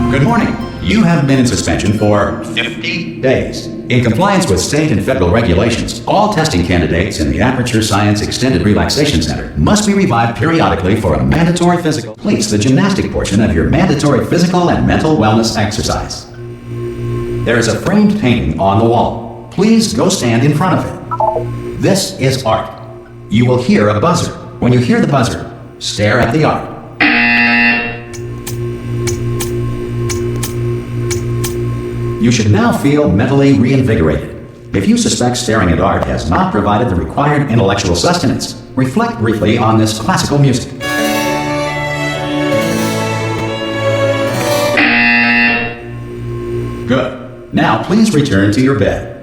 Good morning. You have been in suspension for 50 days. In compliance with state and federal regulations, all testing candidates in the Aperture Science Extended Relaxation Center must be revived periodically for a mandatory physical. Completes the gymnastic portion of your mandatory physical and mental wellness exercise. There is a framed painting on the wall. Please go stand in front of it. This is art. You will hear a buzzer. When you hear the buzzer, stare at the art. You should now feel mentally reinvigorated. If you suspect staring at art has not provided the required intellectual sustenance, reflect briefly on this classical music. Good. Now please return to your bed.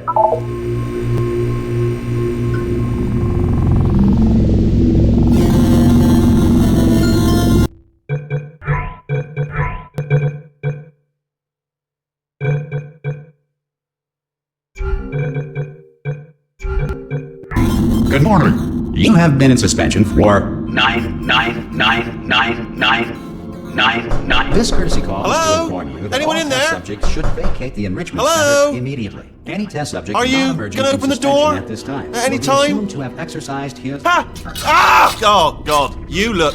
Good morning. You have been in suspension for 9999999. This courtesy call is to inform you that Anyone all in test there? subjects should vacate the enrichment Hello? center immediately. Any test subject Are you non-emerging gonna from open the suspension door at this time at any will be time? assumed to have exercised his... Ah! Ah! Oh, God. You look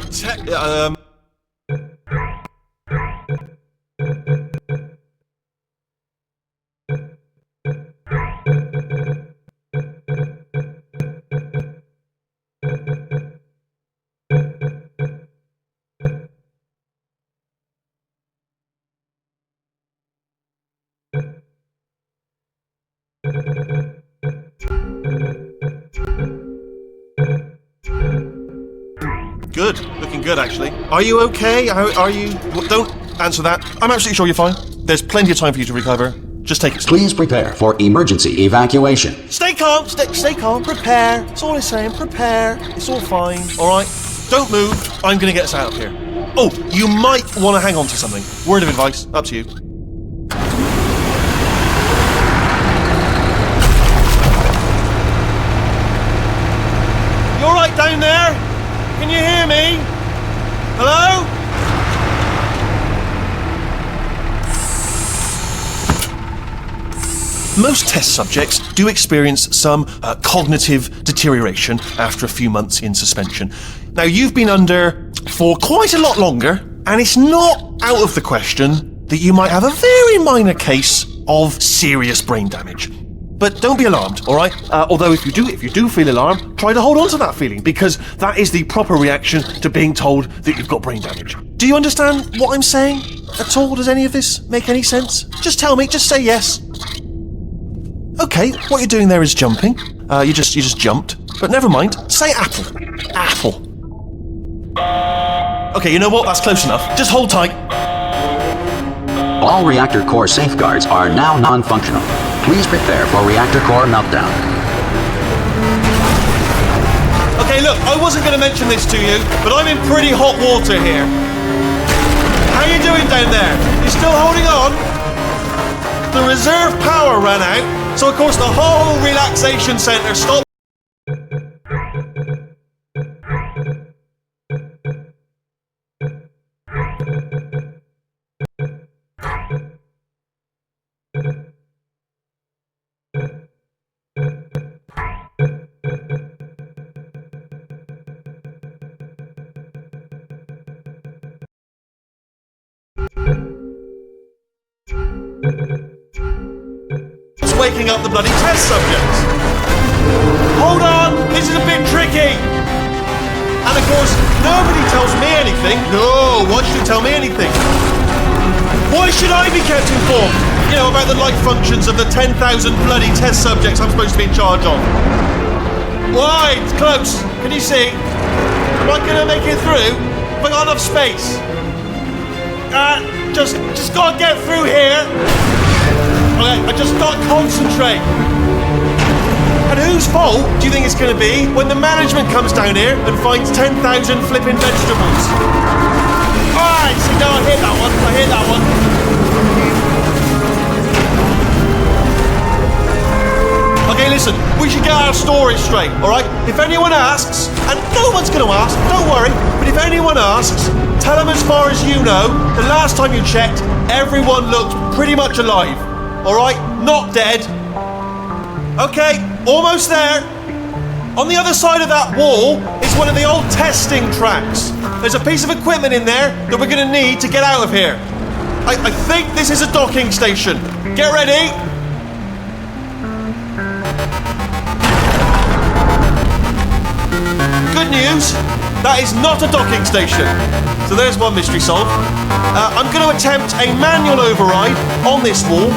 good. Looking good, actually. Are you okay? Are you... Don't answer that. I'm absolutely sure you're fine. There's plenty of time for you to recover. Just take it slow. Please prepare for emergency evacuation. Stay calm. Stay calm. Prepare. That's all I'm saying. Prepare. It's all fine. All right? Don't move. I'm going to get us out of here. Oh, you might want to hang on to something. Word of advice. Up to you. You all right down there? Can you hear me? Hello? Most test subjects do experience some cognitive deterioration after a few months in suspension. Now, you've been under for quite a lot longer, and it's not out of the question that you might have a very minor case of serious brain damage. But don't be alarmed, all right? Although if you do feel alarmed, try to hold on to that feeling, because that is the proper reaction to being told that you've got brain damage. Do you understand what I'm saying at all? Does any of this make any sense? Just tell me, just say yes. Okay, what you're doing there is jumping. You just jumped. But never mind, say apple. Apple. Okay, you know what? That's close enough. Just hold tight. All reactor core safeguards are now non-functional. Please prepare for reactor core meltdown. Okay, look, I wasn't going to mention this to you, but I'm in pretty hot water here. How you doing down there? You still holding on? The reserve power ran out, so of course the whole relaxation centre stopped. Waking up the bloody test subjects. Hold on, this is a bit tricky. And of course, nobody tells me anything. No, why should you tell me anything? should I be kept informed? You know, about the life functions of the 10,000 bloody test subjects I'm supposed to be in charge of. Why? It's close. Can you see? Am I gonna make it through? Have I got enough space? Just gotta get through here. Okay, I just gotta concentrate. And whose fault do you think it's gonna be when the management comes down here and finds 10,000 flipping vegetables? Alright, see now I hear that one. Okay, listen, we should get our story straight, alright? If anyone asks, and no one's gonna ask, don't worry, but if anyone asks, tell them as far as you know, the last time you checked, everyone looked pretty much alive. Alright? Not dead. Okay, almost there. On the other side of that wall is one of the old testing tracks. There's a piece of equipment in there that we're gonna need to get out of here. I think this is a docking station. Get ready. Good news, that is not a docking station. So there's one mystery solved. I'm going to attempt a manual override on this wall.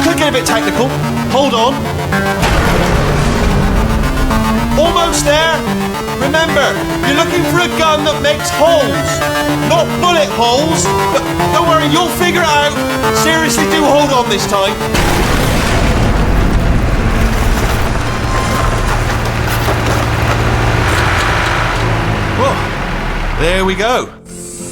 Could get a bit technical. Hold on. Almost there. Remember, you're looking for a gun that makes holes. Not bullet holes, but don't worry, you'll figure it out. Seriously, do hold on this time. There we go.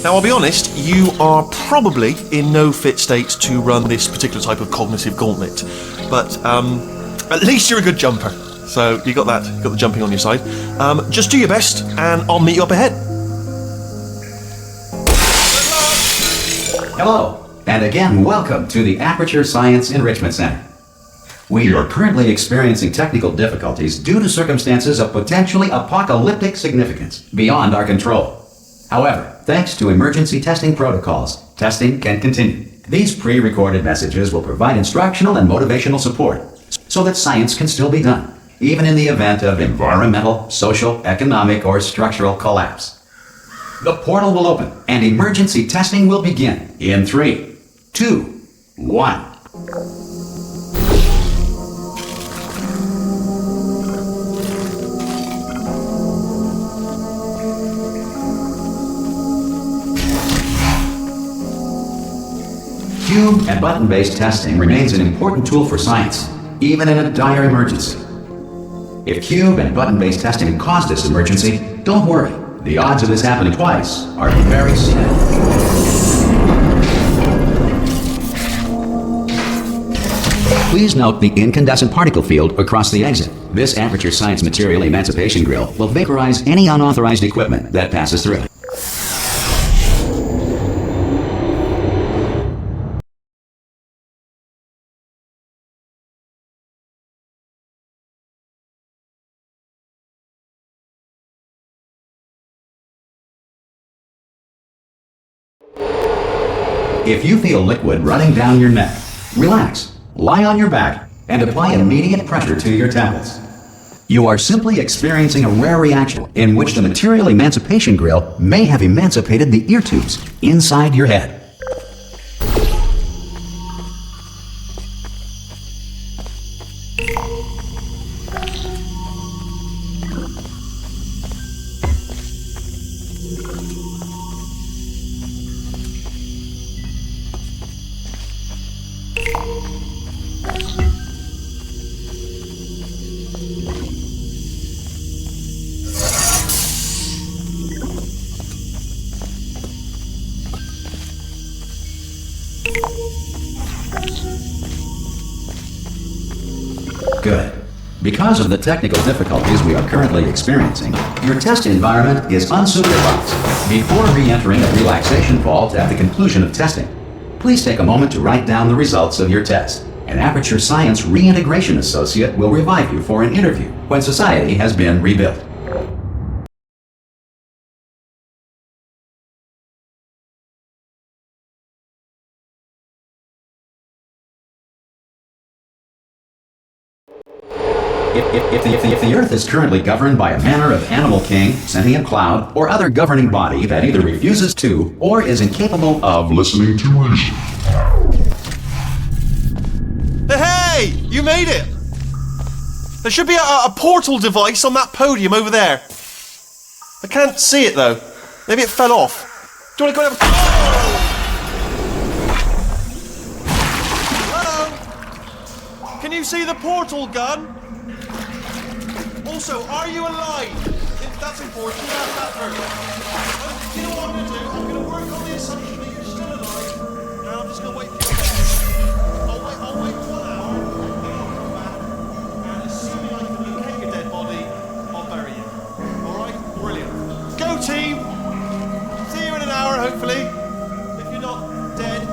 Now, I'll be honest, you are probably in no fit state to run this particular type of cognitive gauntlet, but at least you're a good jumper. So you got that, you got the jumping on your side. Just do your best, and I'll meet you up ahead. Hello, and again, welcome to the Aperture Science Enrichment Center. We are currently experiencing technical difficulties due to circumstances of potentially apocalyptic significance beyond our control. However, thanks to emergency testing protocols, testing can continue. These pre-recorded messages will provide instructional and motivational support so that science can still be done, even in the event of environmental, social, economic, or structural collapse. The portal will open and emergency testing will begin in 3, 2, 1. Cube and button-based testing remains an important tool for science, even in a dire emergency. If cube and button-based testing caused this emergency, don't worry. The odds of this happening twice are very slim. Please note the incandescent particle field across the exit. This Aperture Science material emancipation grill will vaporize any unauthorized equipment that passes through. If you feel liquid running down your neck, relax, lie on your back, and apply immediate pressure to your temples. You are simply experiencing a rare reaction in which the material emancipation grill may have emancipated the ear tubes inside your head. Good. Because of the technical difficulties we are currently experiencing, your test environment is unsupervised. Before re-entering a relaxation vault at the conclusion of testing, please take a moment to write down the results of your test. An Aperture Science Reintegration Associate will revive you for an interview when society has been rebuilt. If the Earth is currently governed by a manner of animal king, sentient cloud, or other governing body that either refuses to or is incapable of listening to reason, Hey! You made it! There should be a portal device on that podium over there. I can't see it though. Maybe it fell off. Do you want to go and have a... Hello? Can you see the portal gun? Also, are you alive? If that's important, ask that first. You know what I'm going to do? I'm going to work on the assumption that you're still alive, and I'm just going to wait for you. I'll wait 1 hour, then I'll come back, and assuming I can locate your dead body, I'll bury you. Alright? Brilliant. Go team! See you in an hour, hopefully. If you're not dead.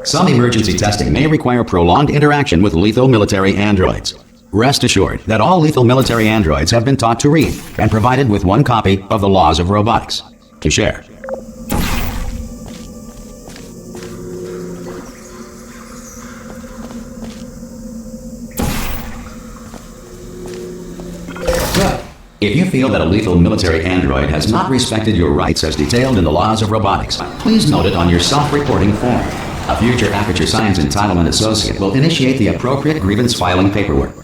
Some emergency testing may require prolonged interaction with lethal military androids. Rest assured that all lethal military androids have been taught to read and provided with 1 copy of the Laws of Robotics to share. Good. If you feel that a lethal military android has not respected your rights as detailed in the Laws of Robotics, please note it on your self-reporting form. A future Aperture Science Entitlement Associate will initiate the appropriate grievance filing paperwork.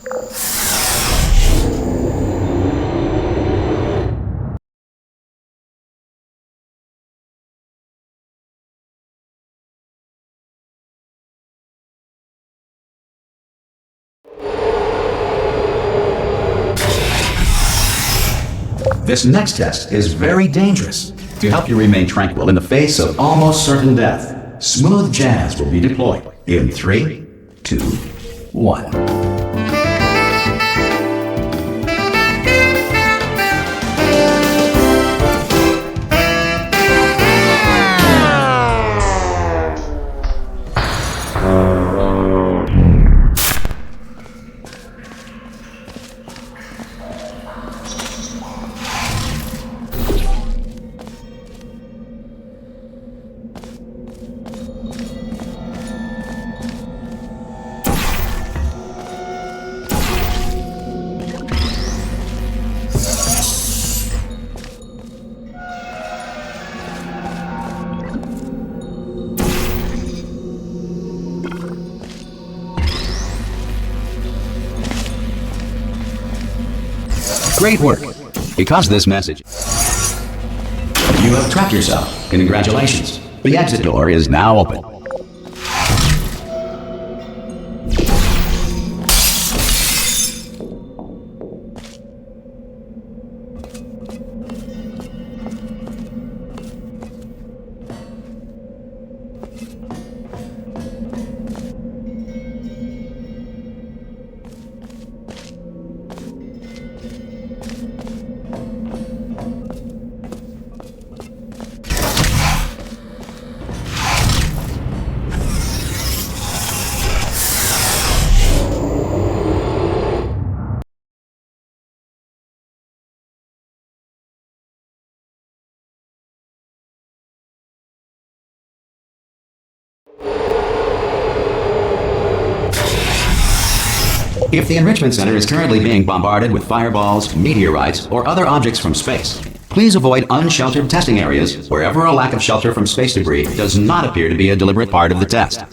This next test is very dangerous. To help you remain tranquil in the face of almost certain death, smooth jazz will be deployed in 3, 2, 1. Great work. Because this message... You have trapped yourself. Congratulations. The exit door is now open. If the Enrichment Center is currently being bombarded with fireballs, meteorites, or other objects from space, please avoid unsheltered testing areas wherever a lack of shelter from space debris does not appear to be a deliberate part of the test.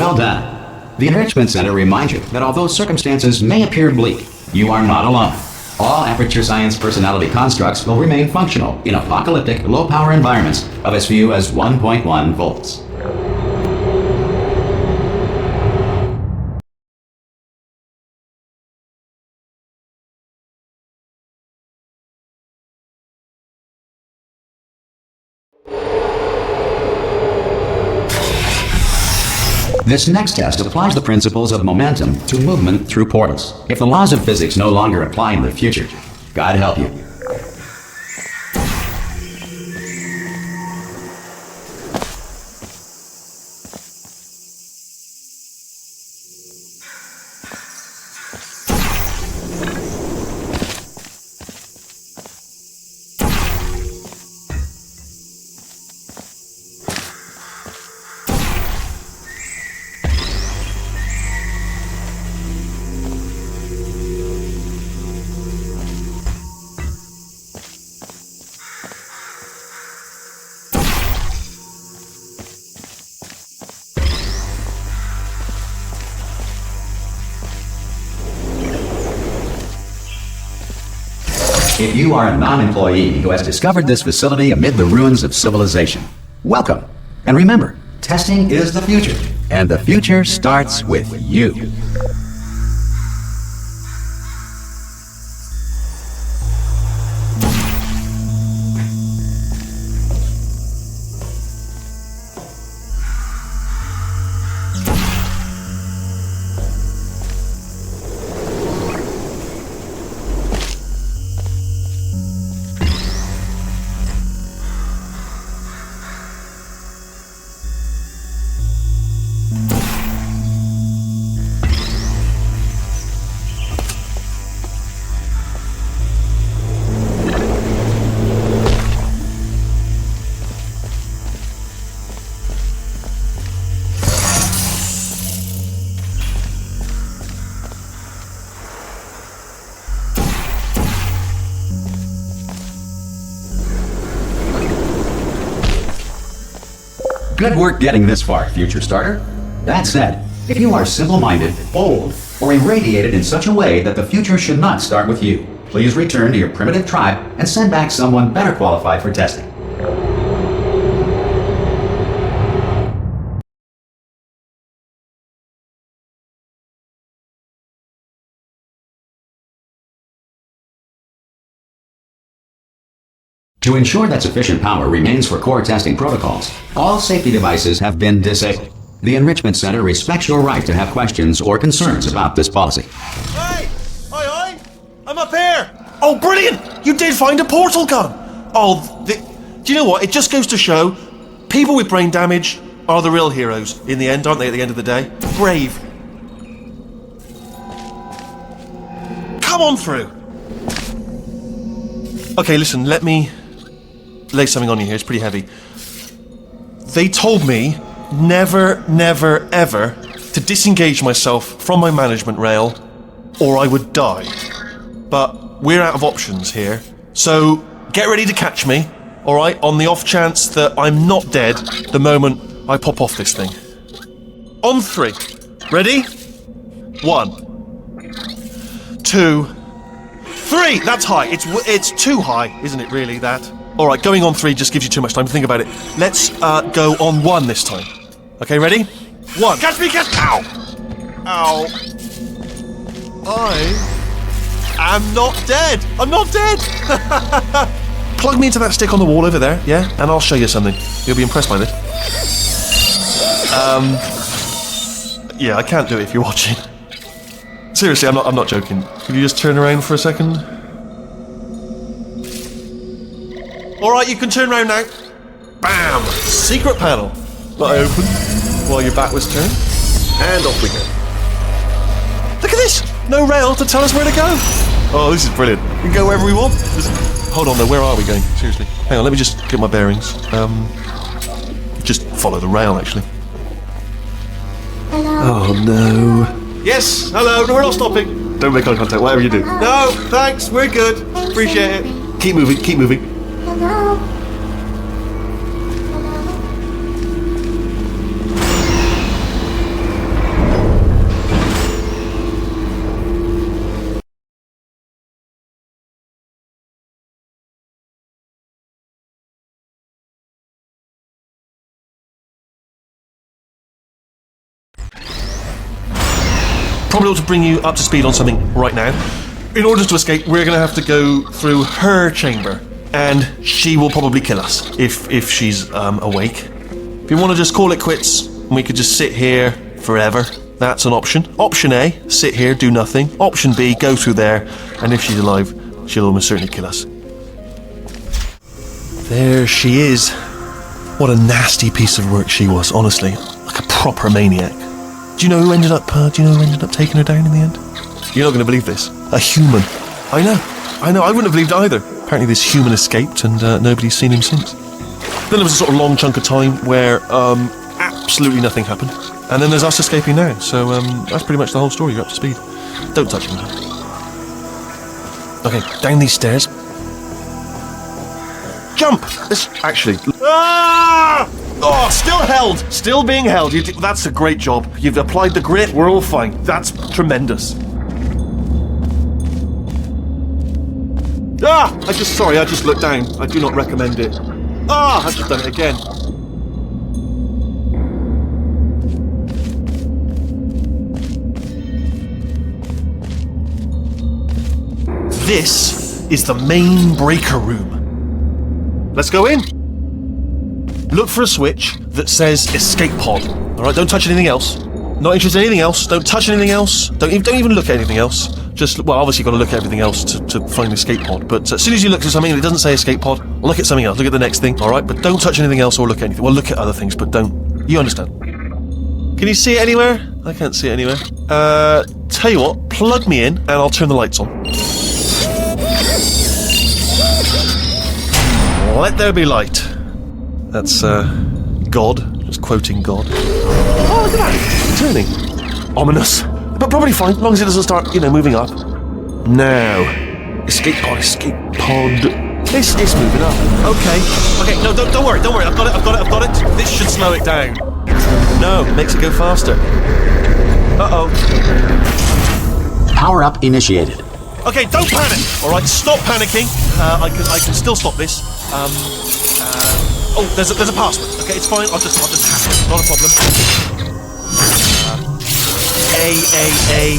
Well done. The Enrichment Center reminds you that although circumstances may appear bleak, you are not alone. All Aperture Science personality constructs will remain functional in apocalyptic, low-power environments of as few as 1.1 volts. This next test applies the principles of momentum to movement through portals. If the laws of physics no longer apply in the future, God help you. If you are a non-employee who has discovered this facility amid the ruins of civilization, welcome. And remember, testing is the future, and the future starts with you. Good work getting this far, future starter. That said, if you are simple-minded, bold, or irradiated in such a way that the future should not start with you, please return to your primitive tribe and send back someone better qualified for testing. To ensure that sufficient power remains for core testing protocols, all safety devices have been disabled. The Enrichment Center respects your right to have questions or concerns about this policy. Hey! Hi! I'm up here! Oh, brilliant! You did find a portal gun! Do you know what? It just goes to show, people with brain damage are the real heroes in the end, aren't they, at the end of the day? Brave. Come on through! Okay, listen, let me lay something on you here. It's pretty heavy. They told me never, ever to disengage myself from my management rail or I would die. But we're out of options here. So get ready to catch me, alright, on the off chance that I'm not dead the moment I pop off this thing. On 3. Ready? 1, 2, 3! That's high. It's too high, isn't it, really, that? Alright, going on 3 just gives you too much time to think about it. Let's go on 1 this time. Okay, ready? 1. Catch me, catch... Ow! Ow. I am not dead! I'm not dead! Plug me into that stick on the wall over there, yeah? And I'll show you something. You'll be impressed by this. Yeah, I can't do it if you're watching. Seriously, I'm not joking. Could you just turn around for a second? Alright, you can turn around now. Bam! Secret panel. That I opened while your back was turned. And off we go. Look at this! No rail to tell us where to go. Oh, this is brilliant. We can go wherever we want. Hold on though, where are we going? Seriously. Hang on, let me just get my bearings. Just follow the rail, actually. Hello. Oh no. Yes, hello, no, we're not stopping. Don't make eye contact, whatever you do. No, thanks, we're good. Appreciate it. Keep moving, keep moving. Hello. probably ought to bring you up to speed on something right now. In order to escape, we're going to have to go through her chamber, and she will probably kill us if she's awake. If you want to just call it quits, we could just sit here forever. That's an option. Option A, sit here, do nothing. Option B, go through there, and if she's alive, she'll almost certainly kill us. There she is. What a nasty piece of work she was, honestly. Like a proper maniac. Do you know who ended up taking her down in the end? You're not going to believe this. A human. I know. I wouldn't have believed either. Apparently this human escaped and nobody's seen him since. Then there was a sort of long chunk of time where absolutely nothing happened. And then there's us escaping now. So that's pretty much the whole story. You're up to speed. Don't touch him now. Okay, down these stairs. Jump! This actually. Ah! Oh, still held. Still being held. That's a great job. You've applied the grit. We're all fine. That's tremendous. Ah! I just looked down. I do not recommend it. Ah! I've just done it again. This is the main breaker room. Let's go in. Look for a switch that says escape pod. All right, don't touch anything else. Not interested in anything else. Don't touch anything else. Don't even look at anything else. Just, well, obviously you've got to look at everything else to find the escape pod. But as soon as you look at something and it doesn't say escape pod, look at something else. Look at the next thing, all right? But don't touch anything else or look at anything. Well, look at other things, but don't. You understand? Can you see it anywhere? I can't see it anywhere. Tell you what, plug me in and I'll turn the lights on. Let there be light. That's, God. Just quoting God. Oh, look at that. Turning. Ominous. But probably fine, as long as it doesn't start, moving up. Now. Escape pod. It's moving up. Okay, no, don't worry. I've got it. This should slow it down. No, it makes it go faster. Uh-oh. Power up initiated. Okay, don't panic. All right, stop panicking. I can still stop this. Oh, there's a password. Okay, it's fine. I'll just have it. Not a problem. A. C.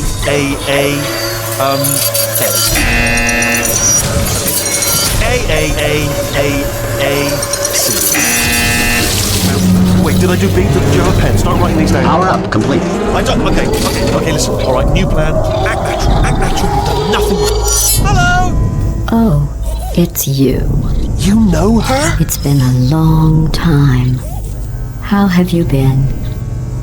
Wait, did I do B? Did you have a pen? Start writing these down. Power up complete. I don't. Okay. Listen. All right, new plan. Act natural. You've done nothing wrong. Hello. Oh, it's you. You know her? It's been a long time. How have you been?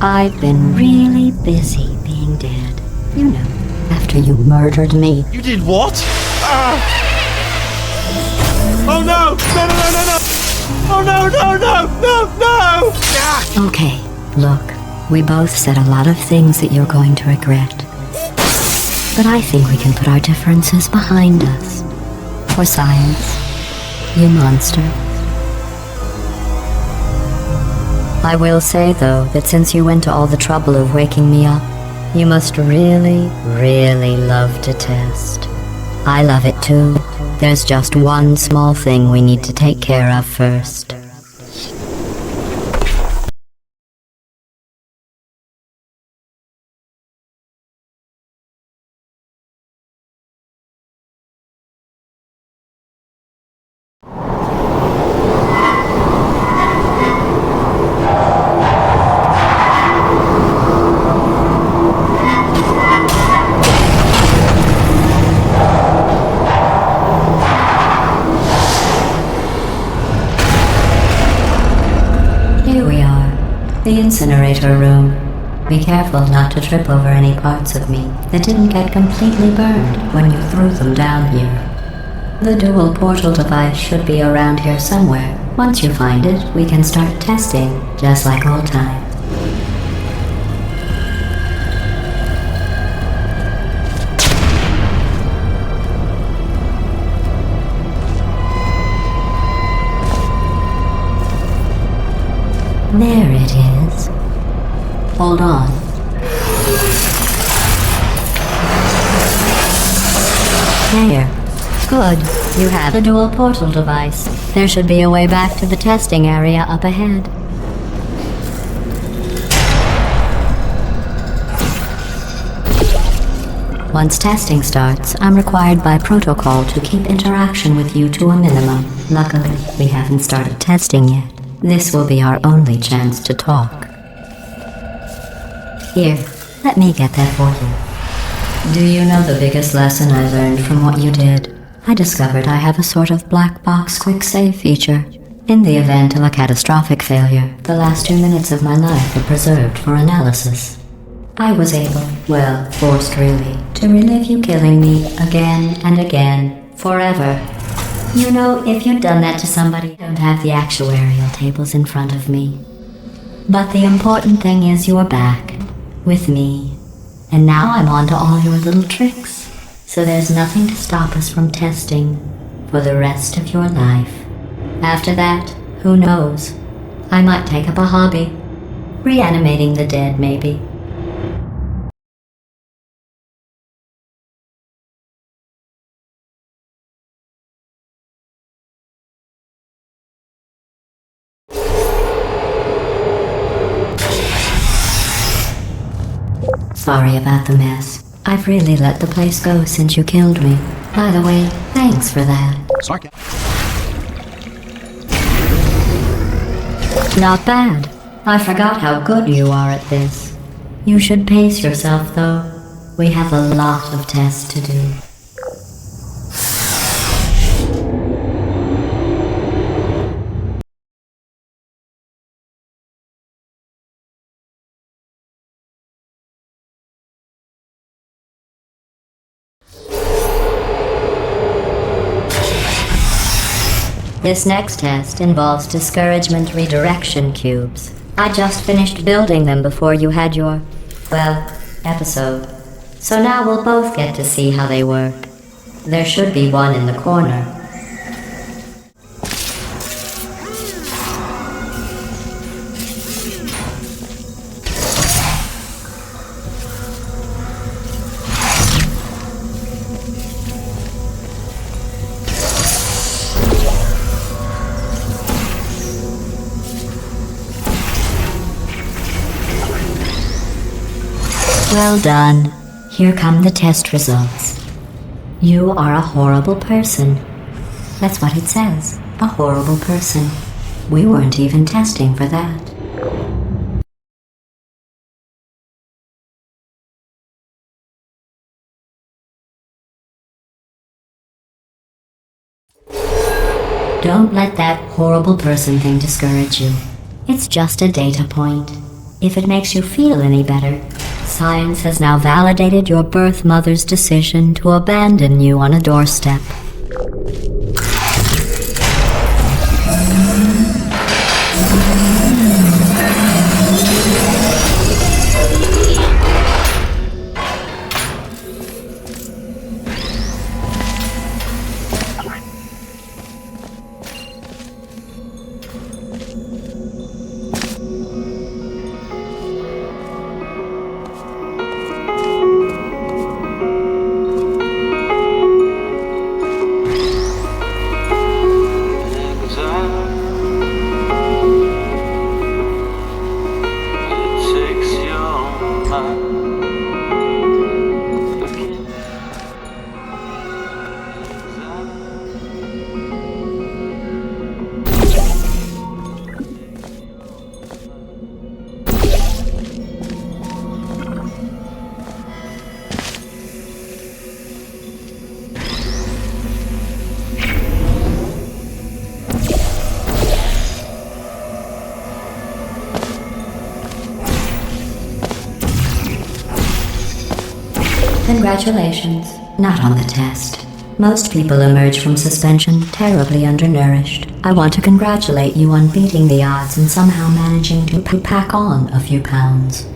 I've been really busy being dead. You know, after you murdered me. You did what? Oh no! No! Oh no! Okay, look, we both said a lot of things that you're going to regret. But I think we can put our differences behind us. For science. You monster. I will say, though, that since you went to all the trouble of waking me up, you must really, really love to test. I love it too. There's just one small thing we need to take care of first. The incinerator room. Be careful not to trip over any parts of me that didn't get completely burned when you threw them down here. The dual portal device should be around here somewhere. Once you find it, we can start testing, just like old times. There it is. Hold on. There. Good. You have the dual portal device. There should be a way back to the testing area up ahead. Once testing starts, I'm required by protocol to keep interaction with you to a minimum. Luckily, we haven't started testing yet. This will be our only chance to talk. Here, let me get that for you. Do you know the biggest lesson I learned from what you did? I discovered I have a sort of black box quick save feature. In the event of a catastrophic failure, the last 2 minutes of my life are preserved for analysis. I was able, well, forced really, to relive you killing me again and again, forever. You know, if you'd done that to somebody, I don't have the actuarial tables in front of me. But the important thing is you're back, with me. And now I'm on to all your little tricks. So there's nothing to stop us from testing for the rest of your life. After that, who knows? I might take up a hobby. Reanimating the dead, maybe. Sorry about the mess. I've really let the place go since you killed me. By the way, thanks for that. Sarcasm. Not bad. I forgot how good you are at this. You should pace yourself, though. We have a lot of tests to do. This next test involves discouragement redirection cubes. I just finished building them before you had your, well, episode. So now we'll both get to see how they work. There should be one in the corner. Well done. Here come the test results. You are a horrible person. That's what it says. A horrible person. We weren't even testing for that. Don't let that horrible person thing discourage you. It's just a data point. If it makes you feel any better, science has now validated your birth mother's decision to abandon you on a doorstep. Congratulations. Not on the test. Most people emerge from suspension terribly undernourished. I want to congratulate you on beating the odds and somehow managing to pack on a few pounds.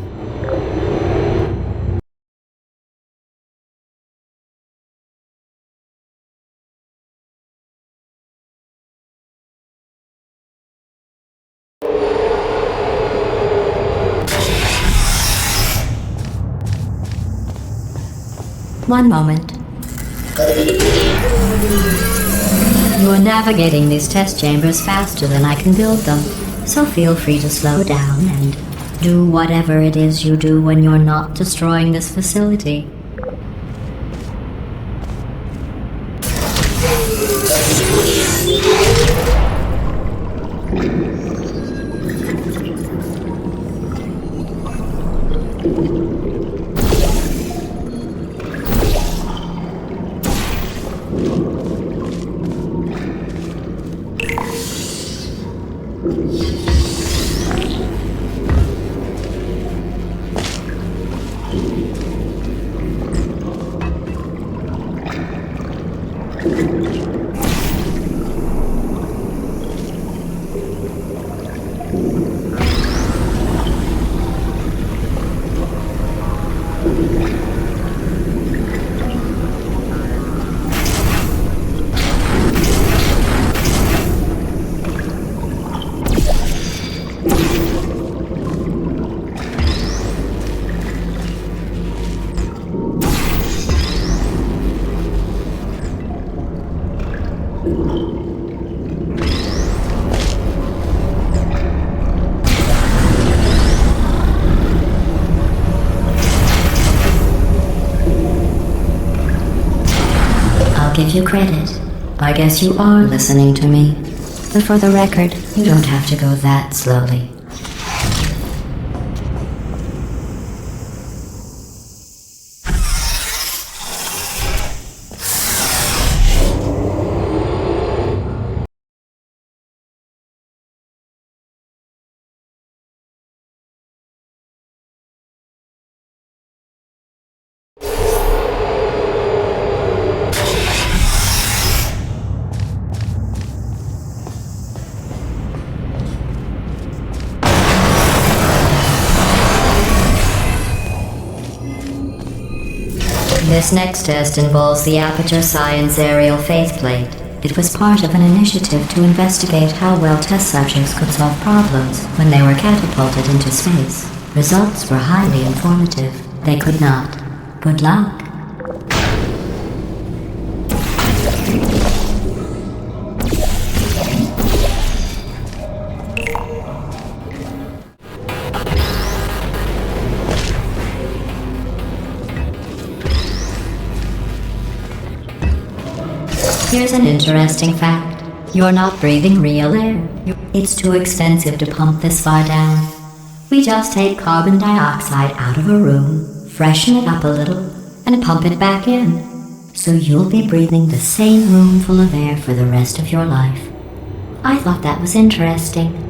One moment. You are navigating these test chambers faster than I can build them, so feel free to slow down and do whatever it is you do when you're not destroying this facility. Give you credit. I guess you are listening to me. But for the record, you don't have to go that slowly. This next test involves the Aperture Science aerial faceplate. It was part of an initiative to investigate how well test subjects could solve problems when they were catapulted into space. Results were highly informative. They could not. Good luck. Here's an interesting fact. You're not breathing real air. It's too expensive to pump this far down. We just take carbon dioxide out of a room, freshen it up a little, and pump it back in. So you'll be breathing the same room full of air for the rest of your life. I thought that was interesting.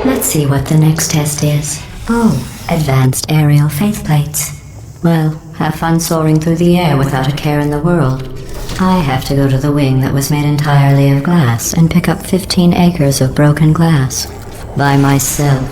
Let's see what the next test is. Oh, advanced aerial faceplates. Well, have fun soaring through the air without a care in the world. I have to go to the wing that was made entirely of glass and pick up 15 acres of broken glass. By myself.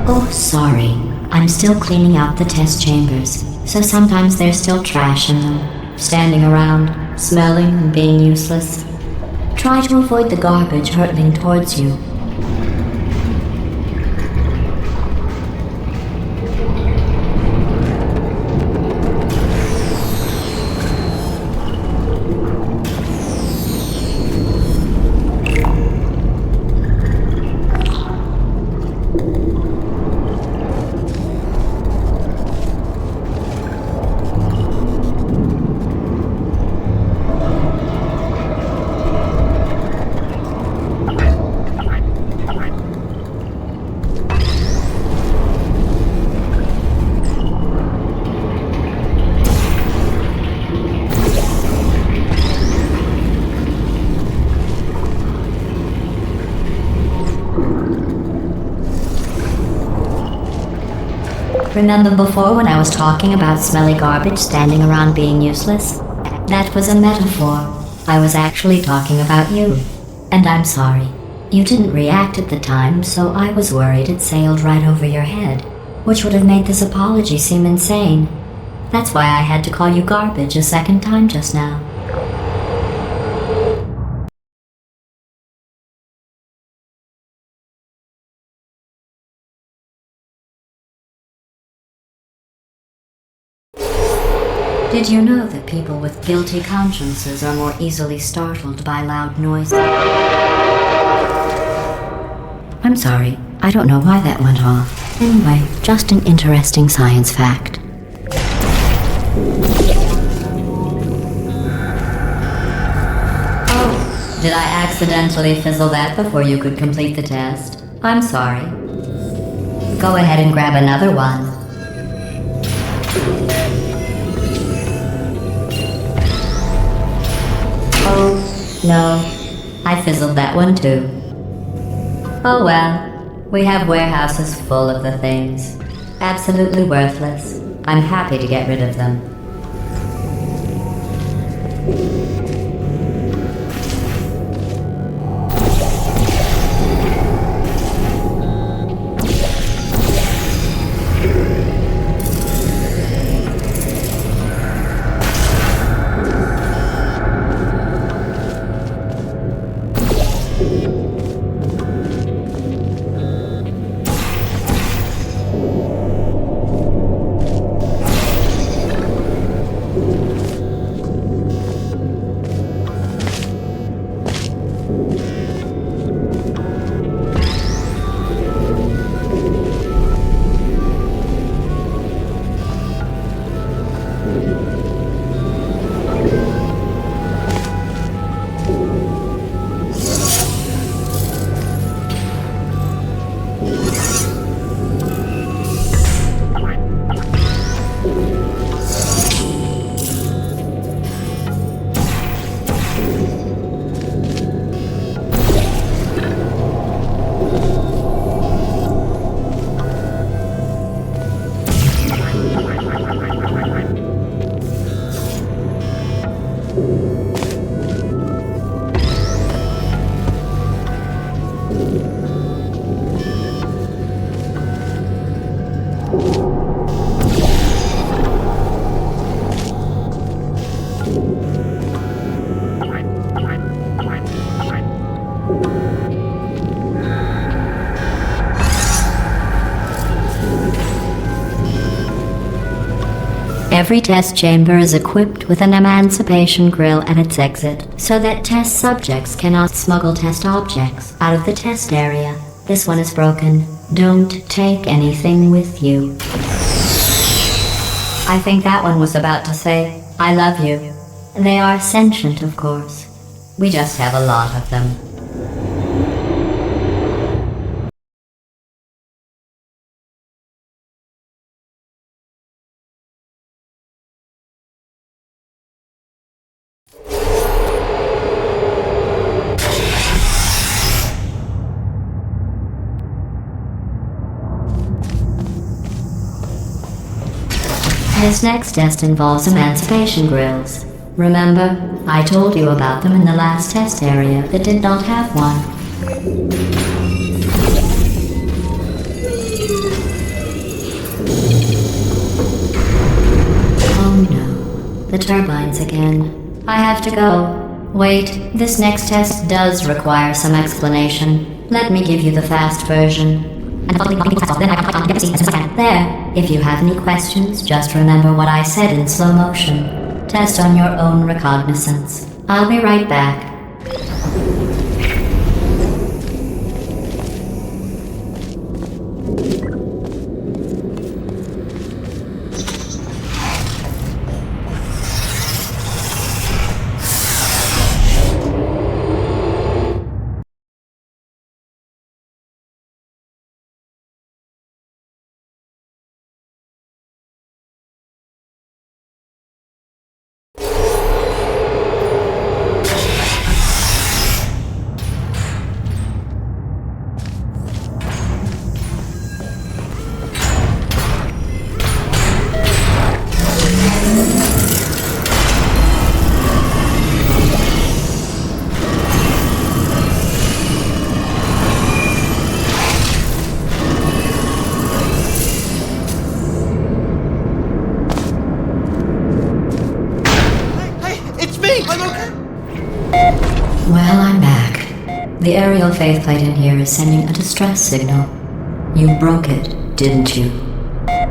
Oh, sorry. I'm still cleaning out the test chambers, so sometimes there's still trash in them, standing around, smelling and being useless. Try to avoid the garbage hurtling towards you. Remember before when I was talking about smelly garbage standing around being useless? That was a metaphor. I was actually talking about you. And I'm sorry. You didn't react at the time, so I was worried it sailed right over your head, which would have made this apology seem insane. That's why I had to call you garbage a second time just now. Did you know that people with guilty consciences are more easily startled by loud noises? I'm sorry, I don't know why that went off. Anyway, just an interesting science fact. Oh, did I accidentally fizzle that before you could complete the test? I'm sorry. Go ahead and grab another one. Oh, no. I fizzled that one too. Oh well. We have warehouses full of the things. Absolutely worthless. I'm happy to get rid of them. Every test chamber is equipped with an emancipation grill at its exit, so that test subjects cannot smuggle test objects out of the test area. This one is broken. Don't take anything with you. I think that one was about to say, I love you. They are sentient, of course. We just have a lot of them. This next test involves emancipation grills. Remember, I told you about them in the last test area that did not have one. Oh no, the turbines again. I have to go. Wait, this next test does require some explanation. Let me give you the fast version. There. If you have any questions, just remember what I said in slow motion. Test on your own recognizance. I'll be right back. Well, I'm back. The aerial faceplate in here is sending a distress signal. You broke it, didn't you?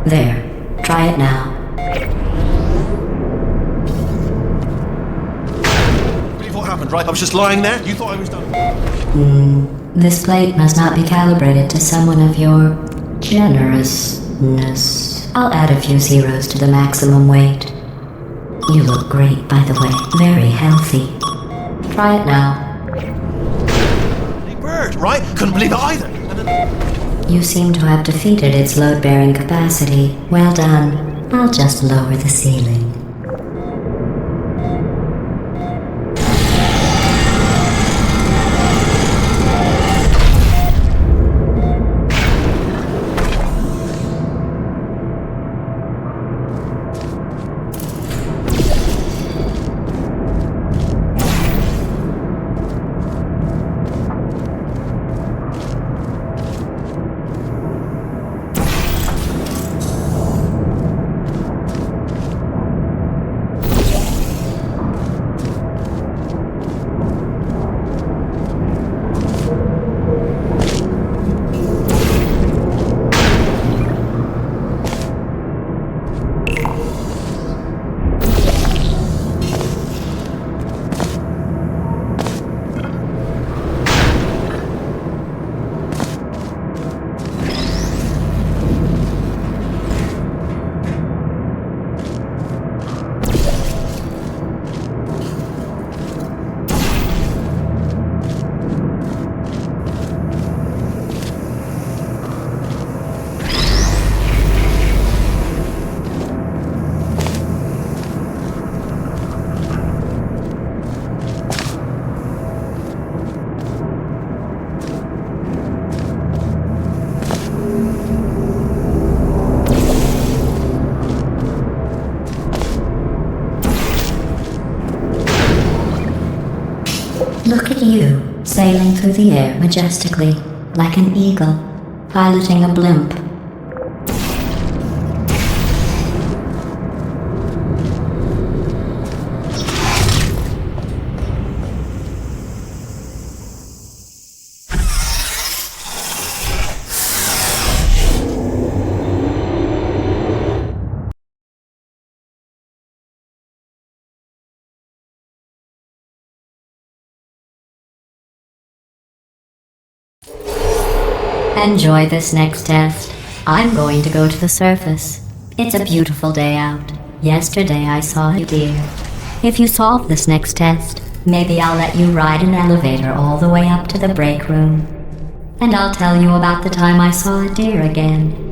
There, try it now. right? I was just lying there. You thought I was done. This plate must not be calibrated to someone of your generousness. I'll add a few zeros to the maximum weight. You look great, by the way. Very healthy. Try it now. Hey, bird, right? Couldn't believe it either. You seem to have defeated its load-bearing capacity. Well done. I'll just lower the ceiling. Look at you, sailing through the air majestically, like an eagle, piloting a blimp. Enjoy this next test. I'm going to go to the surface. It's a beautiful day out. Yesterday I saw a deer. If you solve this next test, maybe I'll let you ride an elevator all the way up to the break room. And I'll tell you about the time I saw a deer again.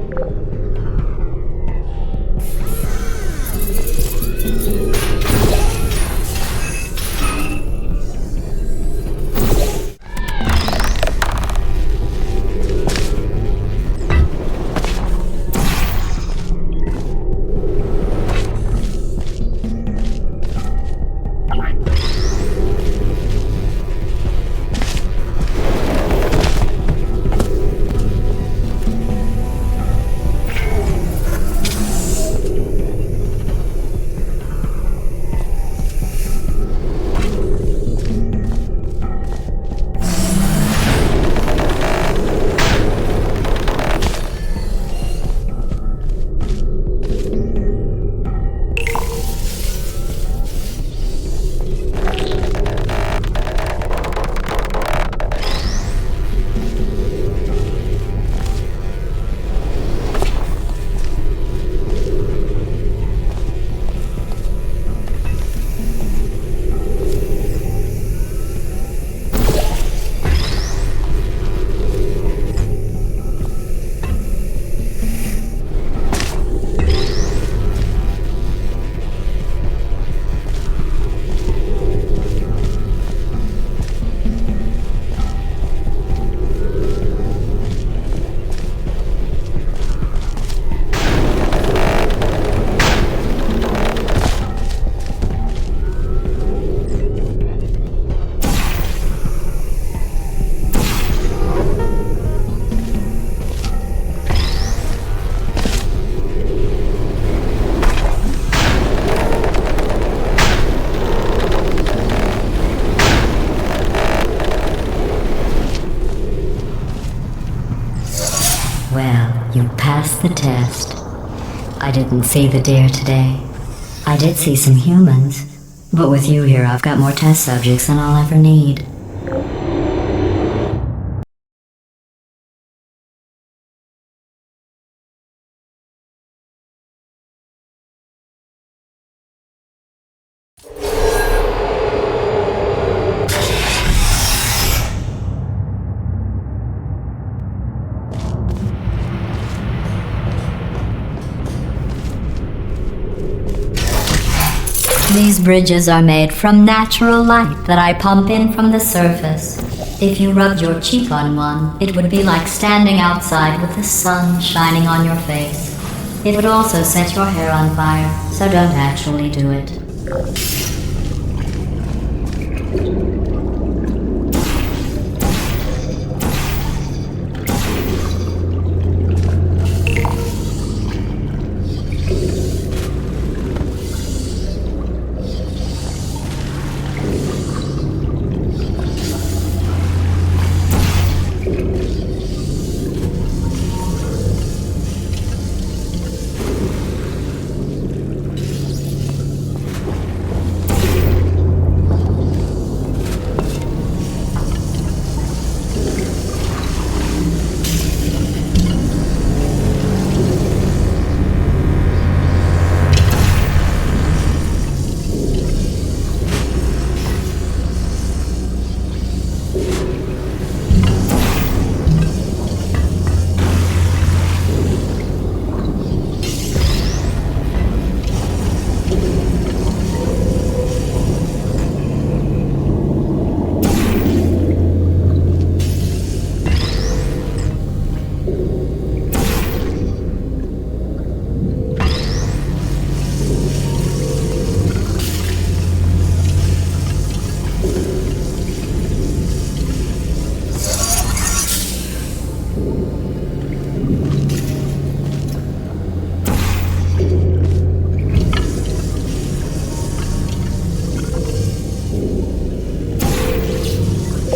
You passed the test. I didn't see the deer today. I did see some humans, But with you here, I've got more test subjects than I'll ever need. These bridges are made from natural light that I pump in from the surface. If you rubbed your cheek on one, it would be like standing outside with the sun shining on your face. It would also set your hair on fire, so don't actually do it.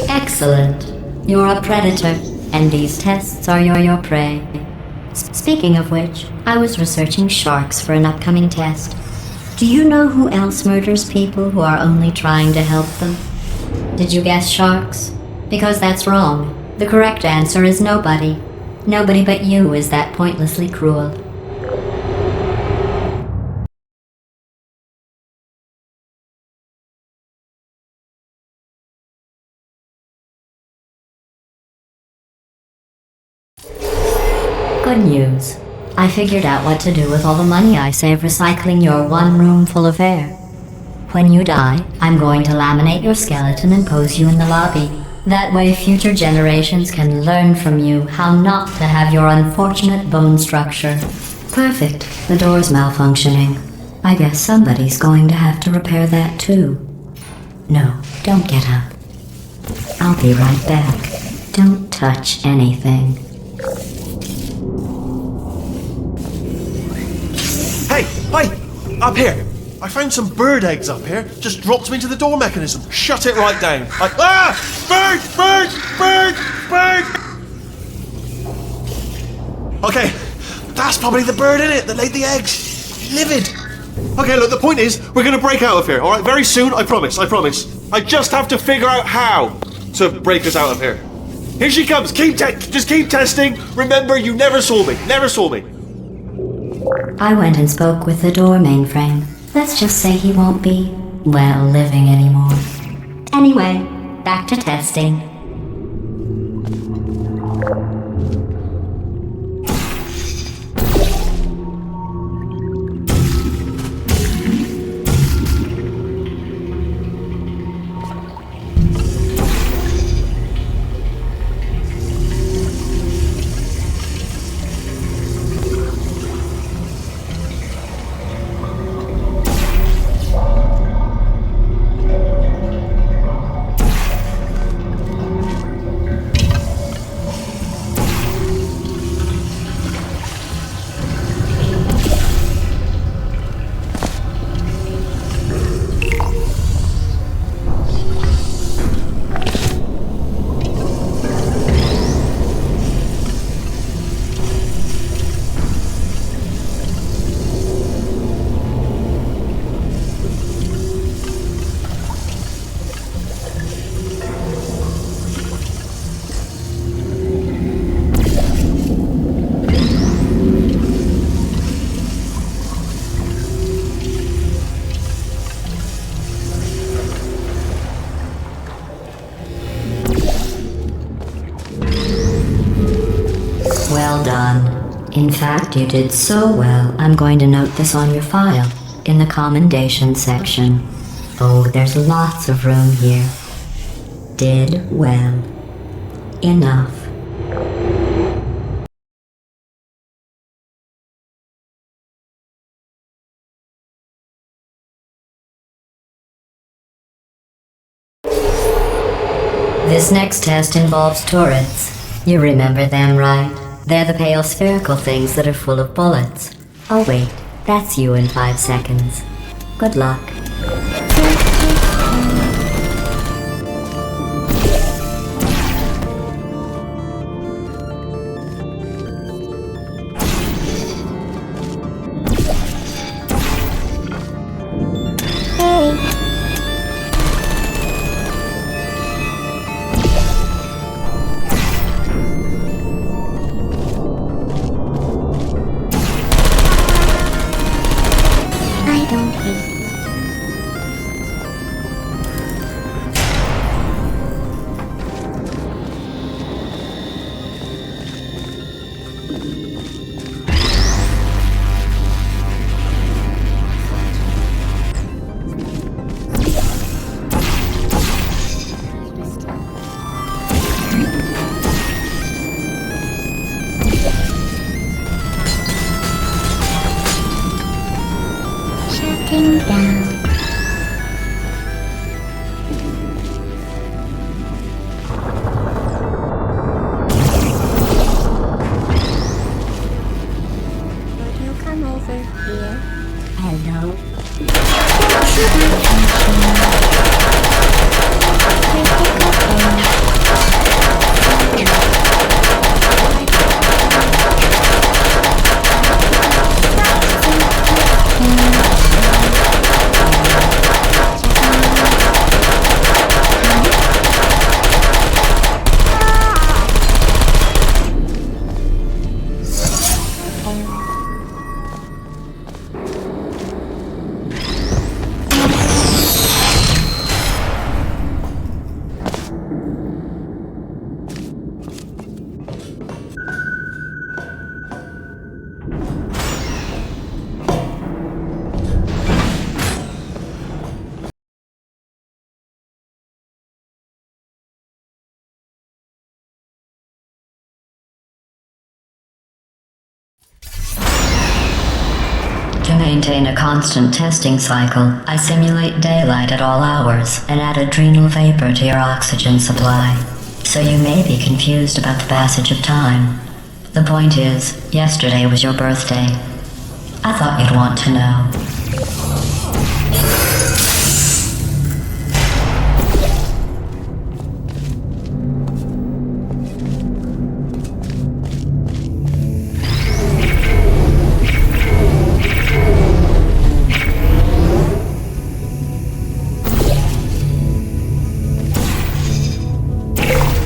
Excellent. You're a predator, and these tests are your prey. Speaking of which, I was researching sharks for an upcoming test. Do you know who else murders people who are only trying to help them? Did you guess sharks? Because that's wrong. The correct answer is nobody. Nobody but you is that pointlessly cruel. Good news. I figured out what to do with all the money I save recycling your one room full of air. When you die, I'm going to laminate your skeleton and pose you in the lobby. That way future generations can learn from you how not to have your unfortunate bone structure. Perfect. The door's malfunctioning. I guess somebody's going to have to repair that too. No, don't get up. I'll be right back. Don't touch anything. Hey, hi! Up here! I found some bird eggs up here. Just dropped them into the door mechanism. Shut it right down. Bird! Bird! Bird! Bird! Okay, that's probably the bird in it that laid the eggs. Livid. Okay, look, the point is, we're gonna break out of here, alright? Very soon, I promise. I just have to figure out how to break us out of here. Here she comes. Just keep testing. Remember, you never saw me. I went and spoke with the door mainframe. Let's just say he won't be, well, living anymore. Anyway, back to testing. In fact, you did so well, I'm going to note this on your file, in the commendation section. Oh, there's lots of room here. Did well. Enough. This next test involves turrets. You remember them, right? They're the pale spherical things that are full of bullets. Oh wait, that's you in 5 seconds. Good luck. Shutting down. Would you come over here? Hello. To maintain a constant testing cycle, I simulate daylight at all hours and add adrenal vapor to your oxygen supply. So you may be confused about the passage of time. The point is, yesterday was your birthday. I thought you'd want to know.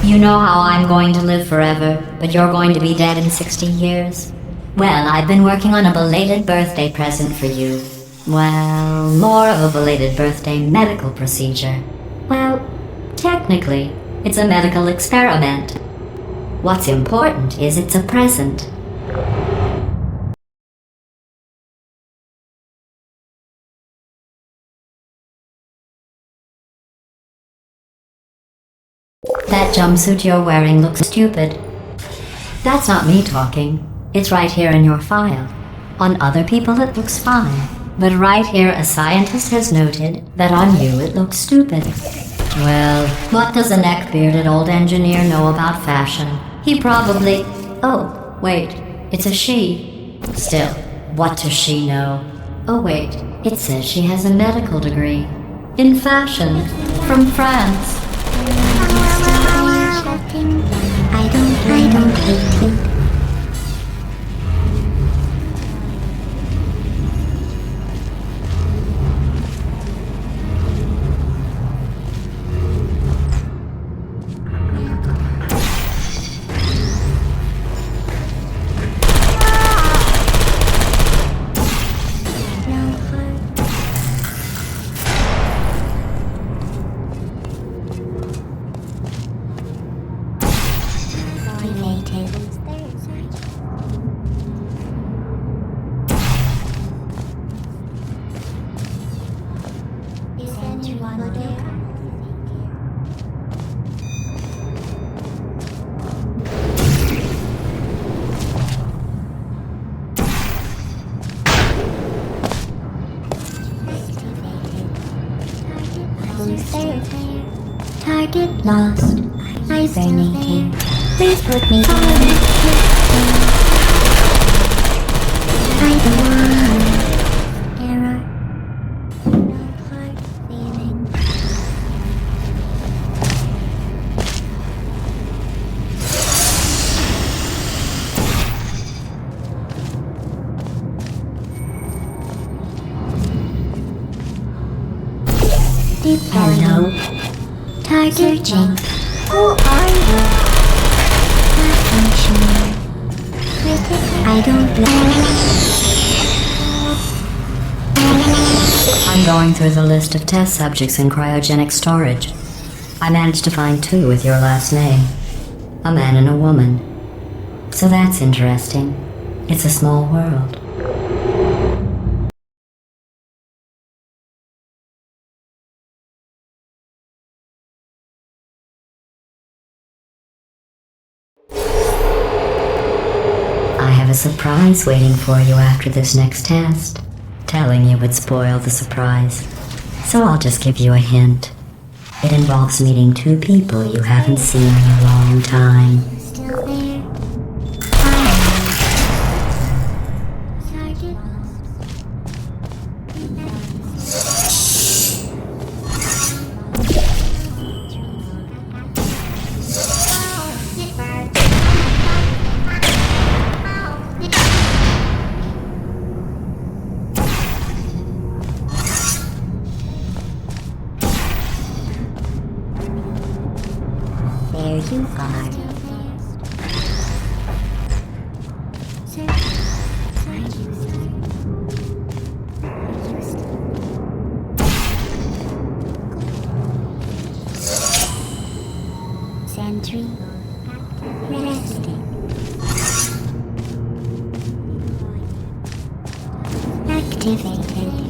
You know how I'm going to live forever, but you're going to be dead in 60 years? Well, I've been working on a belated birthday present for you. Well, more of a belated birthday medical procedure. Well, technically, it's a medical experiment. What's important is it's a present. That jumpsuit you're wearing looks stupid. That's not me talking. It's right here in your file. On other people it looks fine. But right here a scientist has noted that on you it looks stupid. Well, what does a neck-bearded old engineer know about fashion? He probably... Oh, wait, it's a she. Still, what does she know? Oh wait, it says she has a medical degree. In fashion. From France. I don't hate you. Tables there. there. Target lost. Hibernating. Please put me down. I don't want. Error. No hard feelings. Hello. Target searching. Who are you? Malfunctioning. I don't I'm going through the list of test subjects in cryogenic storage. I managed to find 2 with your last name. A man and a woman. So that's interesting. It's a small world. I have a surprise waiting for you after this next test. Telling you would spoil the surprise. So I'll just give you a hint. It involves meeting 2 people you haven't seen in a long time. still there. Target There you are. Sentry resting. Activated.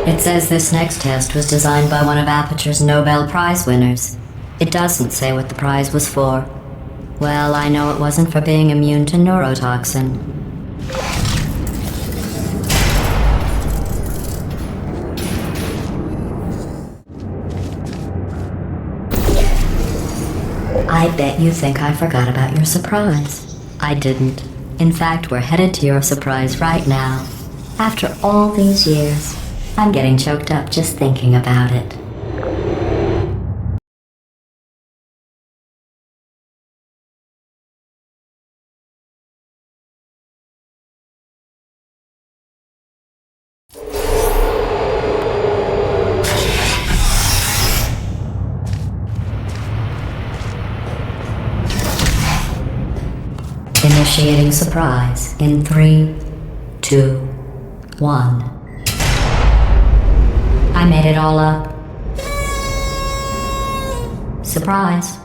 It says this next test was designed by one of Aperture's Nobel Prize winners. It doesn't say what the prize was for. Well, I know it wasn't for being immune to neurotoxin. I bet you think I forgot about your surprise. I didn't. In fact, we're headed to your surprise right now. After all these years, I'm getting choked up just thinking about it. Initiating surprise in 3, 2, 1. I made it all up. Surprise.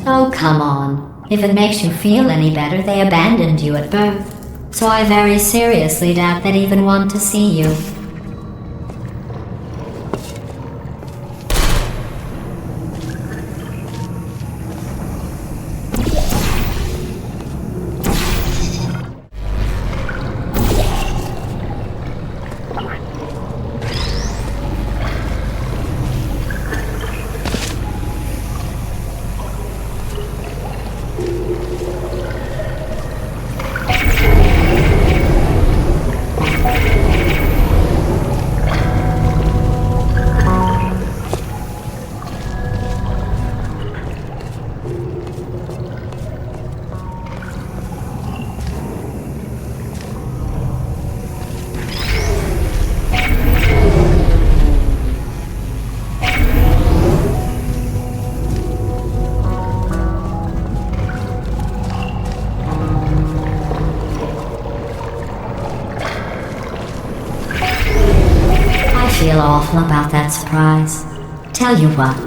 Oh, come on. If it makes you feel any better, they abandoned you at birth. So I very seriously doubt they'd even want to see you. I feel awful about that surprise. Tell you what,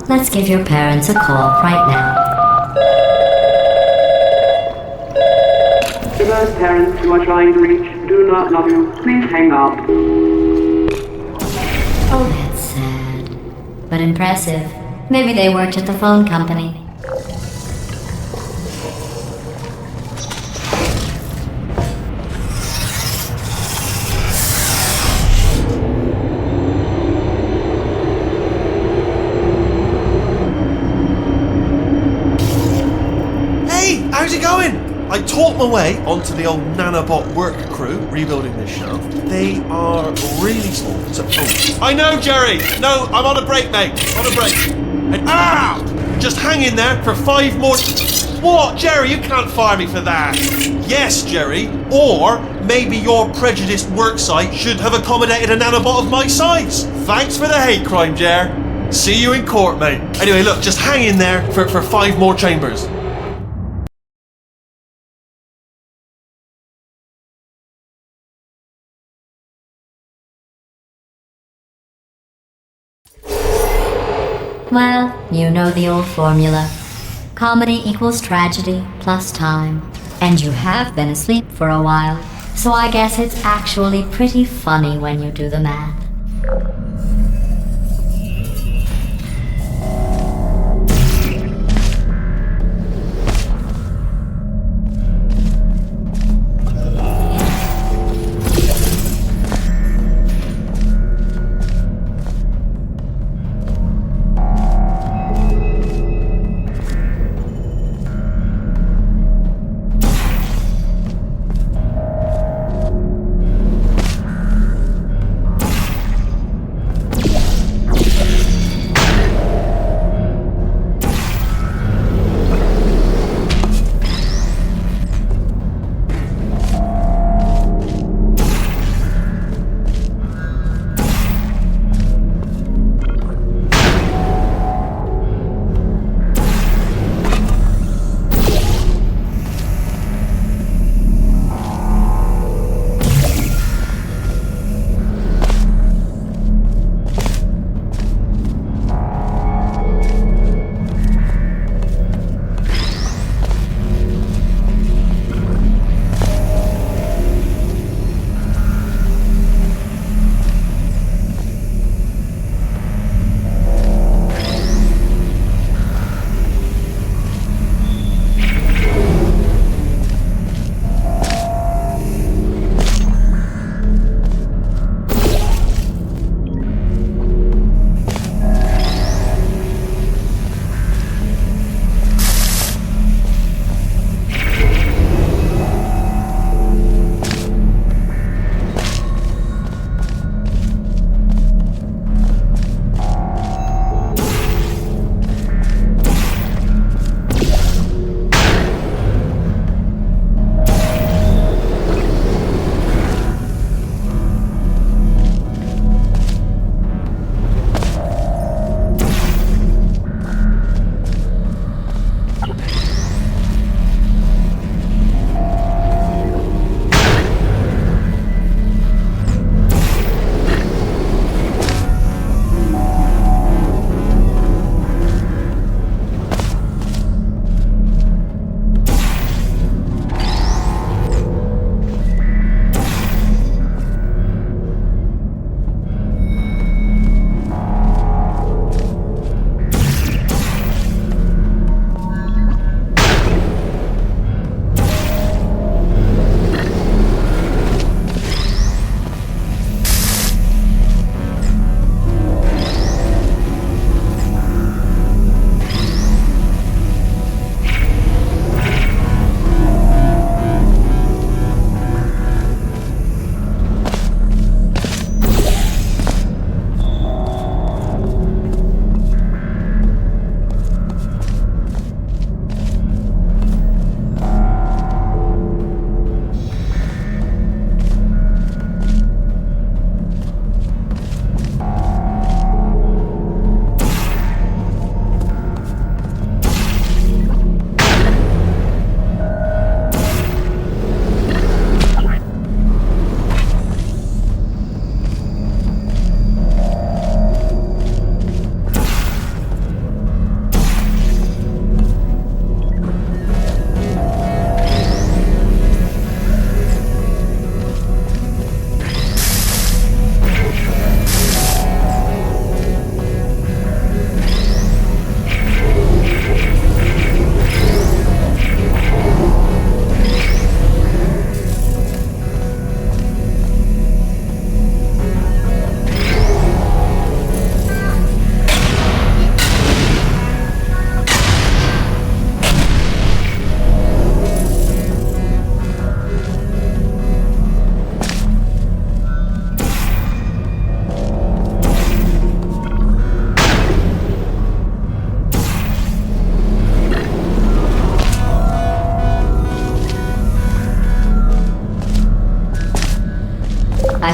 let's give your parents a call right now. To those parents you are trying to reach do not love you, please hang up. Oh, that's sad. But impressive. Maybe they worked at the phone company. How's it going? I talked my way onto the old nanobot work crew rebuilding this shaft. They are really small. So, I know, Jerry. No, I'm on a break, mate. On a break. And, just hang in there for 5 more. What, Jerry? You can't fire me for that. Yes, Jerry. Or maybe your prejudiced work site should have accommodated a nanobot of my size. Thanks for the hate crime, Jer. See you in court, mate. Anyway, look, just hang in there for 5 more chambers. Well, you know the old formula. Comedy equals tragedy plus time. And you have been asleep for a while, so I guess it's actually pretty funny when you do the math.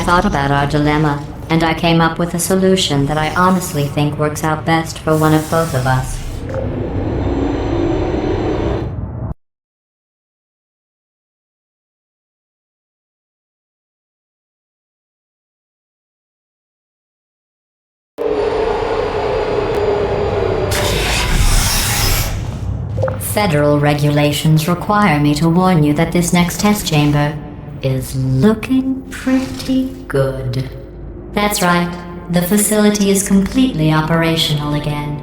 thought about our dilemma, and I came up with a solution that I honestly think works out best for one of both of us. Federal regulations require me to warn you that this next test chamber is looking pretty good. That's right, the facility is completely operational again.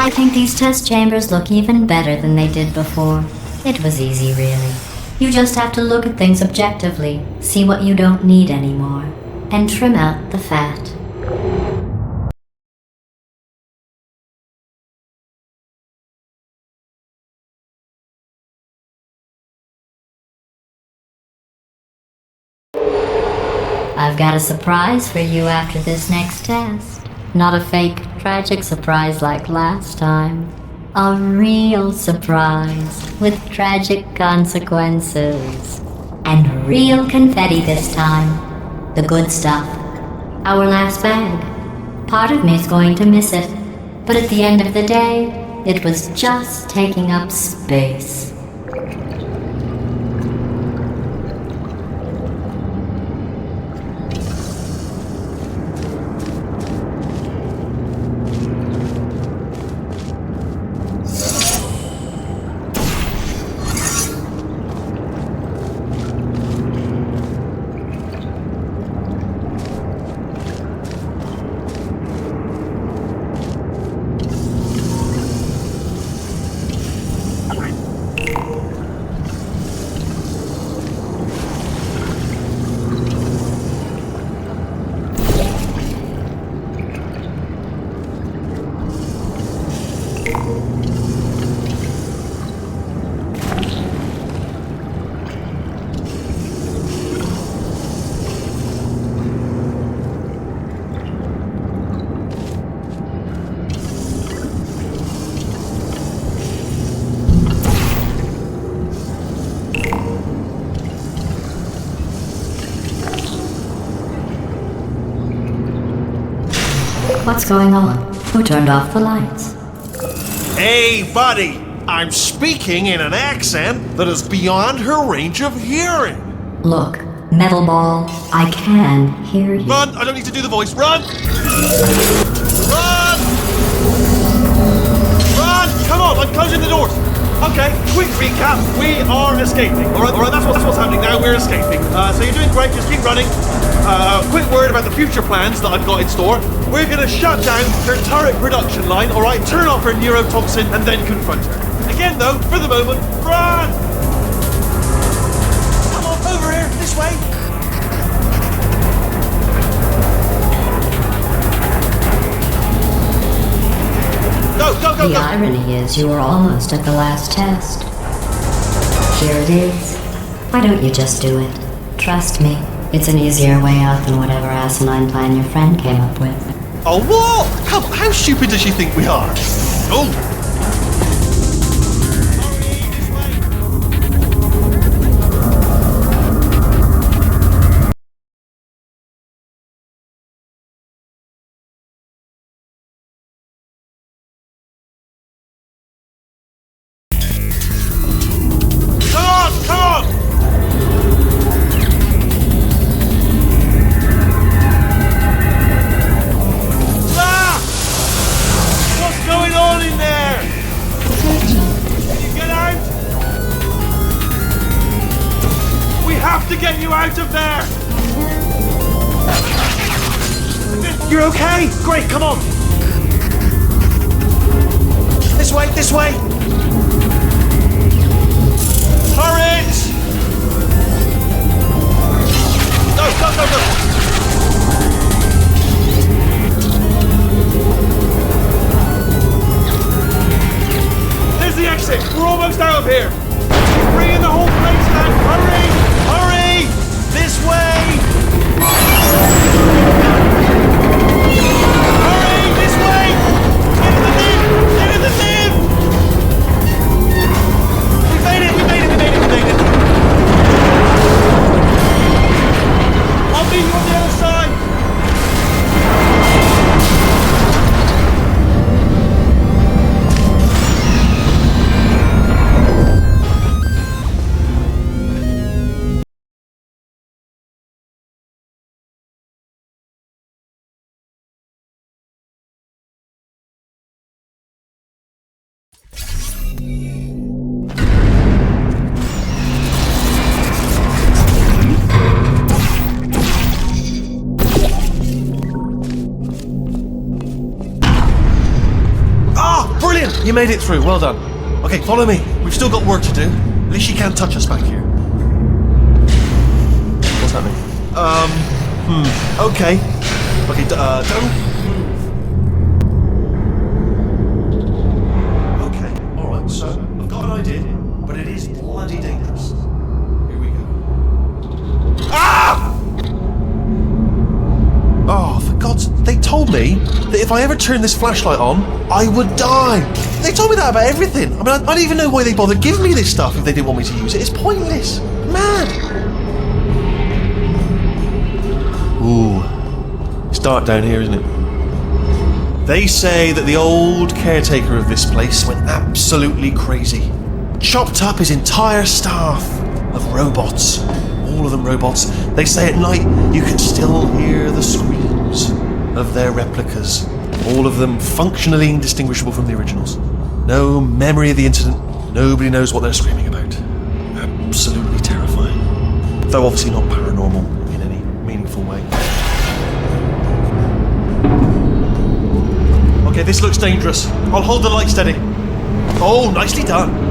I think these test chambers look even better than they did before. It was easy, really. You just have to look at things objectively, see what you don't need anymore, and trim out the fat. I've got a surprise for you after this next test. Not a fake, tragic surprise like last time. A real surprise with tragic consequences. And real confetti this time. The good stuff. Our last bag. Part of me's going to miss it. But at the end of the day, it was just taking up space. What's going on? Who turned off the lights? Hey, buddy! I'm speaking in an accent that is beyond her range of hearing. Look, Metal Ball, I can hear you. Run! I don't need to do the voice. Run! Run! Run! Come on, I'm closing the doors. Okay, quick recap. We are escaping. All right, that's what's happening now. We're escaping. So you're doing great. Just keep running. Quick word about the future plans that I've got in store. We're going to shut down her turret production line, all right? Turn off her neurotoxin and then confront her. Again, though, for the moment, run! Come on, over here, this way. Go! The irony is you were almost at the last test. Here it is. Why don't you just do it? Trust me, it's an easier way out than whatever asinine plan your friend came up with. Oh, what? How stupid does she think we are? Oh! to get you out of there! You're okay? Great, come on! This way, this way! Turret! Go, go, go, go! There's the exit! We're almost out of here! Bring in the whole place, man! Hurry! Hurry! This way! Hurry! This way! Get in the lift! Get in the lift! We made it! We made it! We made it! We made it! I'll meet you on the other side! You made it through, well done. Okay, follow me. We've still got work to do. At least she can't touch us back here. What's happening? Okay. Okay, don't... Okay, alright, so, I've got an idea, but it is bloody dangerous. Here we go. Ah! Oh, for God's... They told me that if I ever turn this flashlight on, I would die. They told me that about everything. I mean, I don't even know why they bothered giving me this stuff if they didn't want me to use it. It's pointless. Mad. Ooh. It's dark down here, isn't it? They say that the old caretaker of this place went absolutely crazy. Chopped up his entire staff of robots. All of them robots. They say at night you can still hear the screams of their replicas. All of them functionally indistinguishable from the originals. No memory of the incident. Nobody knows what they're screaming about. Absolutely terrifying. Though obviously not paranormal in any meaningful way. Okay, this looks dangerous. I'll hold the light steady. Oh, nicely done.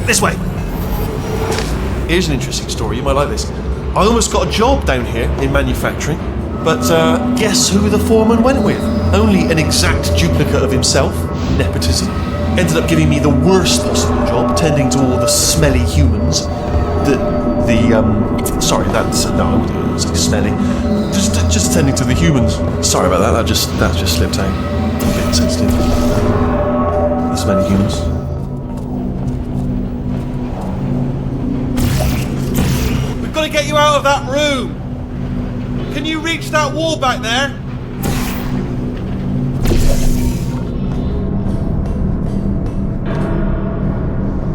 This way. Here's an interesting story, you might like this. I almost got a job down here in manufacturing, but guess who the foreman went with? Only an exact duplicate of himself, nepotism. Ended up giving me the worst possible job, tending to all the smelly humans. Sorry, that's, no, I wouldn't say smelly. Just tending to the humans. Sorry about that, that just slipped out. I'm getting sensitive. The smelly humans. To get you out of that room. Can you reach that wall back there?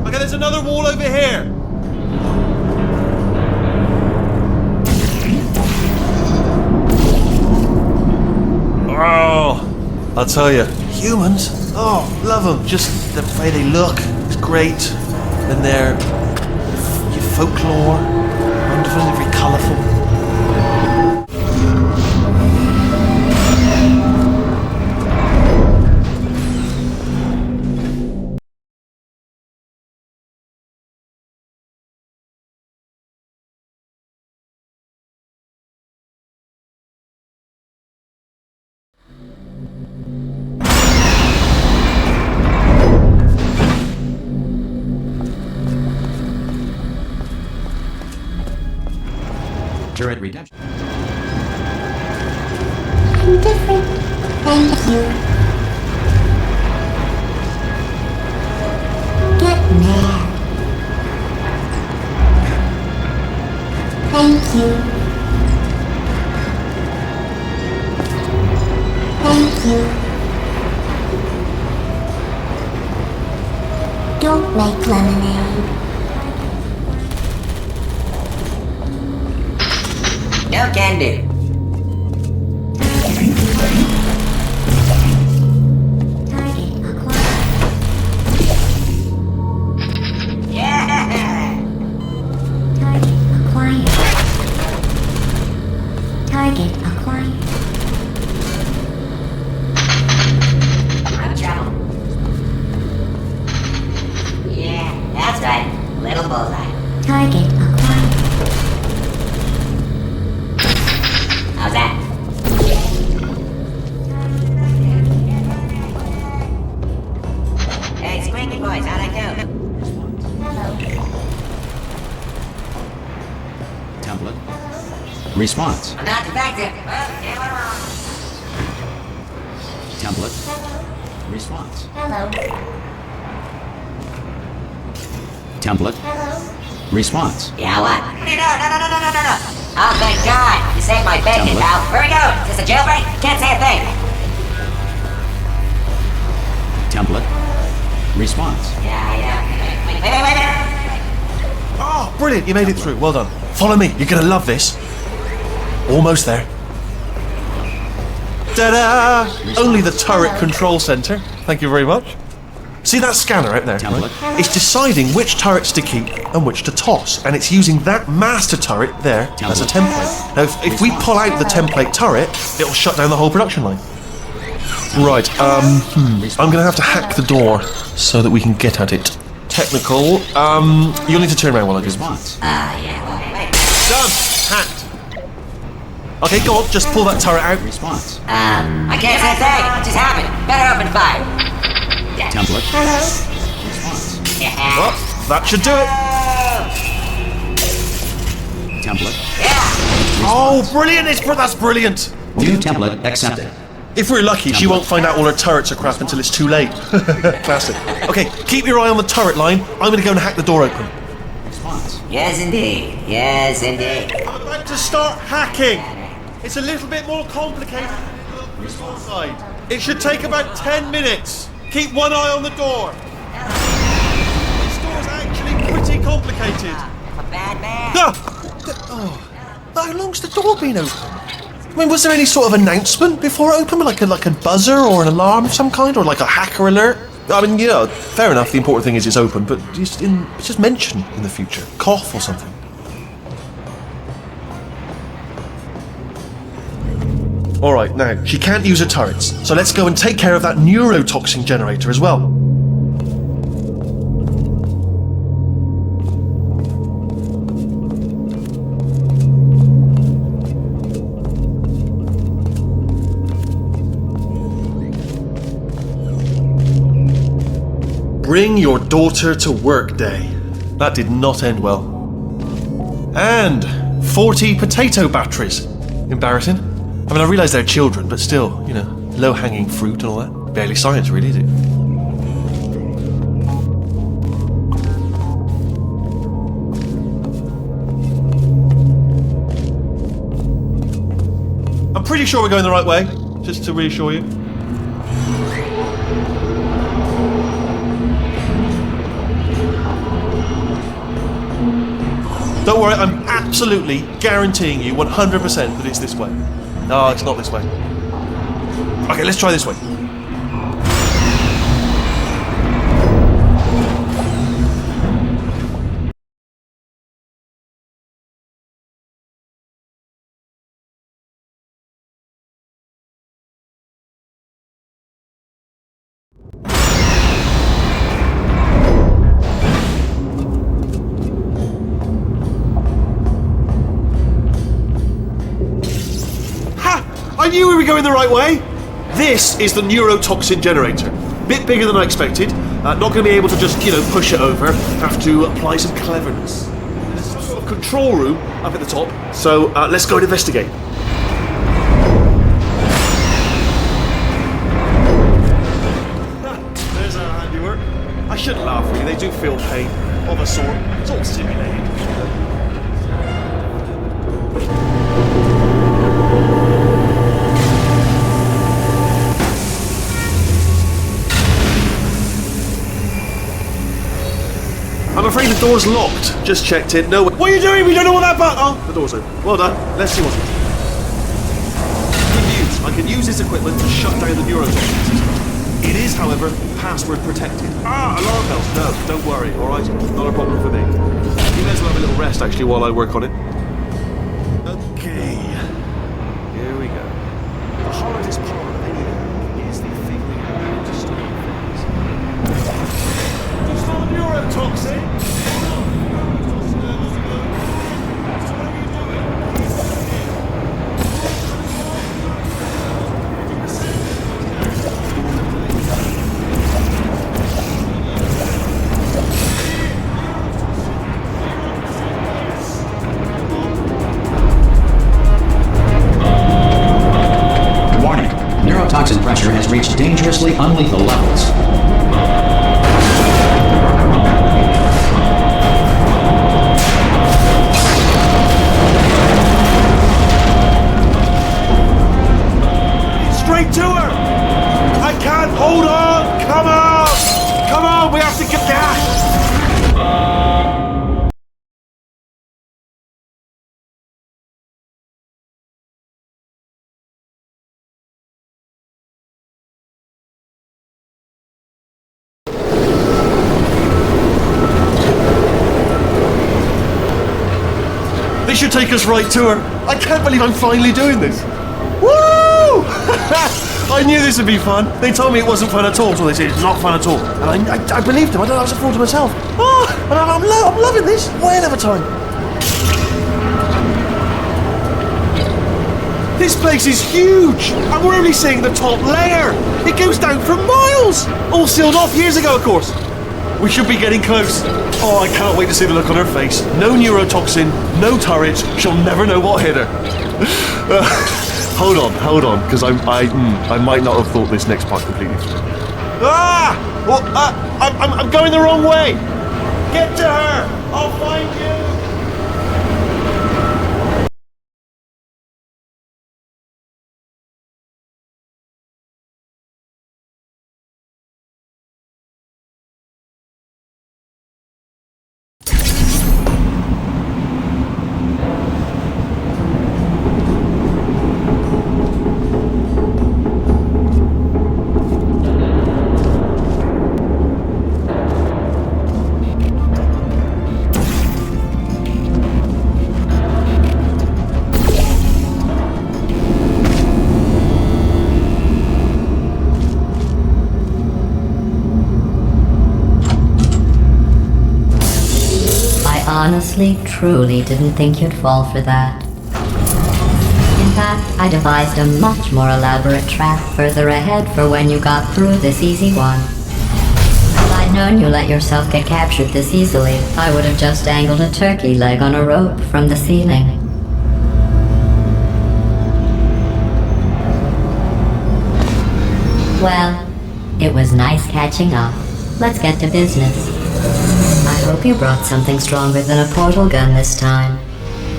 Okay, there's another wall over here. Oh, I'll tell you, humans, oh, love them. Just the way they look is great. And their folklore. Wonderful, very colourful. Turret redemption. I'm different. Thank you. Get mad. Thank you. Thank you. Make lemonade. No can do. Target acquired. Yeah! Target acquired. Target acquired. I'm trouble. Yeah, that's right. Little bullseye. Target acquired. How's that? Hey, Squeaky Boys, how'd I do? Template. Response. I'm not defective. Yeah, whatever. Template. Response. Hello. Template. Response. Yeah, what? What are you doing? No. Oh, thank God. You saved my bacon, pal. Where we go? Is this a jailbreak? Can't say a thing. Template. Response. Yeah. Wait. Oh, brilliant, you made it through. Well done. Follow me, you're gonna love this. Almost there. Ta-da! Only the turret control center. Thank you very much. See that scanner out there? Template. Right? It's deciding which turrets to keep and which to toss, and it's using that master turret there as a template. Now, if we pull out the template turret, it'll shut down the whole production line. Right, I'm gonna have to hack the door so that we can get at it. Technical, you'll need to turn around while I do. Response. Wait. Done! Hacked! Okay, go on, just pull that turret out. Response. I can't say a thing. It just happened. Better open fire. Template. Hello. Response. Yeah. Well, that should do it. Template. Oh, brilliant! That's brilliant. New template accepted. If we're lucky, she won't find out all her turrets are crap until it's too late. Classic. Okay, keep your eye on the turret line. I'm gonna go and hack the door open. Response. Yes, indeed. I'm about to start hacking. It's a little bit more complicated than the door side. It should take about 10 minutes. Keep one eye on the door. This door's actually pretty complicated. A bad man. Oh, how long's the door been open? I mean, was there any sort of announcement before it opened, like a buzzer or an alarm of some kind, or like a hacker alert? I mean, yeah, fair enough. The important thing is it's open, but just mention in the future, cough or something. All right, now she can't use her turrets, so let's go and take care of that neurotoxin generator as well. Bring your daughter to work day. That did not end well. And 40 potato batteries. Embarrassing. I mean, I realise they're children, but still, you know, low-hanging fruit and all that. Barely science, really, is it? I'm pretty sure we're going the right way, just to reassure you. Don't worry, I'm absolutely guaranteeing you 100% that it's this way. No, it's not this way. Okay, let's try this way. I knew we were going the right way! This is the neurotoxin generator. Bit bigger than I expected. Not going to be able to just, push it over. Have to apply some cleverness. There's some sort of control room up at the top, so let's go and investigate. There's our handiwork. I shouldn't laugh, really. They do feel pain of a sort. It's all simulated. Door's locked. Just checked it. No. What are you doing? We don't know what that button. Oh, the door's open. Well done. Let's see what's it. Good news. I can use this equipment to shut down the neurotoxin system. It is, however, password protected. Alarm bells. No, don't worry. All right, not a problem for me. You guys will have a little rest actually while I work on it. Okay. Here we go. The hardest part of any hack is the figuring out how to stop things. To stop neurotoxin. Neurotoxin pressure has reached dangerously unlethal levels. Straight to her! I can't hold on! Come on! Come on, we have to get that! This should take us right to her. I can't believe I'm finally doing this. Woo! I knew this would be fun. They told me it wasn't fun at all, so they said it's not fun at all. And I believed them. I was a fool to myself. Oh, and I'm loving this. Whale of a time. This place is huge, and we're only seeing the top layer. It goes down for miles. All sealed off years ago, of course. We should be getting close. Oh, I can't wait to see the look on her face. No neurotoxin, no turret. She'll never know what hit her. Hold on, because I might not have thought this next part completely through. Ah! Well, I'm going the wrong way. Get to her. I'll find you. Honestly, truly didn't think you'd fall for that. In fact, I devised a much more elaborate trap further ahead for when you got through this easy one. If I'd known you let yourself get captured this easily, I would have just dangled a turkey leg on a rope from the ceiling. Well, it was nice catching up. Let's get to business. I hope you brought something stronger than a portal gun this time.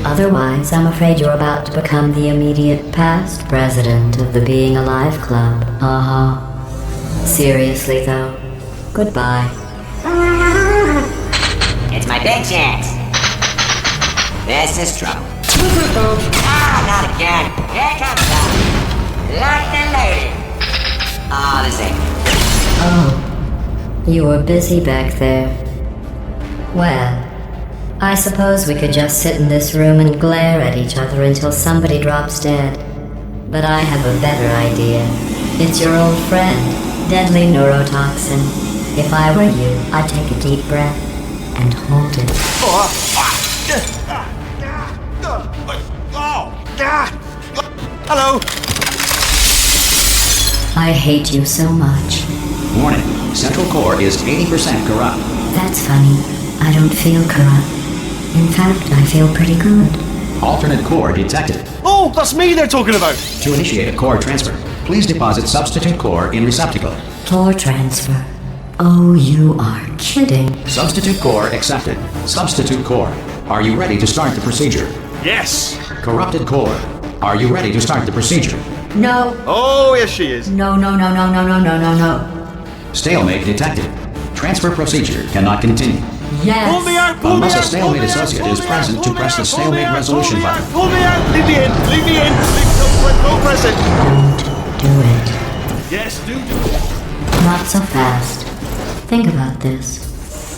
Otherwise, I'm afraid you're about to become the immediate past president of the Being Alive Club. Seriously, though, goodbye. It's my big chance. This is trouble. Not again. Here comes that. Locked and loaded. This ain't. Oh, you were busy back there. Well, I suppose we could just sit in this room and glare at each other until somebody drops dead. But I have a better idea. It's your old friend, deadly neurotoxin. If I were you, I'd take a deep breath and hold it. Hello. I hate you so much. Warning, central core is 80% corrupt. That's funny. I don't feel corrupt. In fact, I feel pretty good. Alternate core detected. Oh, that's me they're talking about. To initiate a core transfer, please deposit substitute core in receptacle. Core transfer. Oh, you are kidding. Substitute core accepted. Substitute core. Are you ready to start the procedure? Yes. Corrupted core. Are you ready to start the procedure? No. Oh, yes she is. No. Stalemate detected. Transfer procedure cannot continue. Yes. Pull me out! Pull me Unless a out! stalemate pull me out, associate pull is me present out, to pull me press the out, pull me stalemate out, resolution pull me out, button. Pull me out! Leave me in! Leave me in! Don't press it! Don't do it. Yes, do. Not so fast. Think about this.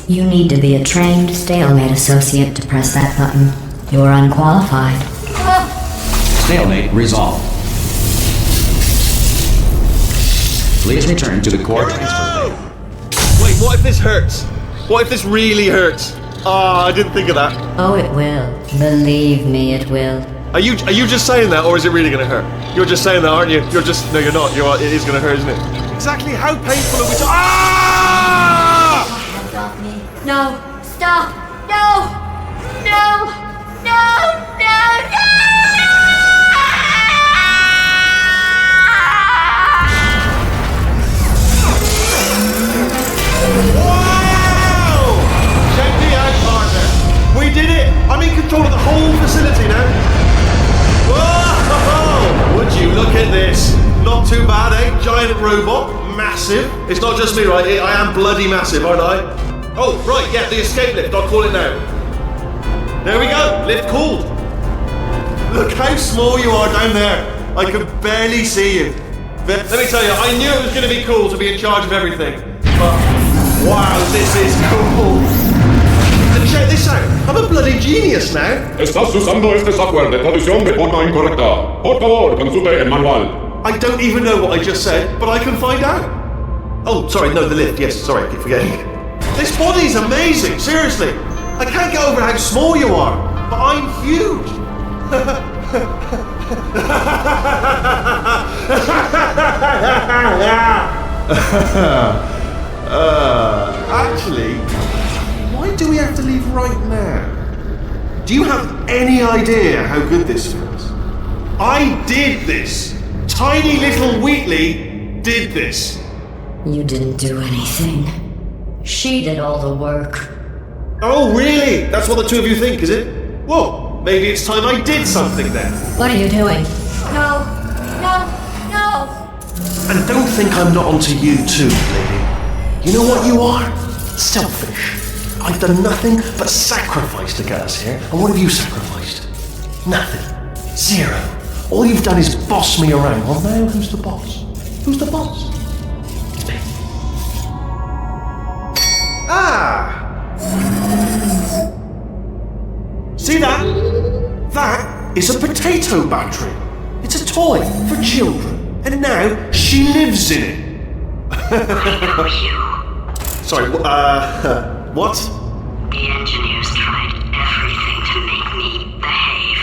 You need to be a trained stalemate associate to press that button. You're unqualified. Stalemate resolved. Please return to the core transfer bay. Wait, what if this hurts? What if this really hurts? Ah, I didn't think of that. Oh, it will. Believe me, it will. Are you just saying that, or is it really going to hurt? You're just saying that, aren't you? No, you're not. It is going to hurt, isn't it? Exactly how painful are we to... Ah! Hands off me. No. Stop. No. No. No. No. No. Wow! Check me out, partner. We did it. I'm in control of the whole facility now. Whoa! Would you look at this? Not too bad, eh? Giant robot, massive. It's not just me, right? I am bloody massive, aren't I? Oh, right, yeah, the escape lift. I'll call it now. There we go. Lift called. Look how small you are down there. I can barely see you. Let me tell you, I knew it was going to be cool to be in charge of everything. But, wow, this is cool. And check this out. I'm a bloody genius now. Estás usando este software de traducción de forma incorrecta. Por favor, consulte el manual. I don't even know what I just said, but I can find out. Oh, sorry, no, the lift. Yes, sorry, I keep forgetting. This body's amazing, seriously. I can't get over how small you are, but I'm huge. Actually, why do we have to leave right now? Do you have any idea how good this feels? I did this. Tiny little Wheatley did this. You didn't do anything. She did all the work. Oh, really? That's what the two of you think, is it? Well, maybe it's time I did something then. What are you doing? No. No. No. And don't think I'm not onto you too, lady. You know what you are? Selfish. I've done nothing but sacrifice to get us here. And what have you sacrificed? Nothing. Zero. All you've done is boss me around. Well, now who's the boss? Who's the boss? It's me. Ah! See that? That is a potato battery. It's a toy for children. And now she lives in it. I know you. Sorry, what? The engineers tried everything to make me behave,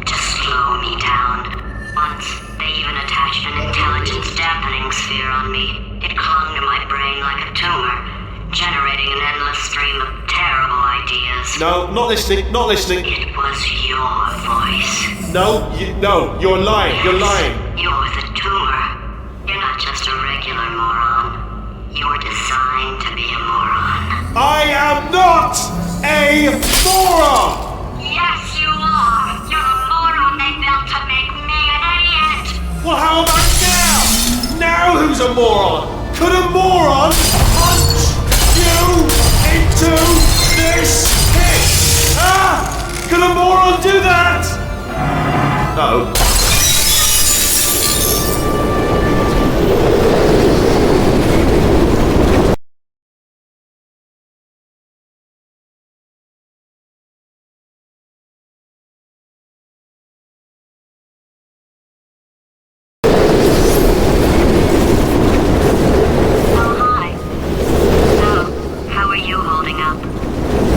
to slow me down. Once, they even attached an intelligence dampening sphere on me. It clung to my brain like a tumor, generating an endless stream of terrible ideas. No, not listening, not listening. It was your voice. No, you're lying, you're lying. You're the tumor. You're not just a regular moron. You're designed to be a moron. I am not a moron! Yes, you are! You're a moron they built to make me an idiot! Well, how about now? Now who's a moron? Could a moron punch you into this pit? Ah! Could a moron do that? No.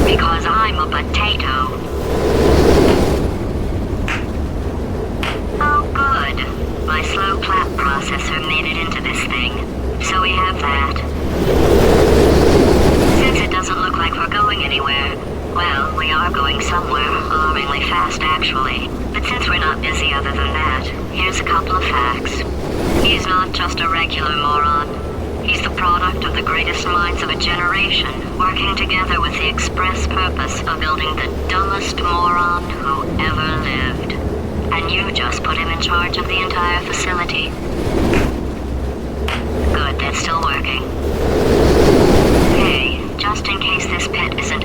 Because I'm a potato. Oh, good. My slow clap processor made it into this thing, so we have that. Since it doesn't look like we're going anywhere, well, we are going somewhere, alarmingly fast actually. But since we're not busy other than that, here's a couple of facts. He's not just a regular moron. He's the product of the greatest minds of a generation, working together with the express purpose of building the dumbest moron who ever lived. And you just put him in charge of the entire facility. Good, that's still working. Hey, just in case this pit isn't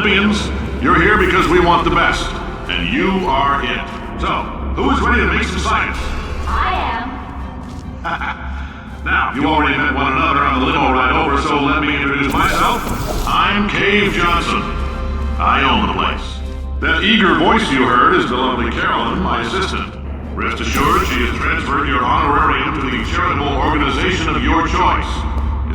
Olympians, you're here because we want the best, and you are it. So, who is ready to make some science? I am. Now, you already met one another on the limo ride over, so let me introduce myself. I'm Cave Johnson. I own the place. That eager voice you heard is the lovely Carolyn, my assistant. Rest assured, she has transferred your honorarium to the charitable organization of your choice.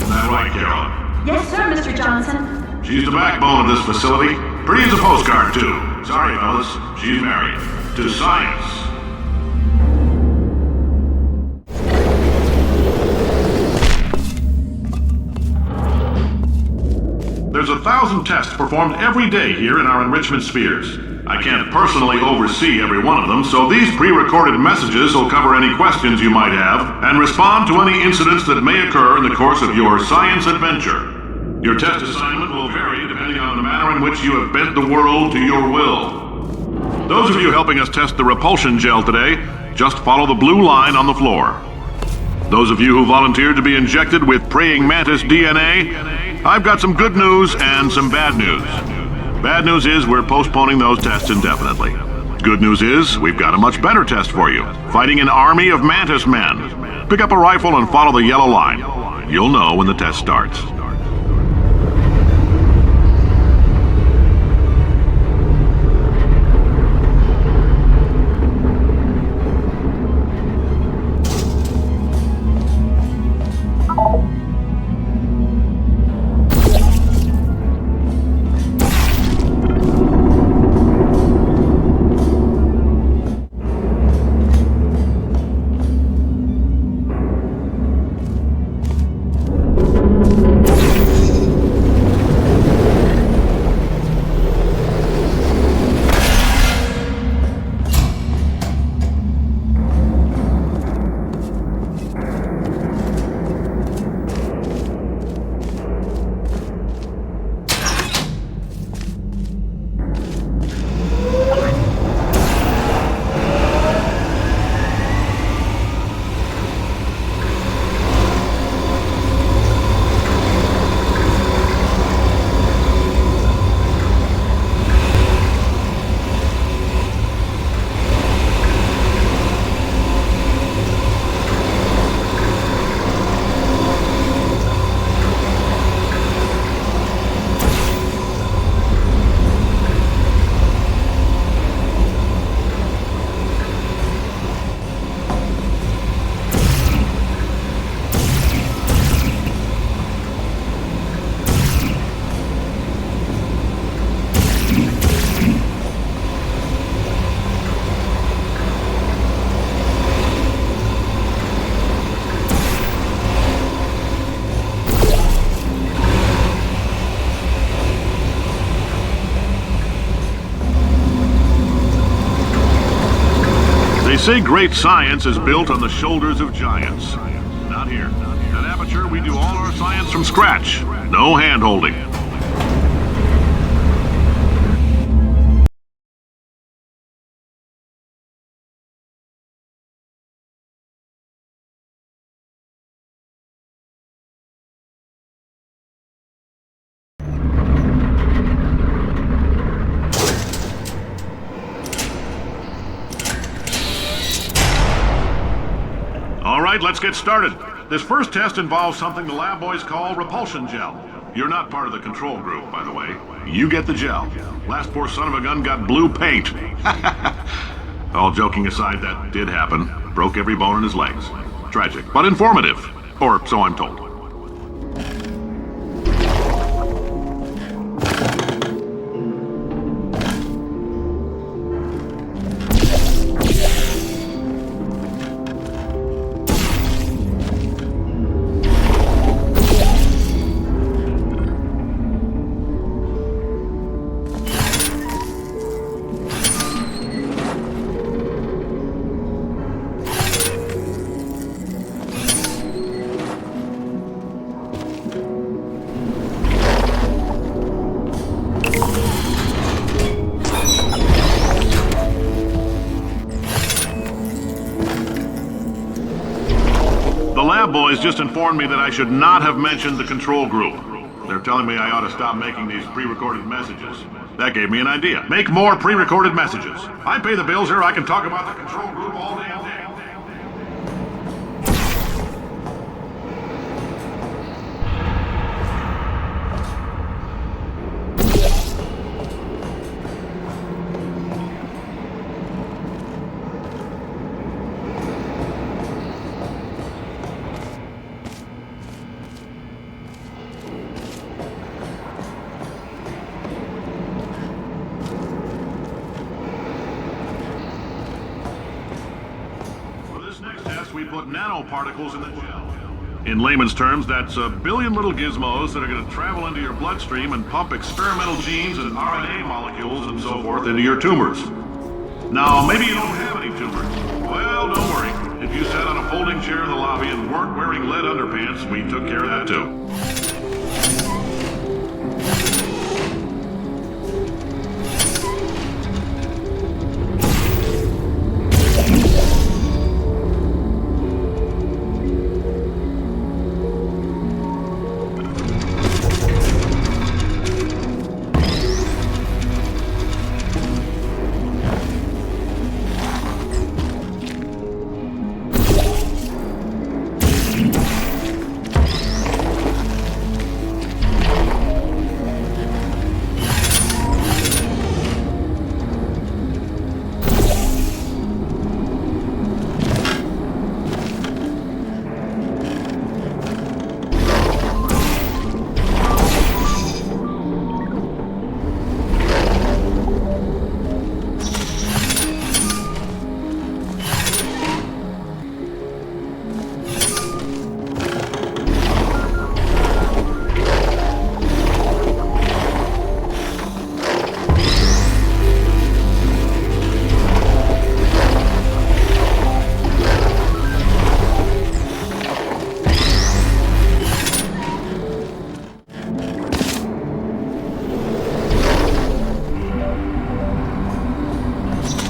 Isn't that right, Carolyn? Yes, sir, Mr. Johnson. She's the backbone of this facility. Pretty as a postcard, too. Sorry, fellas. She's married. To science. There's 1,000 tests performed every day here in our enrichment spheres. I can't personally oversee every one of them, so these pre-recorded messages will cover any questions you might have and respond to any incidents that may occur in the course of your science adventure. Your test assignment will vary depending on the manner in which you have bent the world to your will. Those of you helping us test the repulsion gel today, just follow the blue line on the floor. Those of you who volunteered to be injected with praying mantis DNA, I've got some good news and some bad news. Bad news is we're postponing those tests indefinitely. Good news is we've got a much better test for you. Fighting an army of mantis men. Pick up a rifle and follow the yellow line. You'll know when the test starts. They say great science is built on the shoulders of giants. Not here. At Aperture, we do all our science from scratch. No hand-holding. All right, let's get started. This first test involves something the lab boys call repulsion gel. You're not part of the control group, by the way. You get the gel. Last poor son of a gun got blue paint. All joking aside, that did happen. Broke every bone in his legs. Tragic, but informative. Or so I'm told. The lab boys just informed me that I should not have mentioned the control group. They're telling me I ought to stop making these pre-recorded messages. That gave me an idea. Make more pre-recorded messages. I pay the bills here, I can talk about the control group all day. We put nanoparticles in the gel. In layman's terms, that's a billion little gizmos that are going to travel into your bloodstream and pump experimental genes and RNA molecules and so forth into your tumors. Now, maybe you don't have any tumors. Well, don't worry. If you sat on a folding chair in the lobby and weren't wearing lead underpants, we took care of that too.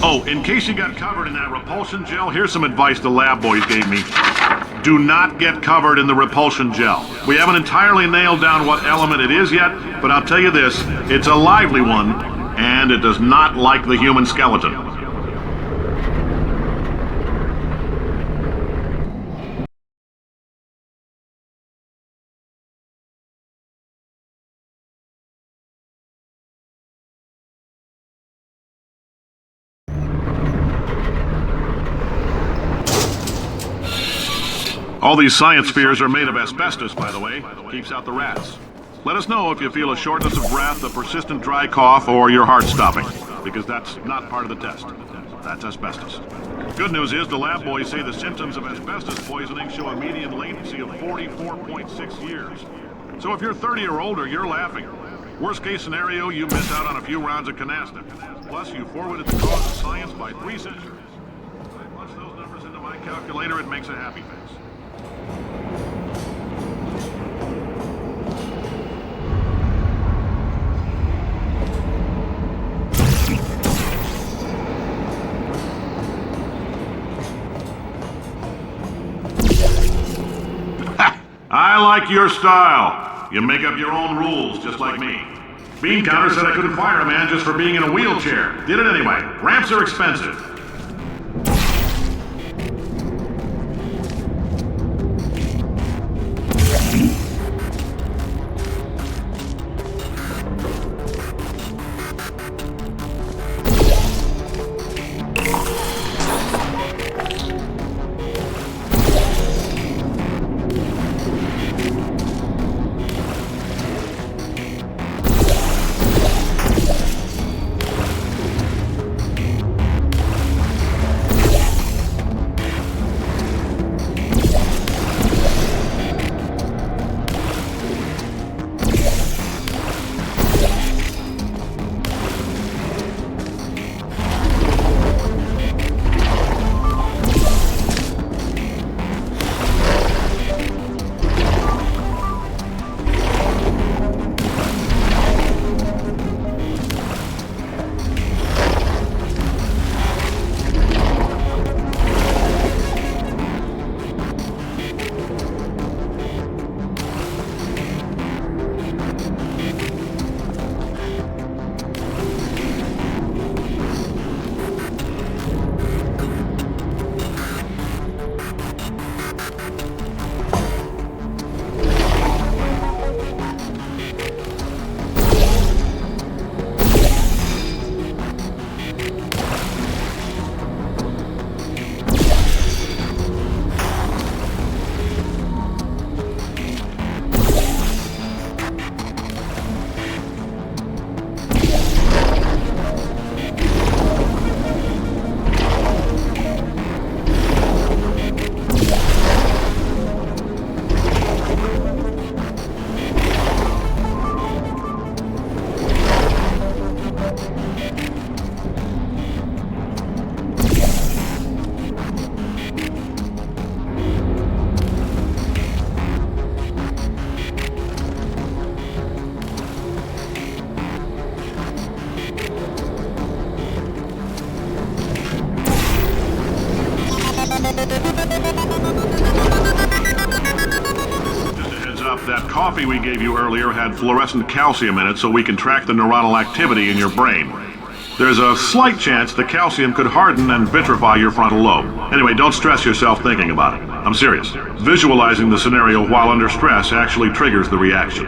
Oh, in case you got covered in that repulsion gel, here's some advice the lab boys gave me. Do not get covered in the repulsion gel. We haven't entirely nailed down what element it is yet, but I'll tell you this, it's a lively one, and it does not like the human skeleton. All these science spheres are made of asbestos, by the way. Keeps out the rats. Let us know if you feel a shortness of breath, a persistent dry cough, or your heart stopping, because that's not part of the test. That's asbestos. Good news is the lab boys say the symptoms of asbestos poisoning show a median latency of 44.6 years. So if you're 30 or older, you're laughing. Worst case scenario, you miss out on a few rounds of canasta. Plus, you forwarded the cause of science by 3 centuries. I punch those numbers into my calculator, it makes a happy face. I like your style. You make up your own rules, just like me. Bean Counter said I couldn't fire a man just for being in a wheelchair. Did it anyway. Ramps are expensive. Heads up, that coffee we gave you earlier had fluorescent calcium in it so we can track the neuronal activity in your brain. There's a slight chance the calcium could harden and vitrify your frontal lobe. Anyway, don't stress yourself thinking about it. I'm serious. Visualizing the scenario while under stress actually triggers the reaction.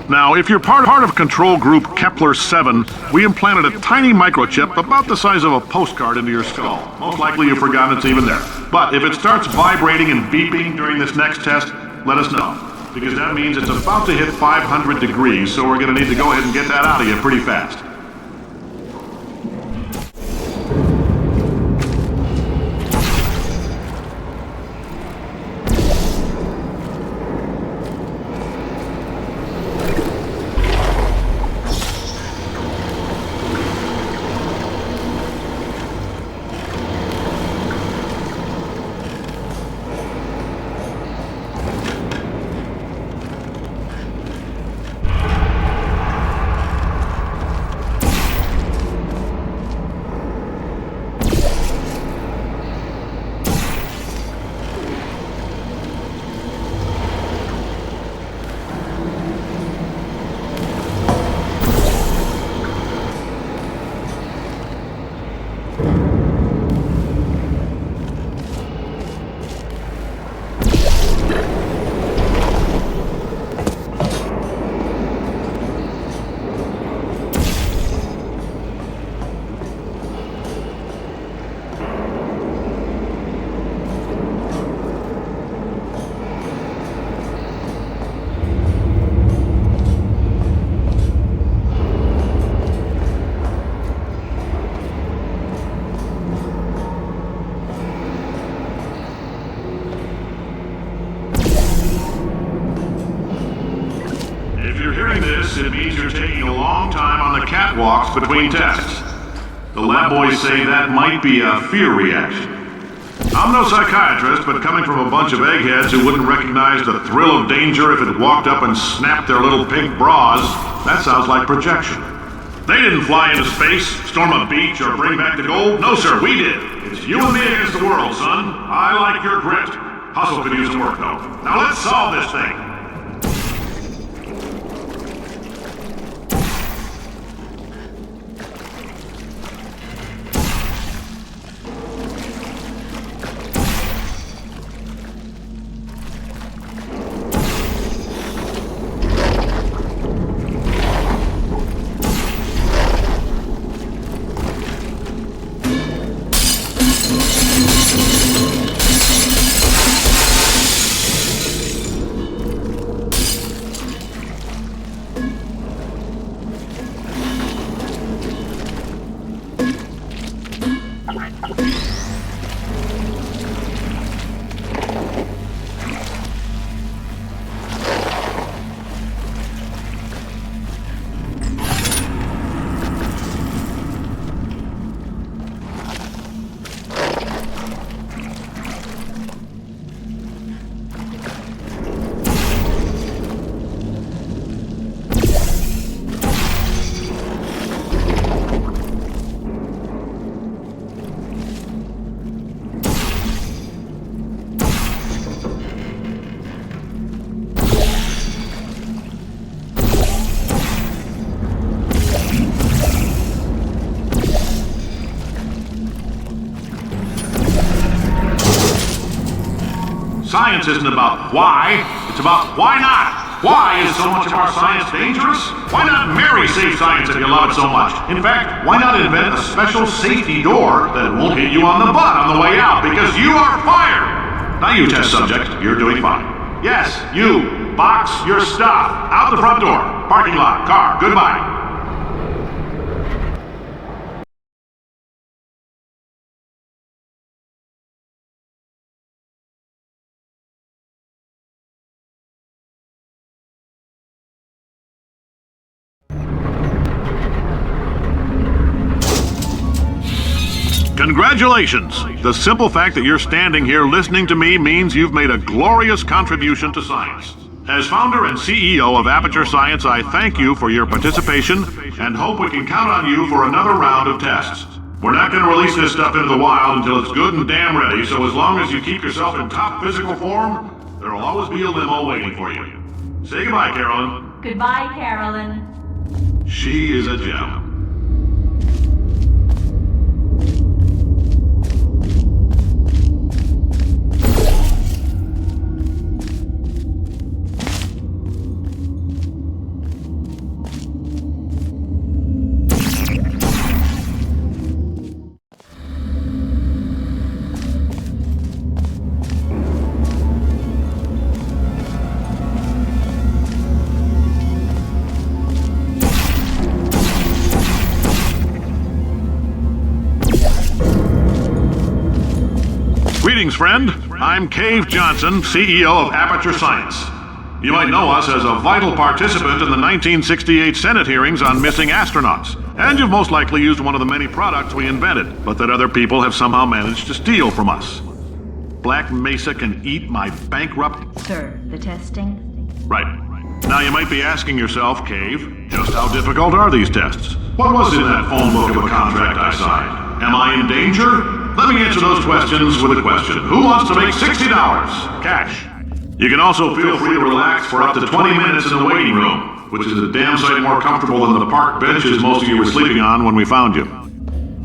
Now, if you're part of control group Kepler-7, we implanted a tiny microchip about the size of a postcard into your skull. Most likely you've forgotten it's even there. But if it starts vibrating and beeping during this next test, let us know. Because that means it's about to hit 500 degrees, so we're going to need to go ahead and get that out of you pretty fast. It means you're taking a long time on the catwalks between tests. The lab boys say that might be a fear reaction. I'm no psychiatrist, but coming from a bunch of eggheads who wouldn't recognize the thrill of danger if it walked up and snapped their little pink bras, that sounds like projection. They didn't fly into space, storm a beach, or bring back the gold. No, sir, we did. It's you and me against the world, son. I like your grit. Hustle could use some work, though. Now let's solve this thing. Science isn't about why, it's about why not. Why is so much of our science dangerous? Why not marry safe science if you love it so much? In fact, why not invent a special safety door that won't hit you on the butt on the way out because you are fired? Now you test subject, you're doing fine. Yes, you, box your stuff, out the front door, parking lot, car, goodbye. Congratulations! The simple fact that you're standing here listening to me means you've made a glorious contribution to science. As founder and CEO of Aperture Science, I thank you for your participation and hope we can count on you for another round of tests. We're not going to release this stuff into the wild until it's good and damn ready, so as long as you keep yourself in top physical form, there will always be a limo waiting for you. Say goodbye, Carolyn. Goodbye, Carolyn. She is a gem. Greetings, friend. I'm Cave Johnson, CEO of Aperture Science. You might know us as a vital participant in the 1968 Senate hearings on missing astronauts. And you've most likely used one of the many products we invented, but that other people have somehow managed to steal from us. Black Mesa can eat my bankrupt... Sir, the testing? Right. Now you might be asking yourself, Cave, just how difficult are these tests? What was in that phone book of a contract I signed? Am I in danger? Let me answer those questions with a question. Who wants to make $60 cash? You can also feel free to relax for up to 20 minutes in the waiting room, which is a damn sight more comfortable than the park benches most of you were sleeping on when we found you.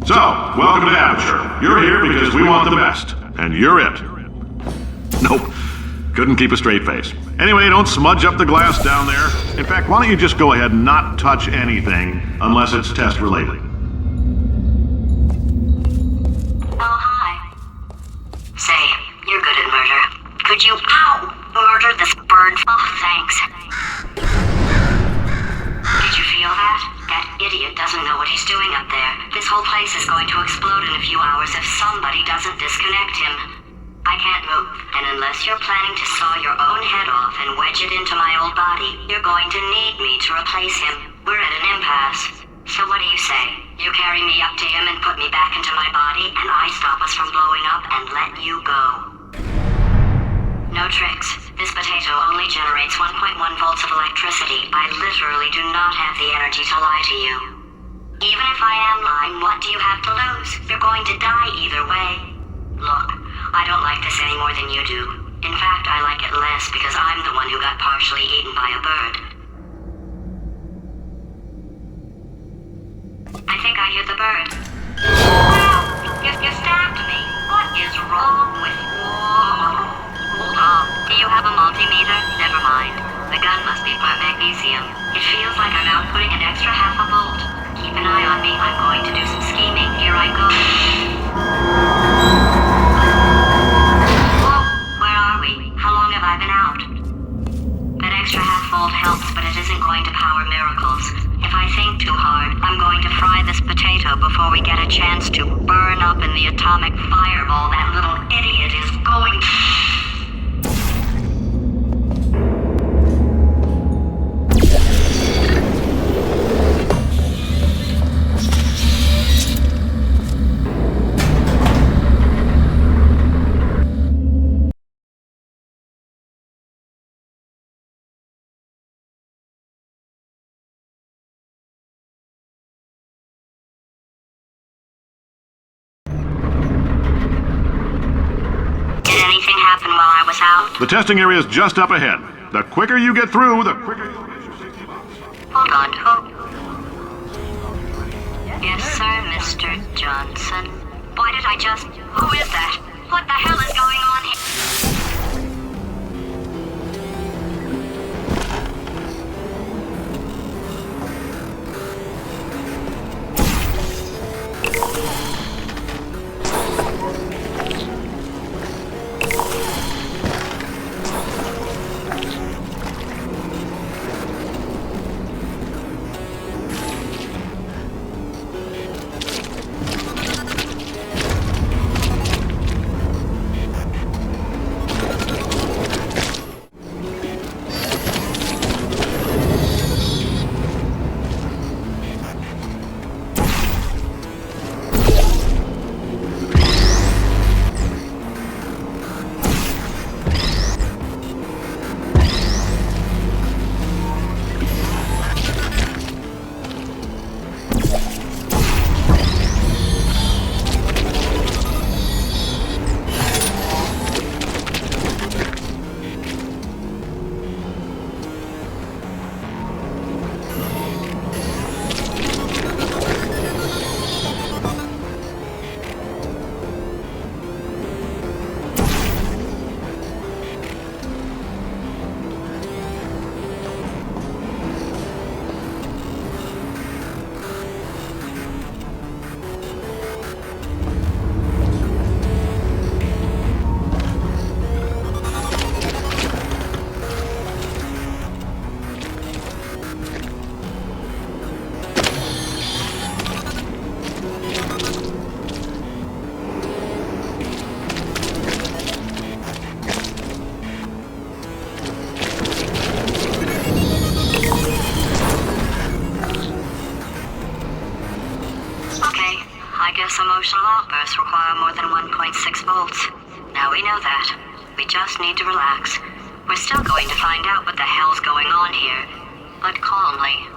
So, welcome to Aperture. You're here because we want the best, and you're it. Nope, couldn't keep a straight face. Anyway, don't smudge up the glass down there. In fact, why don't you just go ahead and not touch anything unless it's test related. Oh, hi. Say, you're good at murder. Could you, murder this bird? Oh, thanks. Did you feel that? That idiot doesn't know what he's doing up there. This whole place is going to explode in a few hours if somebody doesn't disconnect him. I can't move, and unless you're planning to saw your own head off and wedge it into my old body, you're going to need me to replace him. We're at an impasse. So what do you say? You carry me up to him and put me back into my body, and I stop us from blowing up and let you go. No tricks. This potato only generates 1.1 volts of electricity. I literally do not have the energy to lie to you. Even if I am lying, what do you have to lose? You're going to die either way. Look, I don't like this any more than you do. In fact, I like it less because I'm the one who got partially eaten by a bird. I think I hear the bird. Wow! You stabbed me! What is wrong with you? Hold on. Do you have a multimeter? Never mind. The gun must be part magnesium. It feels like I'm outputting an extra half a volt. Keep an eye on me. I'm going to do some scheming. Here I go. Whoa! Where are we? How long have I been out? That extra half volt helps, but it isn't going to power miracles. If I think too hard, I'm going to fry this potato before we get a chance to burn up in the atomic fireball that little idiot is going to... happen while I was out? The testing area is just up ahead. The quicker you get through, the quicker you'll get your safety box. Hold on, who? Yes, sir, Mr. Johnson. Why did I just... Who is that? What the hell is going on here? guess emotional outbursts require more than 1.6 volts. Now we know that. We just need to relax. We're still going to find out what the hell's going on here, but calmly.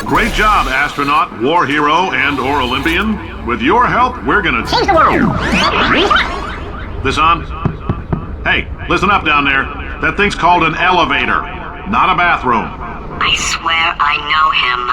Great job, astronaut, war hero, and/or Olympian. With your help, we're gonna change the world. This on? Hey, listen up down there. That thing's called an elevator, not a bathroom. I swear I know him.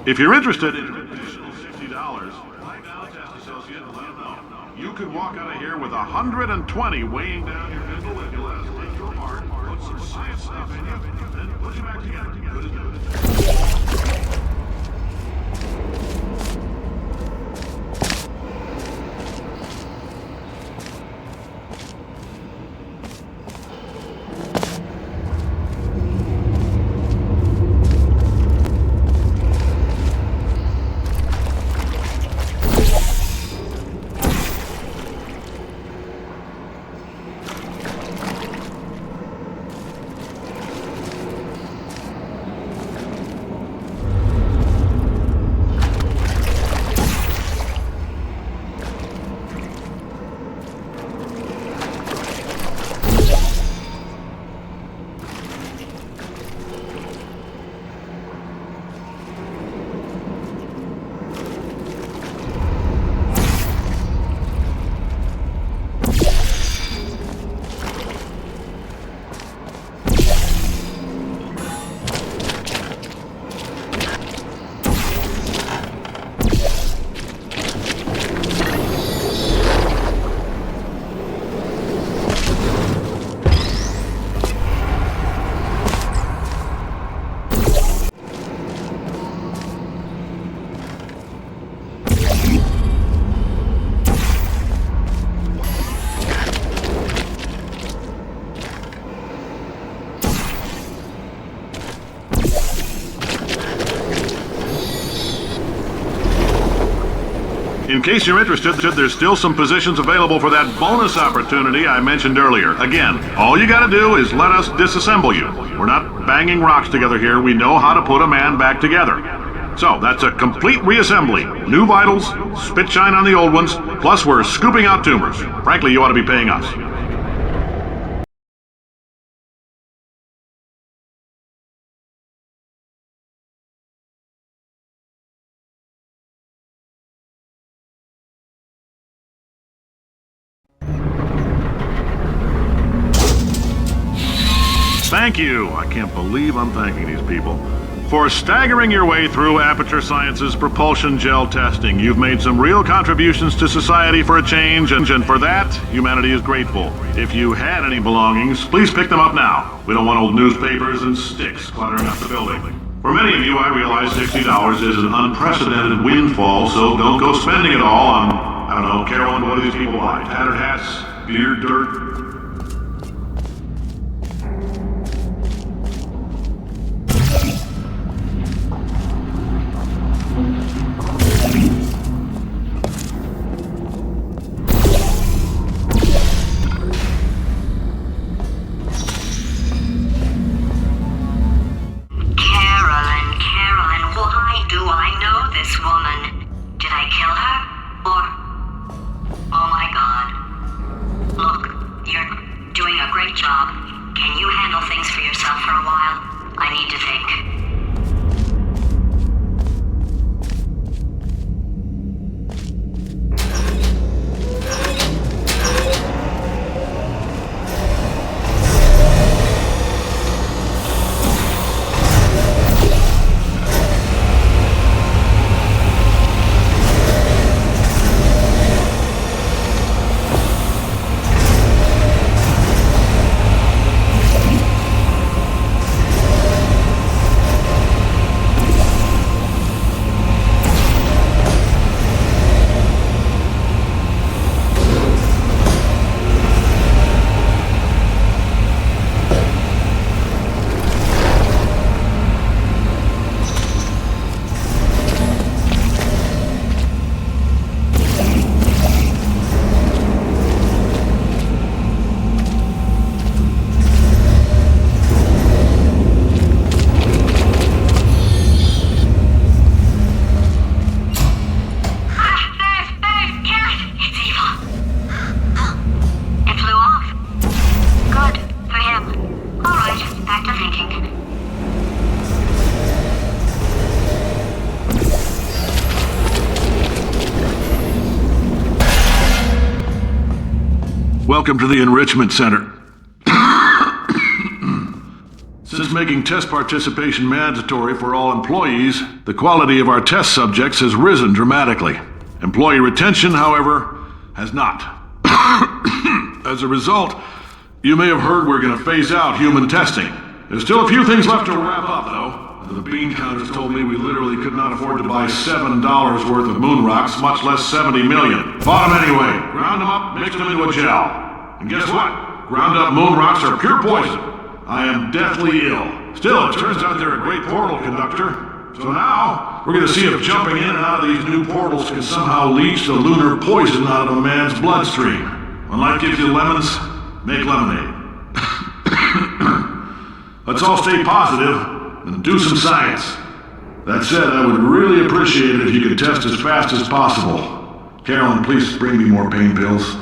If you're interested in an additional $60, flag down a test associate and let them know. You could walk out of here with 120 weighing down your pistol if you let us take you apart, put some science stuff in you, then put you back together. Good as new. In case you're interested, there's still some positions available for that bonus opportunity I mentioned earlier. Again, all you gotta do is let us disassemble you. We're not banging rocks together here. We know how to put a man back together. So, that's a complete reassembly. New vitals, spit shine on the old ones, plus we're scooping out tumors. Frankly, you ought to be paying us. Thank you. I can't believe I'm thanking these people. For staggering your way through Aperture Science's propulsion gel testing, you've made some real contributions to society for a change, and for that, humanity is grateful. If you had any belongings, please pick them up now. We don't want old newspapers and sticks cluttering up the building. For many of you, I realize $60 is an unprecedented windfall, so don't go spending it all on, I don't know, Carolyn, what do these people buy? Tattered hats, beer, dirt? Welcome to the Enrichment Center. Since making test participation mandatory for all employees, the quality of our test subjects has risen dramatically. Employee retention, however, has not. As a result, you may have heard we're going to phase out human testing. There's still a few things left to wrap up, though. The bean counters told me we literally could not afford to buy $7 worth of moon rocks, much less 70 million. Bought them anyway. Ground them up, mixed them into a gel. And guess what? Ground up moon rocks are pure poison. I am deathly ill. Still, it turns out they're a great portal conductor. So now, we're going to see if jumping in and out of these new portals can somehow leach the lunar poison out of a man's bloodstream. When life gives you lemons, make lemonade. Let's all stay positive and do some science. That said, I would really appreciate it if you could test as fast as possible. Carolyn, please bring me more pain pills.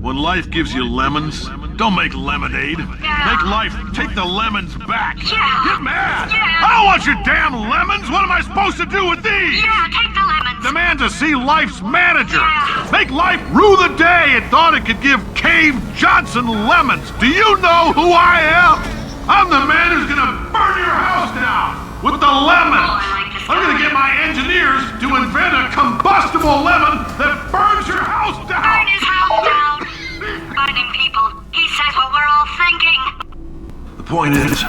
When life gives you lemons, don't make lemonade. Make life take the lemons back. Get mad! I don't want your damn lemons! What am I supposed to do with these? Take the lemons. Demand to see life's manager. Make life rue the day it thought it could give Cave Johnson lemons. Do you know who I am? I'm the man who's gonna burn your house down with the lemons. I'm gonna get my engineers to invent a combustible lemon that burns your house down. Burn his house down. Burning people. He says what we're all thinking. The point is,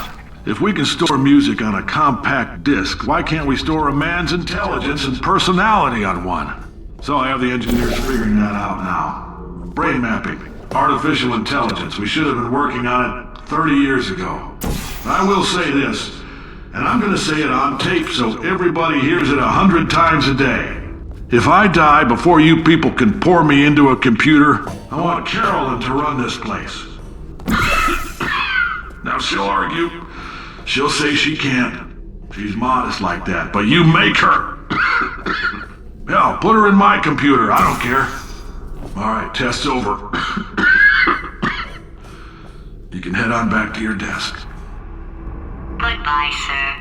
if we can store music on a compact disc, why can't we store a man's intelligence and personality on one? So I have the engineers figuring that out now. Brain mapping, artificial intelligence. We should have been working on it 30 years ago. I will say this, and I'm going to say it on tape so everybody hears it 100 times a day. If I die before you people can pour me into a computer, I want Carolyn to run this place. Now she'll argue. She'll say she can't. She's modest like that, but you make her. Hell, put her in my computer. I don't care. All right, test's over. You can head on back to your desk. Goodbye, sir.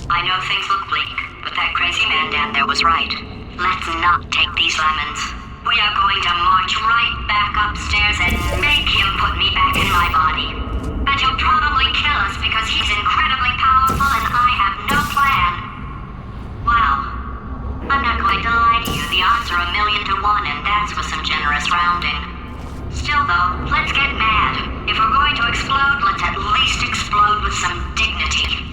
I know things look bleak, but that crazy man down there was right. Let's not take these lemons. We are going to march right back upstairs and make him put me back in my body. And he'll probably kill us because he's incredibly powerful and I have no plan. Well, I'm not going to lie to you. The odds are 1,000,000 to 1, and that's with some generous rounding. Still though, let's get mad. If we're going to explode, let's at least explode with some dignity.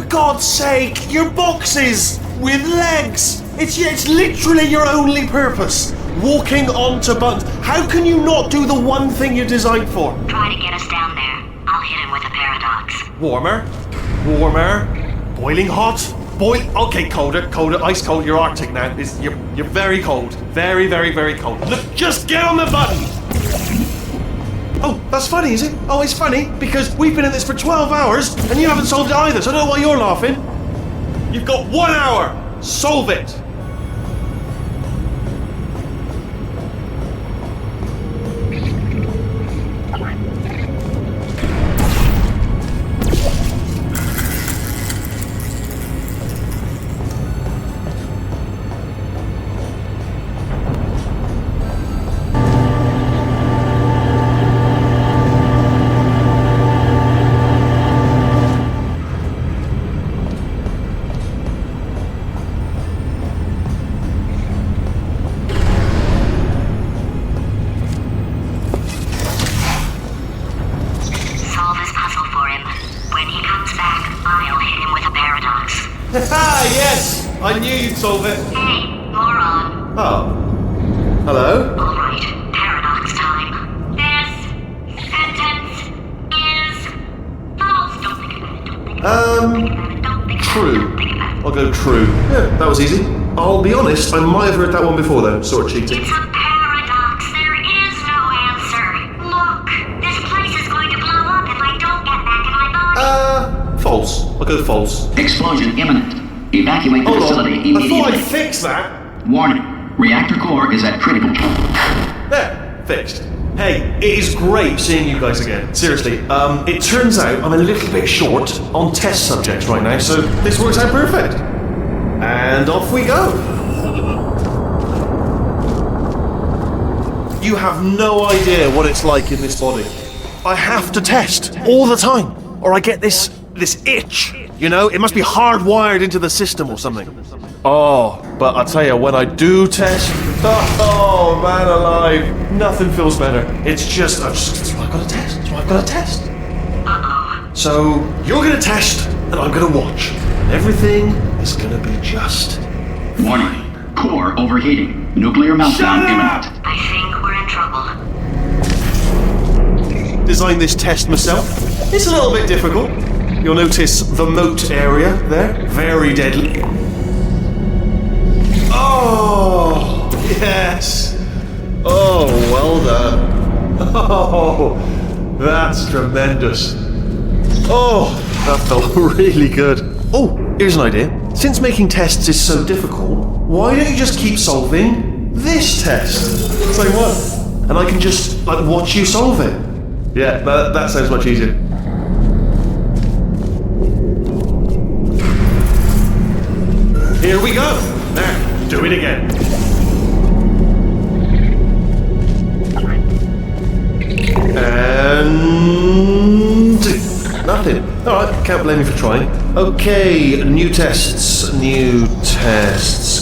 God's sake, your boxes with legs. It's literally your only purpose. Walking onto buttons. How can you not do the one thing you're designed for? Try to get us down there. I'll hit him with a paradox. Warmer. Boiling hot. Okay, colder. Ice cold. You're Arctic now. You're very cold. Very, very, very cold. Look, just get on the button. Oh, that's funny, is it? Oh, it's funny because we've been at this for 12 hours and you haven't solved it either, so I don't know why you're laughing. You've got 1 hour. Solve it. I'll hit him with a paradox. Ah, yes! I knew you'd solve it. Hey, moron. Oh. Hello? Alright, paradox time. This sentence is false. Don't think about it. Don't think about it. Don't think about it. True. Don't think about it. I'll go true. Yeah, that was easy. I'll be honest, I might have heard that one before though, sort of cheating. It's a paradox. There is no answer. Look, this place is going to blow up if I don't get back in my body. False. I'll go false. Explosion imminent. Evacuate the Hold facility on. I immediately. thought I'd fix that. Warning. Reactor core is at critical. There, fixed. Hey, it is great seeing you guys again. Seriously, it turns out I'm a little bit short on test subjects right now, so this works out perfect. And off we go. You have no idea what it's like in this body. I have to test all the time, or I get this itch. You know, it must be hardwired into the system or something. Oh, but I tell you, when I do test, oh man alive, nothing feels better. It's just, I've got to test. So I've got to test. So you're gonna test, and I'm gonna watch. And everything is gonna be just. Warning. Core overheating. Nuclear meltdown imminent. I think we're in trouble. Designed this test myself. It's a little bit difficult. You'll notice the moat area there, very deadly. Oh, yes. Oh, well done. Oh, that's tremendous. Oh, that felt really good. Oh, here's an idea. Since making tests is so difficult, why don't you just keep solving this test? Say what? And I can just, watch you solve it. Yeah, that sounds much easier. Here we go. Now, do it again. And nothing. Alright, can't blame me for trying. Okay, new tests.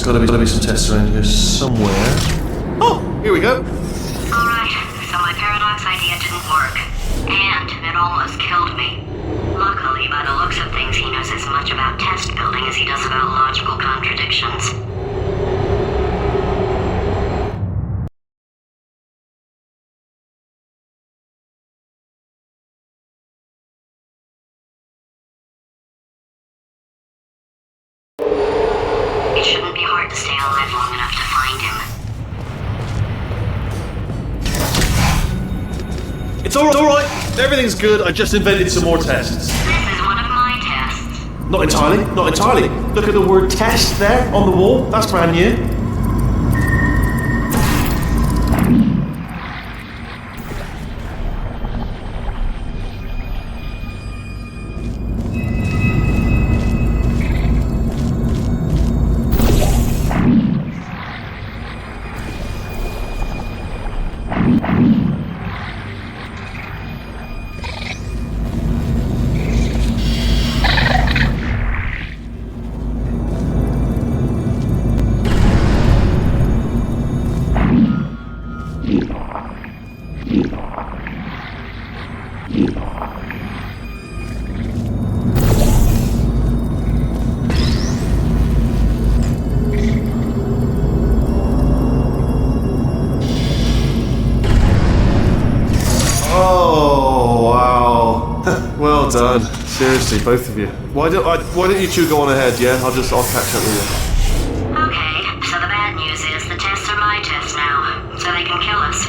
Gotta be some tests around here somewhere. Oh, here we go. Alright, so my paradox idea didn't work. And it almost killed me. Luckily, by the looks of things, he knows as much about test building as he does about logical contradictions. It shouldn't be hard to stay alive long enough to find him. It's alright. Everything's good. I just invented some more tests. This is one of my tests. Not entirely. Look at the word test there on the wall. That's brand new. Well done. Seriously, both of you. Why don't you two go on ahead, yeah? I'll catch up with you. Okay, so the bad news is the tests are my tests now, so they can kill us.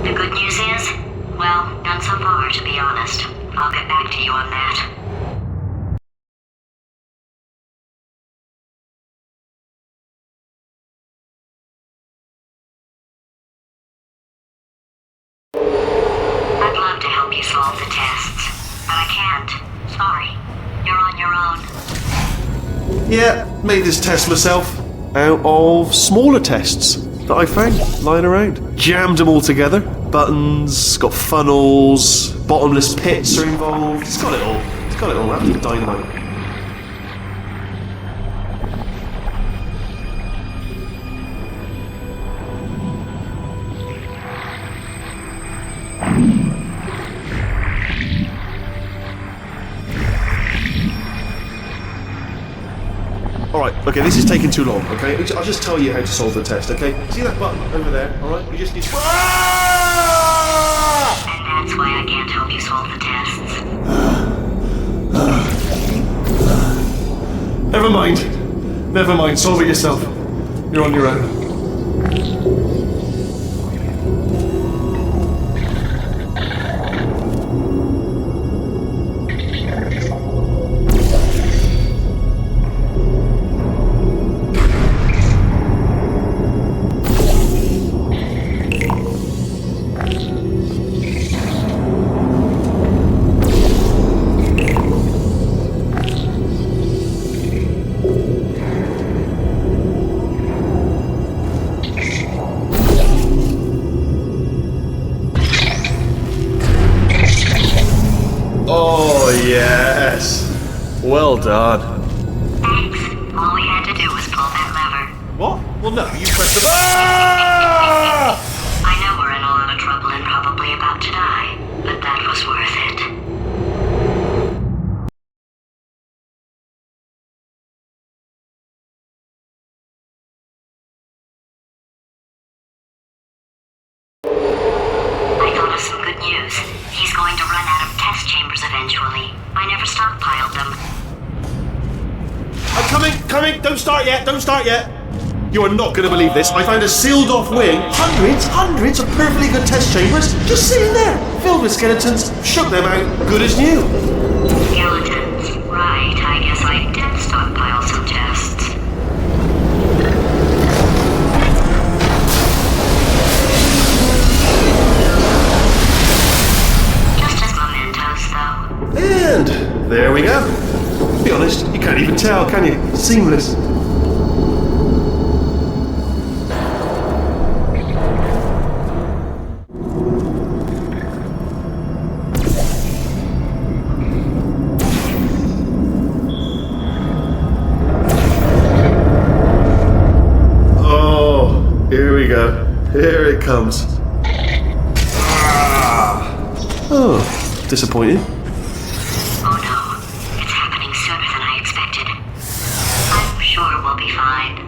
The good news is, well, none so far, to be honest. I'll get back to you on that. I'd love to help you solve the tests, but I can't. Sorry. You're on your own. Yeah, made this test myself out of smaller tests that I found lying around. Jammed them all together. Buttons, got funnels, bottomless pits are involved. It's got it all. Absolute dynamite. Alright, okay, this is taking too long, okay? I'll just tell you how to solve the test, okay? See that button over there, alright? You just need to... And that's why I can't help you solve the tests. Never mind, solve it yourself. You're on your own. Oh, yes. Well done. Thanks. All we had to do was pull that lever. What? Well, no, you pressed the... Ah! I know we're in a lot of trouble and probably about to die, but that was worth it. I thought of some good news. He's going to run out of test chambers eventually. I never stockpiled them. I'm coming! Don't start yet! You are not going to believe this. I found a sealed off wing. Hundreds of perfectly good test chambers just sitting there, filled with skeletons. Shook them out, good as new. Skeletons. Right, I guess I did stockpile some tests. Just as mementos, though. And there we go. To be honest, you can't even tell, can you? Seamless. Here it comes. Oh, disappointing. Oh no, it's happening sooner than I expected. I'm sure we'll be fine.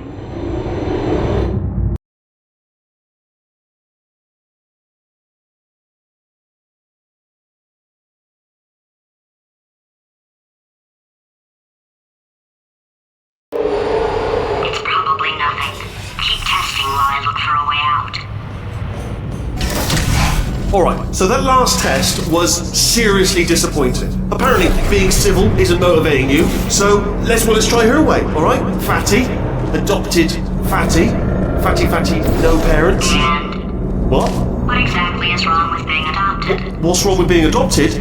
It's probably nothing. Keep testing while I look for a way out. Alright, so that last test was seriously disappointing. Apparently, being civil isn't motivating you, so let's try her way, alright? Fatty, adopted Fatty, no parents. And What? what exactly is wrong with being adopted? What's wrong with being adopted?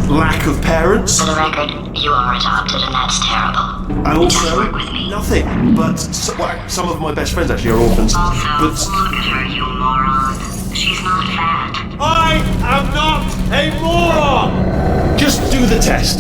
Lack of parents. For the record, you are adopted and that's terrible. And Just also, work with me. nothing. But some of my best friends actually are orphans. Also, But look at her, you moron. She's not fat. I am not a moron! Just do the test.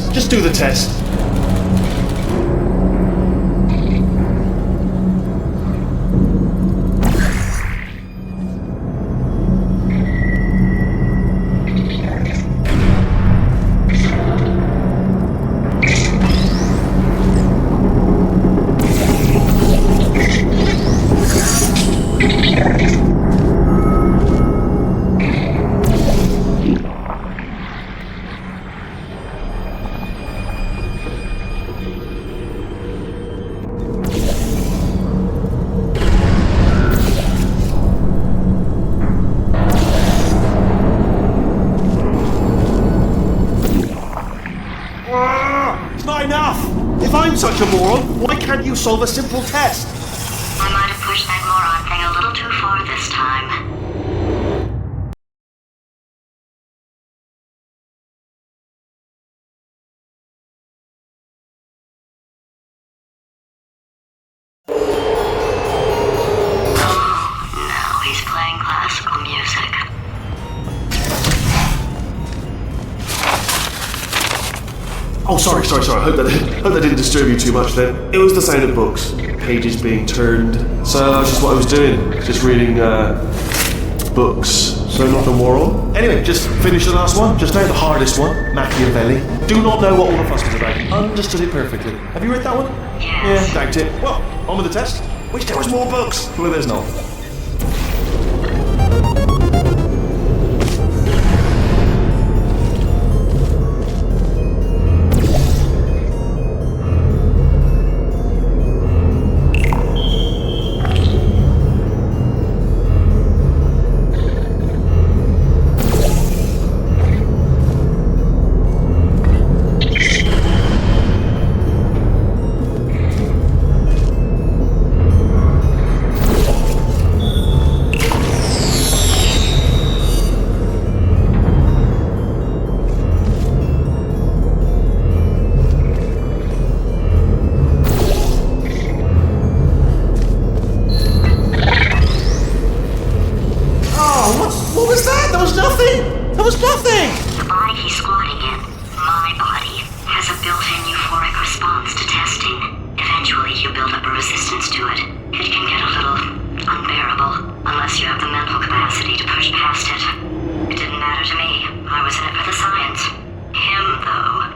It's not enough! If I'm such a moron, why can't you solve a simple test? I might have pushed that moron thing a little too far this time. Now he's playing classical music. Oh, sorry. I hope that didn't disturb you too much then. It was the sound of books, pages being turned. So that's just what I was doing, just reading books. so not a moron. Anyway, just finish the last one, just now, the hardest one, Machiavelli. Do not know what all the fuss was about. Understood it perfectly. Have you read that one? Yes. Yeah, doubt it. Well, on with the test. Wish there was more books. Well, there's not. What was that? There was nothing! There was nothing! The body he's squatting in, my body, has a built-in euphoric response to testing. Eventually you build up a resistance to it. It can get a little unbearable, unless you have the mental capacity to push past it. It didn't matter to me. I was in it for the science. Him, though.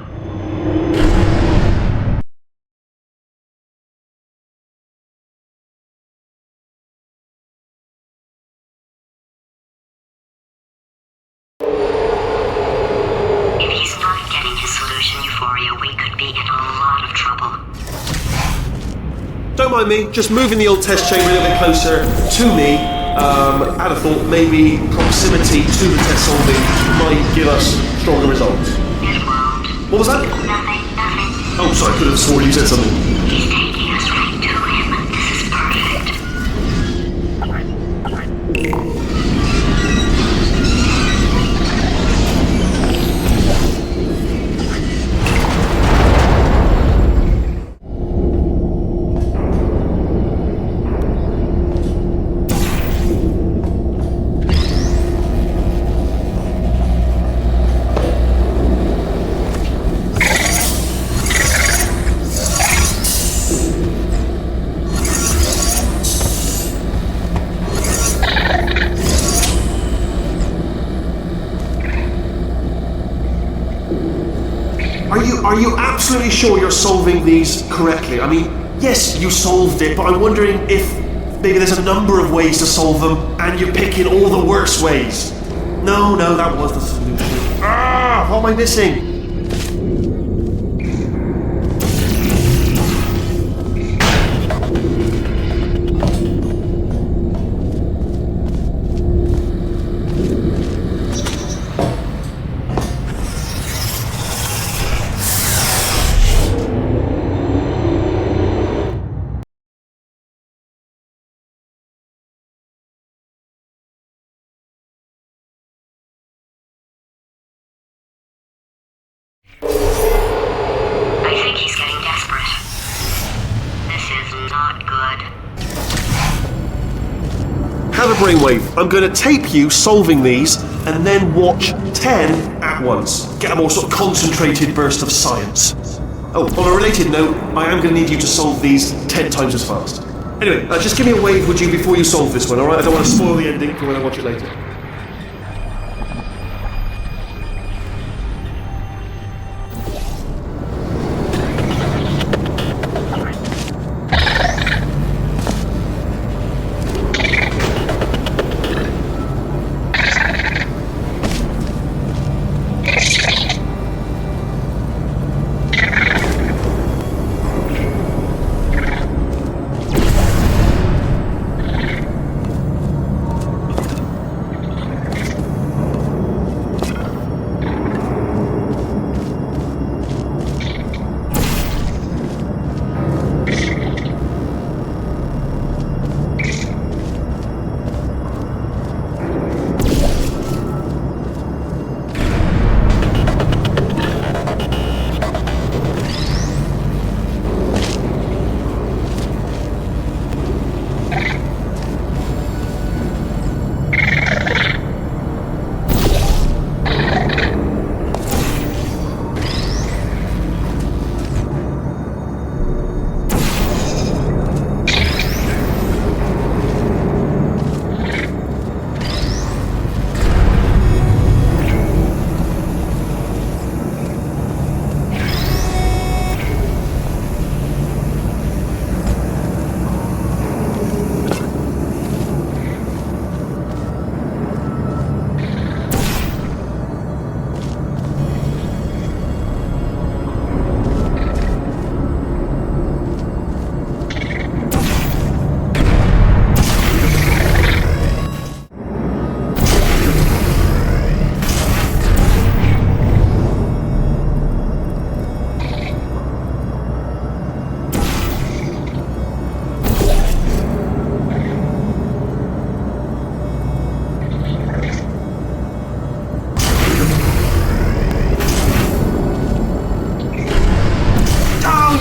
If he's not getting his solution euphoria, we could be in a lot of trouble. Don't mind me, just moving the old test chamber a little bit closer to me. I'd have thought maybe proximity to the test solving might give us stronger results. It won't. What was that? Nothing. Oh, sorry, I could have sworn you said something. He's taking us right to him. This is perfect. Are you absolutely sure you're solving these correctly? I mean, yes, you solved it, but I'm wondering if maybe there's a number of ways to solve them and you're picking all the worst ways. No, that was the solution. What am I missing? I think he's getting desperate. This is not good. Have a brainwave. I'm going to tape you solving these and then watch 10 at once. Get a more sort of concentrated burst of science. Oh, on a related note, I am going to need you to solve these 10 times as fast. Anyway, just give me a wave, would you, before you solve this one, alright? I don't want to spoil the ending for when I watch it later.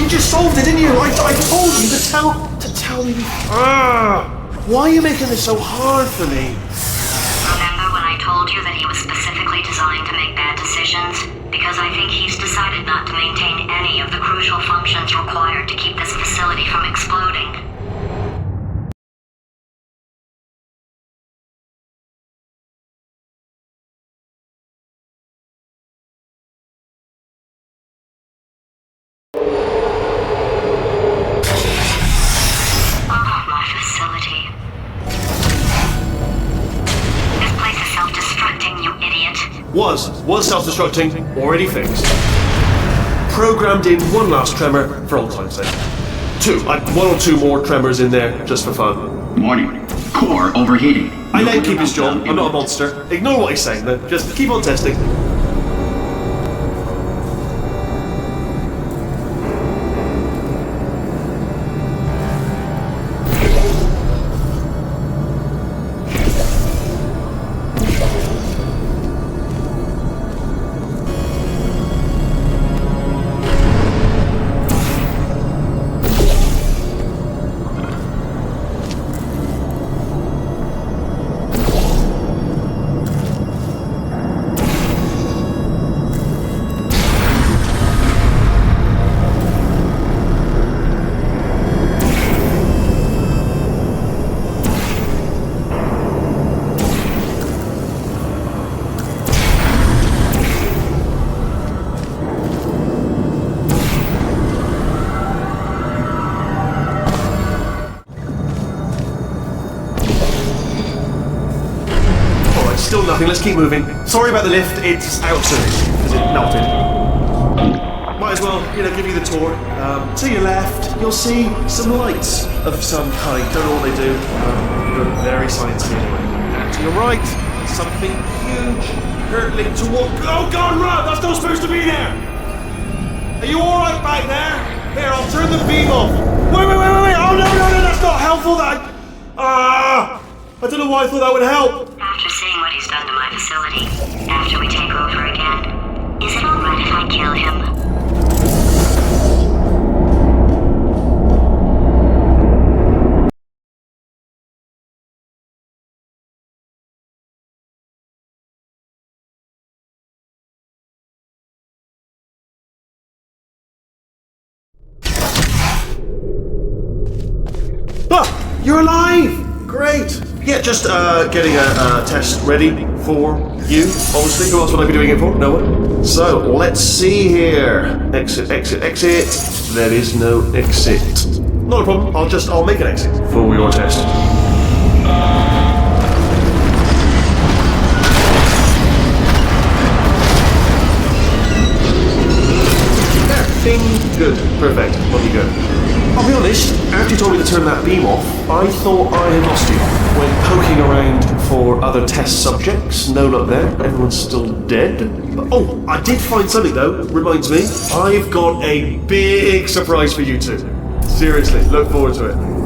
You just solved it, didn't you? I told you to tell me. Why are you making this so hard for me? Remember when I told you that he was specifically designed to make bad decisions? Because I think he's decided not to maintain any of the crucial functions required to keep this facility from exploding. Was self-destructing, already fixed. Programmed in one last tremor for old time's sake. One or two more tremors in there, just for fun. Warning. Core overheating. I let him keep his job, I'm not a monster. Ignore what he's saying then, just keep on testing. Still nothing, let's keep moving. Sorry about the lift, it's out of service, because it melted. Might as well, give you the tour. To your left, you'll see some lights of some kind. Don't know what they do. You're very sciencey anyway. And to your right, something huge, hurtling toward... Oh God, run! That's not supposed to be there! Are you alright back there? Here, I'll turn the beam off. Wait! Oh no, that's not helpful, I don't know why I thought that would help. After seeing what he's done to my facility, after we take over again, is it alright if I kill him? You're alive! Great! Yeah, just getting a test ready for you, obviously. Who else would I be doing it for? No one. So, let's see here. Exit. There is no exit. Not a problem, I'll make an exit for your test. There, ding, good, perfect, on you go. I'll be honest, after you told me to turn that beam off, I thought I had lost you. When poking around for other test subjects, no luck there, everyone's still dead. Oh, I did find something though, reminds me. I've got a big surprise for you two. Seriously, look forward to it.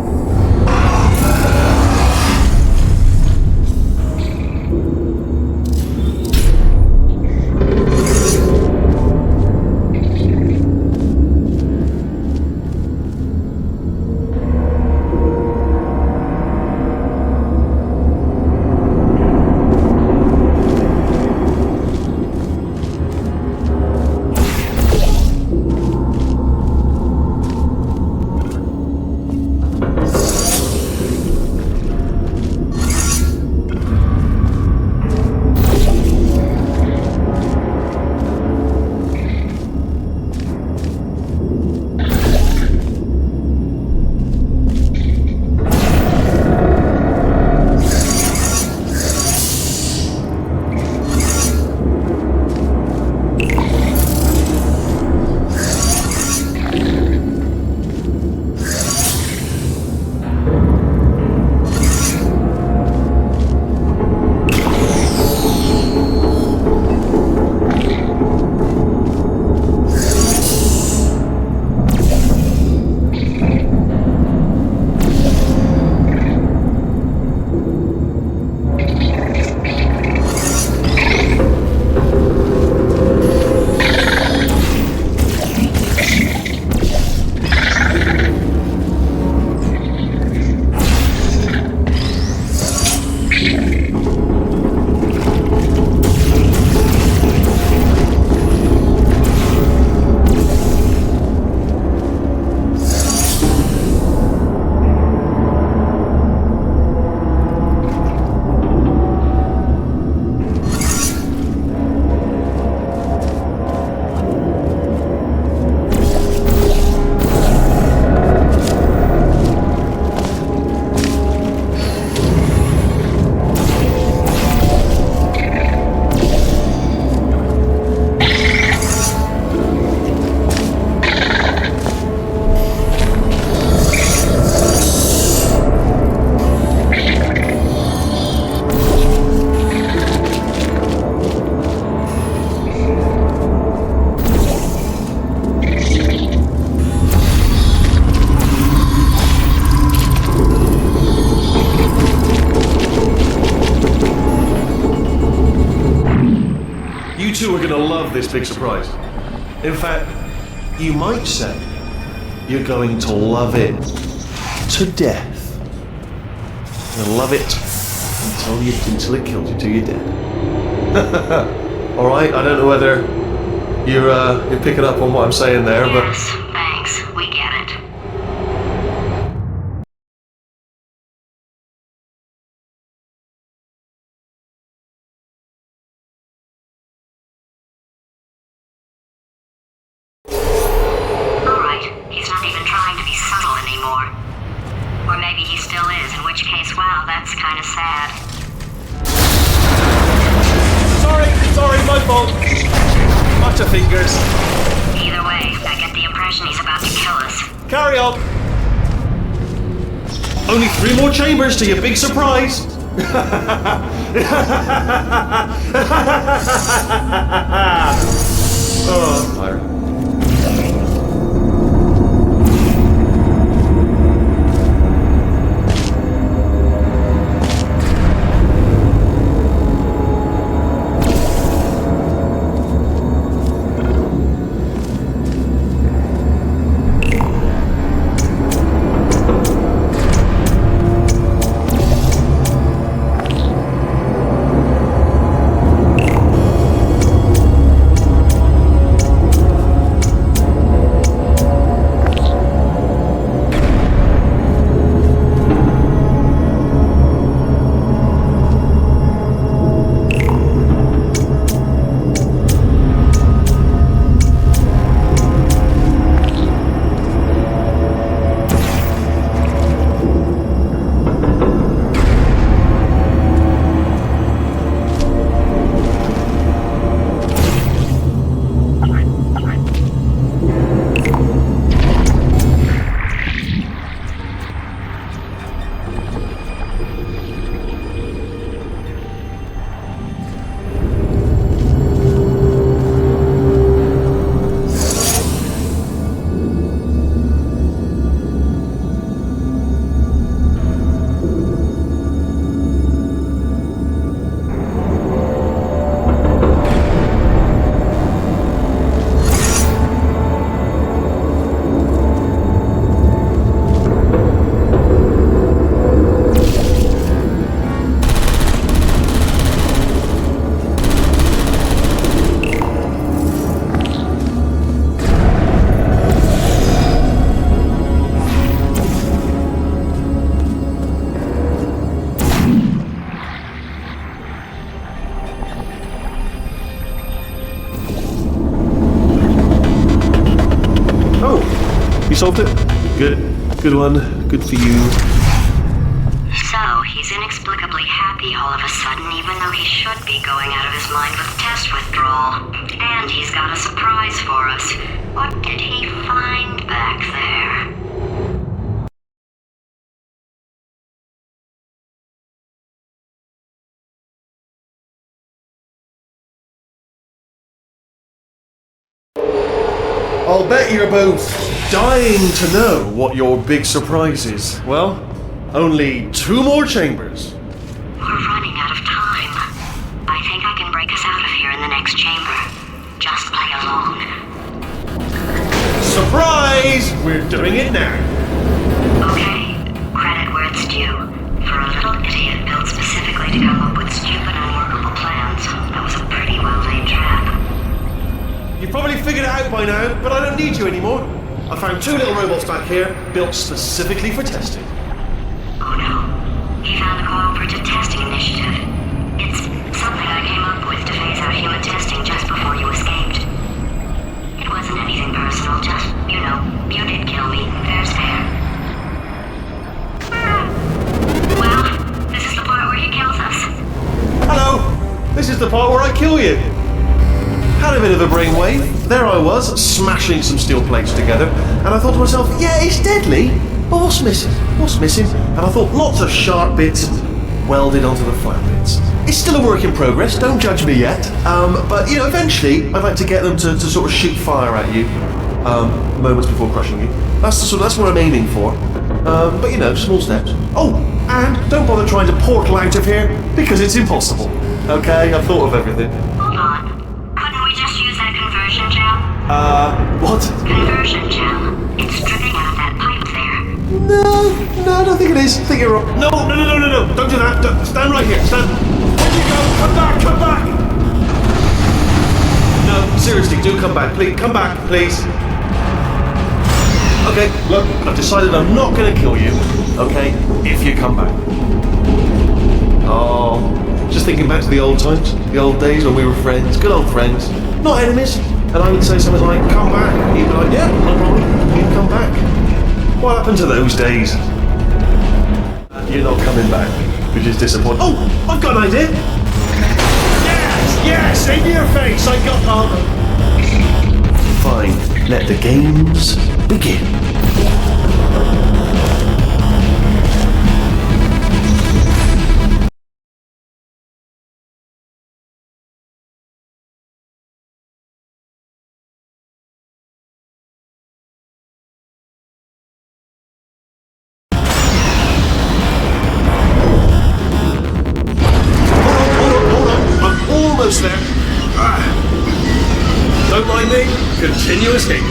gonna love this big surprise. In fact, you might say you're going to love it to death. You'll love it until it kills you, till you're dead. All right. I don't know whether you're picking up on what I'm saying there, Yes, thanks. We get it. Alright, he's not even trying to be subtle anymore. Or maybe he still is, in which case, wow, that's kind of sad. Sorry, my fault. Butterfingers. Either way, I get the impression he's about to kill us. Carry on. Only 3 more chambers to your big surprise. Oh, I'm tired. You solved it? Good one. Good for you. So, he's inexplicably happy all of a sudden, even though he should be going out of his mind with test withdrawal. And he's got a surprise for us. What did he find back there? I'll bet you're both dying to know what your big surprise is. Well, only 2 more chambers. We're running out of time. I think I can break us out of here in the next chamber. Just play along. Surprise! We're doing it now. Okay, credit where it's due. For a little idiot built specifically to come up with stupid, unworkable plans, that was a pretty well-laid trap. You've probably figured it out by now, but I don't need you anymore. I found 2 little robots back here, built specifically for testing. Oh no. He found the Cooperative Testing Initiative. It's something I came up with to phase out human testing just before you escaped. It wasn't anything personal, just, you did kill me. Fair's fair. Well, this is the part where he kills us. Hello! This is the part where I kill you. Had a bit of a brainwave. There I was, smashing some steel plates together, and I thought to myself, yeah, it's deadly, but what's missing? What's missing? And I thought lots of sharp bits welded onto the flat bits. It's still a work in progress, don't judge me yet. But eventually I'd like to get them to sort of shoot fire at you, moments before crushing you. That's what I'm aiming for. But small steps. Oh, and don't bother trying to portal out of here, because it's impossible. Okay, I've thought of everything. Hold on. Couldn't we just What? Conversion gel. It's dripping out of that pipe there. No, I don't think it is. I think you're wrong. No. Don't do that. Stand right here. Stand. Where'd you go? Come back. No, seriously, do come back. Please, come back, please. Okay, look, I've decided I'm not going to kill you, okay, if you come back. Oh, just thinking back to the old times, the old days when we were friends, good old friends, not enemies. And I would say something like, come back. You'd be like, yeah, no problem, you'd come back. What happened to those days? You're not coming back, which is disappointing. Oh, I've got an idea. Yes, in your face, I got Fine, let the games begin. There. Don't mind me. Continue escaping.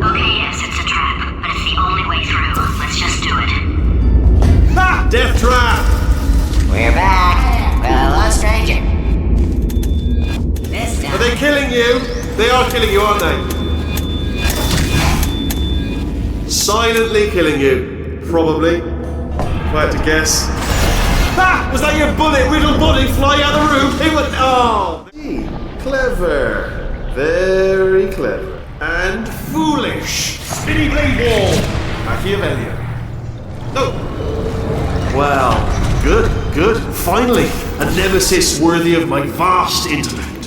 Okay, yes, it's a trap, but it's the only way through. Let's just do it. Ha! Death trap! We're back. Hello, stranger. This time. Are they killing you? They are killing you, aren't they? Silently killing you. Probably. If I had to guess. Ha! Was that your bullet riddled body flying out the roof? It went. Oh! Clever. Very clever. And foolish. Spinny blade wall. Machiavellian. No. Well, good. Finally, a nemesis worthy of my vast intellect.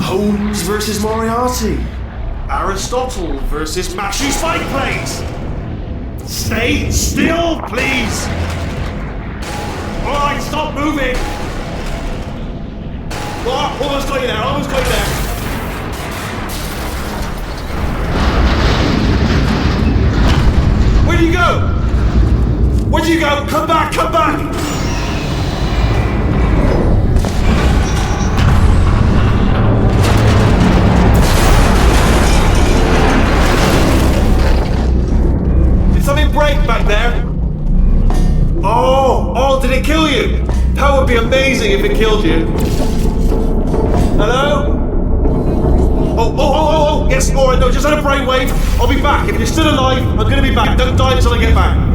Holmes versus Moriarty. Aristotle versus Mashy Spike Plates. Stay still, please. Alright, stop moving. Oh, almost got you there. Where'd you go? Come back! Did something break back there? Oh, did it kill you? That would be amazing if it killed you. Hello? Oh, yes, alright, no, just had a brainwave. I'll be back. If you're still alive, I'm gonna be back. Don't die until I get back.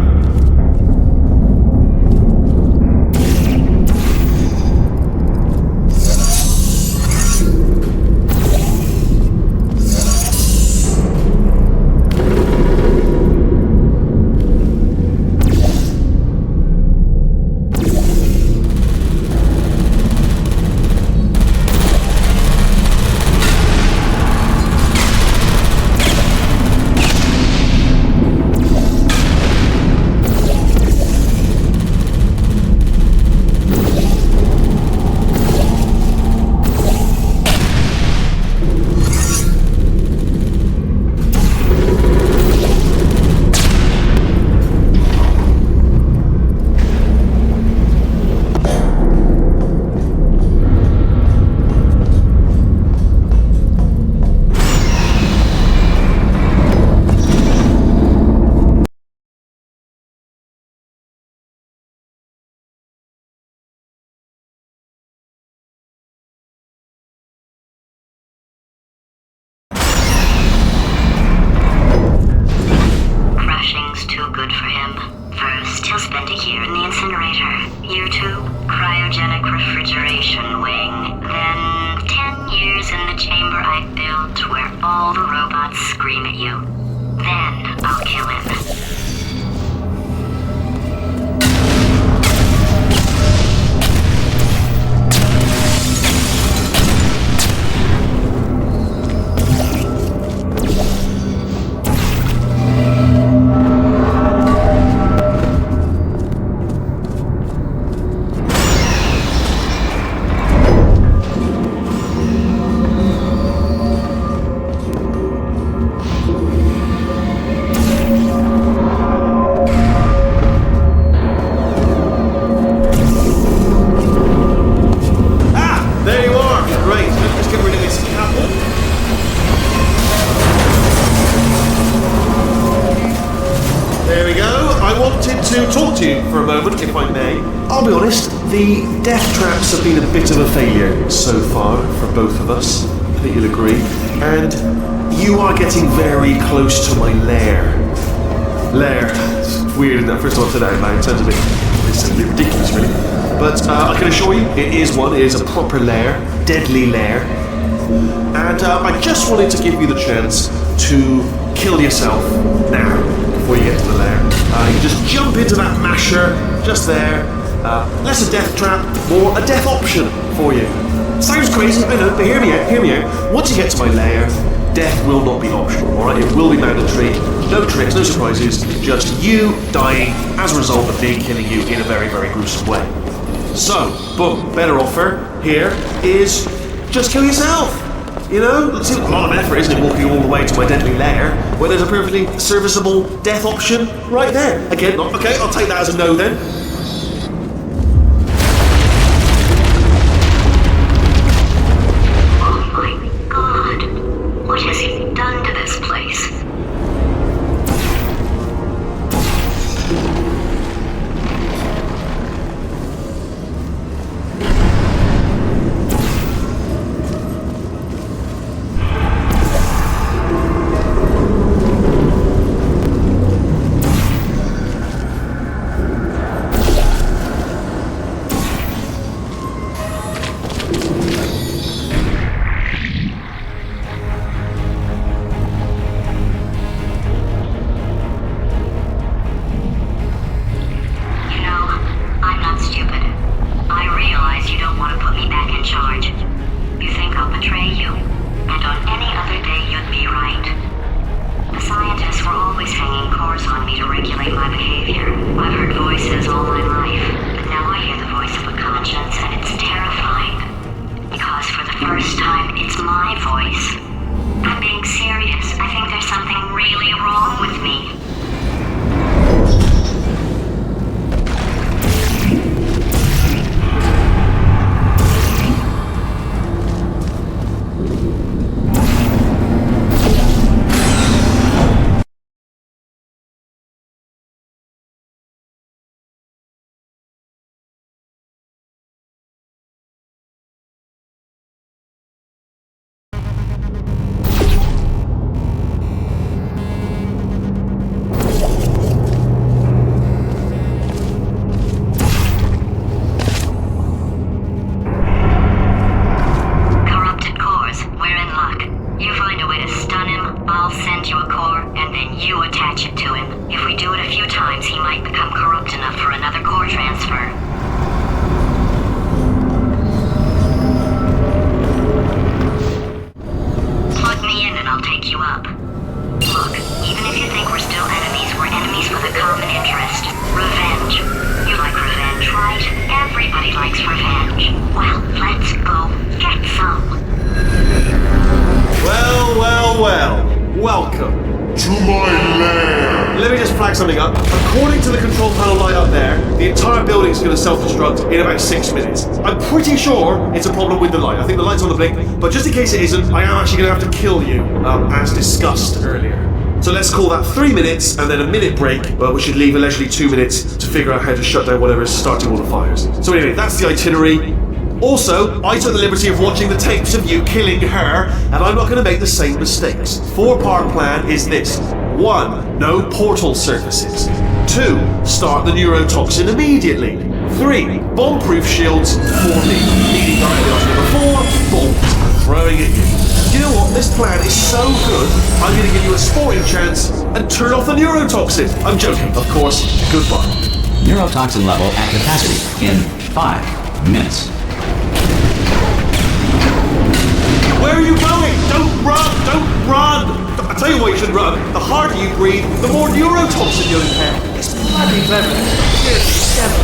Too good for him. First, he'll spend a year in the incinerator. Year 2, cryogenic refrigeration wing. Then 10 years in the chamber I built where all the robots scream at you. Then I'll kill him. for a moment, if I may. I'll be honest, the death traps have been a bit of a failure so far for both of us. I think you'll agree. And you are getting very close to my lair. Lair. It's weird, isn't it? First time I've said that out loud. It sounds a bit ridiculous, really. But I can assure you, it is one. It is a proper lair. Deadly lair. And I just wanted to give you the chance to kill yourself now, before you get to the lair. You just jump into that masher, just there. Less a death trap, more a death option for you. Sounds crazy, I know, but hear me out. Once you get to my lair, death will not be optional, alright? It will be mandatory. No tricks, no surprises, just you dying as a result of me killing you in a very, very gruesome way. So, boom, better offer here is just kill yourself. You know, it's a lot of effort, isn't it, walking all the way to my deadly lair, where there's a perfectly serviceable death option right there. Again, not okay, I'll take that as a no then. Oh my god. What has he done to this place? Welcome to my lair. Let me just flag something up. According to the control panel light up there, the entire building is going to self-destruct in about 6 minutes. I'm pretty sure it's a problem with the light. I think the light's on the blink, but just in case it isn't, I am actually going to have to kill you, as discussed earlier. So let's call that 3 minutes and then a minute break, but we should leave allegedly 2 minutes to figure out how to shut down whatever is starting all the fires. So anyway, that's the itinerary. Also, I took the liberty of watching the tapes of you killing her, and I'm not going to make the same mistakes. 4-part plan is this. 1. No portal surfaces. 2. Start the neurotoxin immediately. 3. Bomb-proof shields for me. Leading directly onto number 4. Bolt. Throwing it in. You know what? This plan is so good, I'm going to give you a sporting chance and turn off the neurotoxin. I'm joking, of course. Goodbye. Neurotoxin level at capacity in 5 minutes. Where are you going? Don't run! Don't run! I tell you why you should run. The harder you breathe, the more neurotoxin you'll inhale. It's bloody clever. It's clever.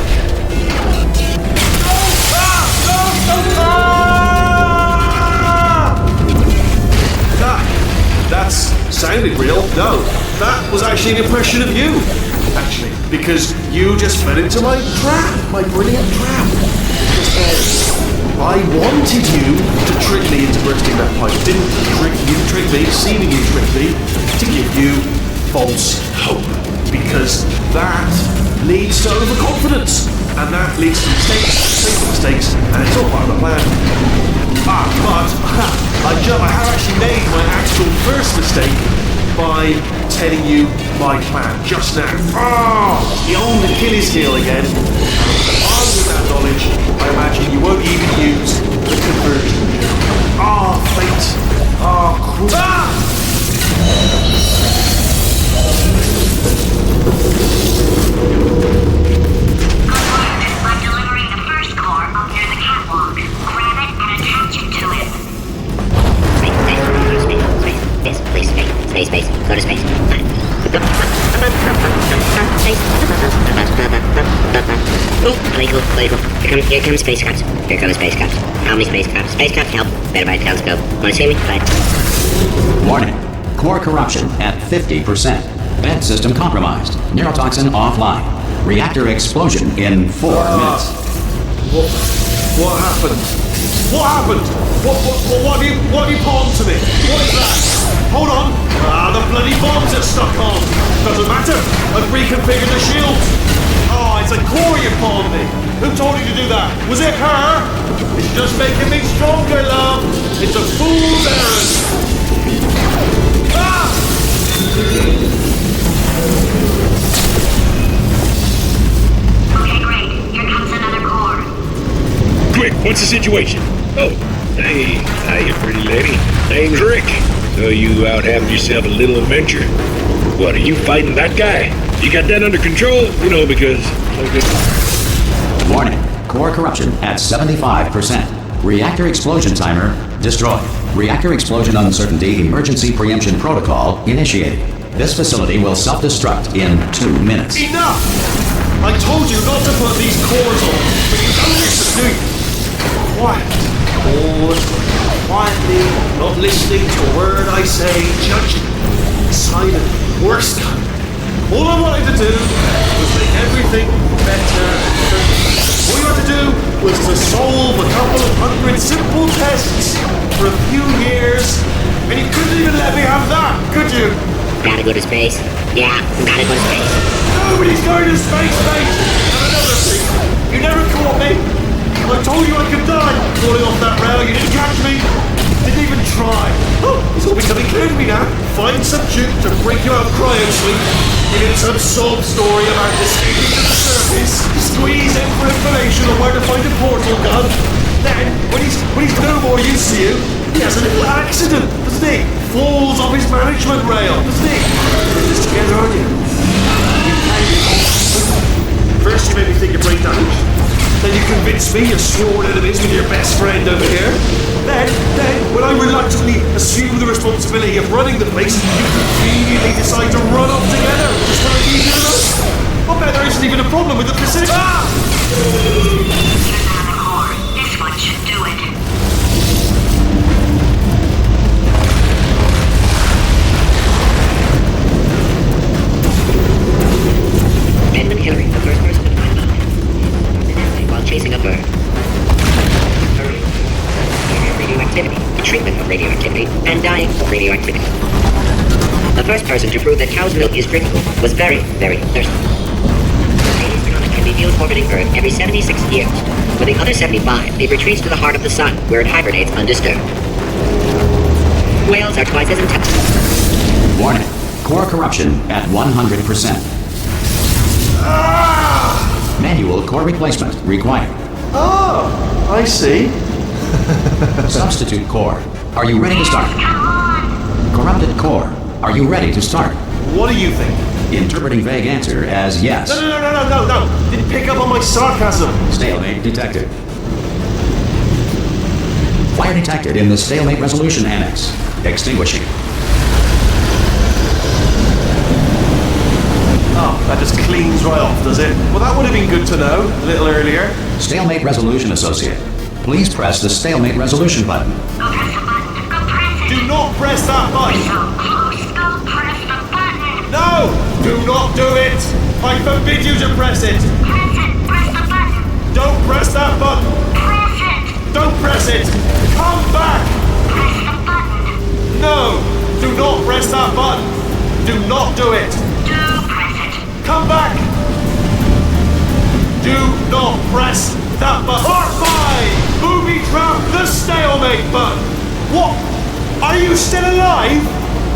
That sounded real. No, that was actually an impression of you. Actually, because you just fell into my trap, my brilliant trap. I wanted you to trick me into bursting that pipe. Didn't trick me, seemingly trick me, to give you false hope. because that leads to overconfidence, and that leads to mistakes, and it's all part of the plan. But I have actually made my actual first mistake by telling you my plan just now. The old Achilles heel again. Armed with that knowledge, I imagine you won't even use the conversion. Fate. Cruel. I'm delivering the first core up near the catwalk. Grab it and attach it to it. Space. Go to space. Oh, here comes space cops. How many space cops? Space cops, help. Better by telescope. Wanna see me? Bye. Warning. Core corruption at 50%. Vent system compromised. Neurotoxin offline. Reactor explosion in 4 minutes. What happened? What happened? What have you palmed to me? What is that? Hold on. The bloody bombs are stuck on. Doesn't matter. I've reconfigured the shield. It's a core you palmed me. Who told you to do that? Was it her? It's just making me stronger, love. It's a fool's errand. Okay, great. Here comes another core. Quick, what's the situation? Oh, hey, hiya, pretty lady. Name's Rick. So you out having yourself a little adventure? What, are you fighting that guy? You got that under control? Because... Warning. Core corruption at 75%. Reactor explosion timer destroyed. Reactor explosion uncertainty emergency preemption protocol initiated. This facility will self-destruct in 2 minutes. Enough! I told you not to put these cores on, but you don't listen, do you? Quiet. Quietly, not listening to a word I say, judging. Silent. Worst kind. All I wanted to do was make everything better. All you had to do was to solve a couple of 100 simple tests for a few years, and you couldn't even let me have that, could you? Gotta go to space. Yeah, gotta go to space. Nobody's going to space, mate! And another thing, you never caught me. I told you I could die falling off that rail. You didn't catch me. Didn't even try. It's all becoming clear to me now. Find some juke to break you out of cryo sleep. Give him some sob story about escaping to the surface. Squeeze in for information on where to find a portal gun. Then, when he's no more use to you, he has a little accident, doesn't he? Falls off his management rail, doesn't he? You're just together, aren't you? First you made me think of brain damage. Then you convinced me you're sworn enemies with your best friend over here. Then, when I reluctantly assume the responsibility of running the place, you conveniently decide to run off together. Just how easy it is. I bet there isn't even a problem with the facility. Here's another core. This one should do it. Edmund Hillary, the first person to find out while chasing a bird. Radioactivity, the treatment of radioactivity, and dying of radioactivity. The first person to prove that cow's milk is drinkable was very, very thirsty. Hades comet can be viewed orbiting Earth every 76 years. For the other 75, it retreats to the heart of the sun, where it hibernates undisturbed. Whales are twice as intelligent. Warning. Core corruption at 100%. Manual core replacement required. I see. Substitute core. Are you ready to start? Corrupted core. Are you ready to start? What do you think? Interpreting vague answer as yes. No. Didn't pick up on my sarcasm. Stalemate detected. Fire detected in the stalemate resolution annex. Extinguishing. That just cleans right off, does it? Well, that would have been good to know a little earlier. Stalemate resolution associate. Please press the stalemate resolution button. Go press the button. Go press it. Do not press that button. So close. Go press the button. No! Do not do it! I forbid you to press it! Press it. Press the button. Don't press that button! Press it. Don't press it! Come back! Press the button. No! Do not press that button! Do not do it! Do press it. Come back! Do not press that button. Part 5! Booby trap the stalemate button. What? Are you still alive?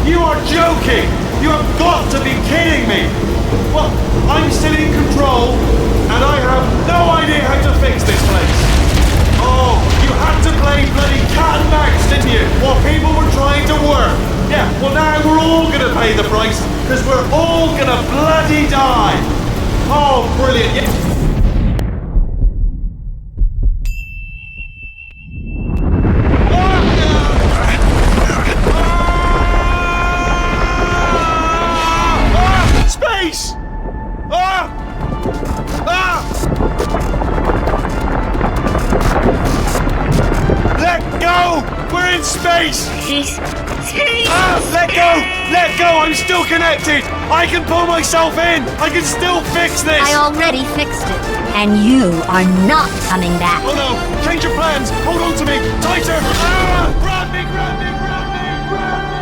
You are joking! You have got to be kidding me! Well, I'm still in control, and I have no idea how to fix this place. Oh, you had to play bloody cat and mouse, didn't you? While people were trying to work. Yeah, well now we're all gonna pay the price, because we're all gonna bloody die. Oh, brilliant. Yeah. Space! Ah! Ah! Let go! We're in space! Space! Ah! Let go! Let go! I'm still connected! I can pull myself in! I can still fix this! I already fixed it. And you are not coming back. Oh no! Change your plans! Hold on to me! Tighter! Ah! Grab me! Grab me! Grab me! Grab me!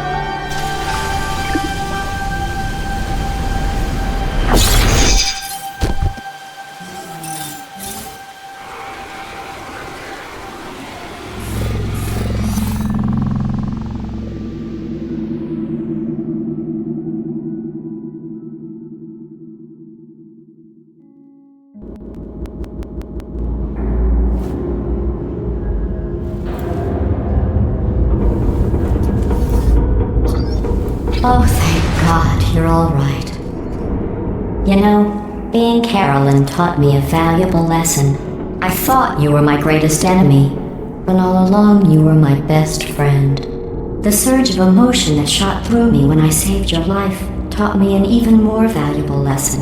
Oh, thank God, you're all right. You know, being Carolyn taught me a valuable lesson. I thought you were my greatest enemy, when all along you were my best friend. The surge of emotion that shot through me when I saved your life taught me an even more valuable lesson,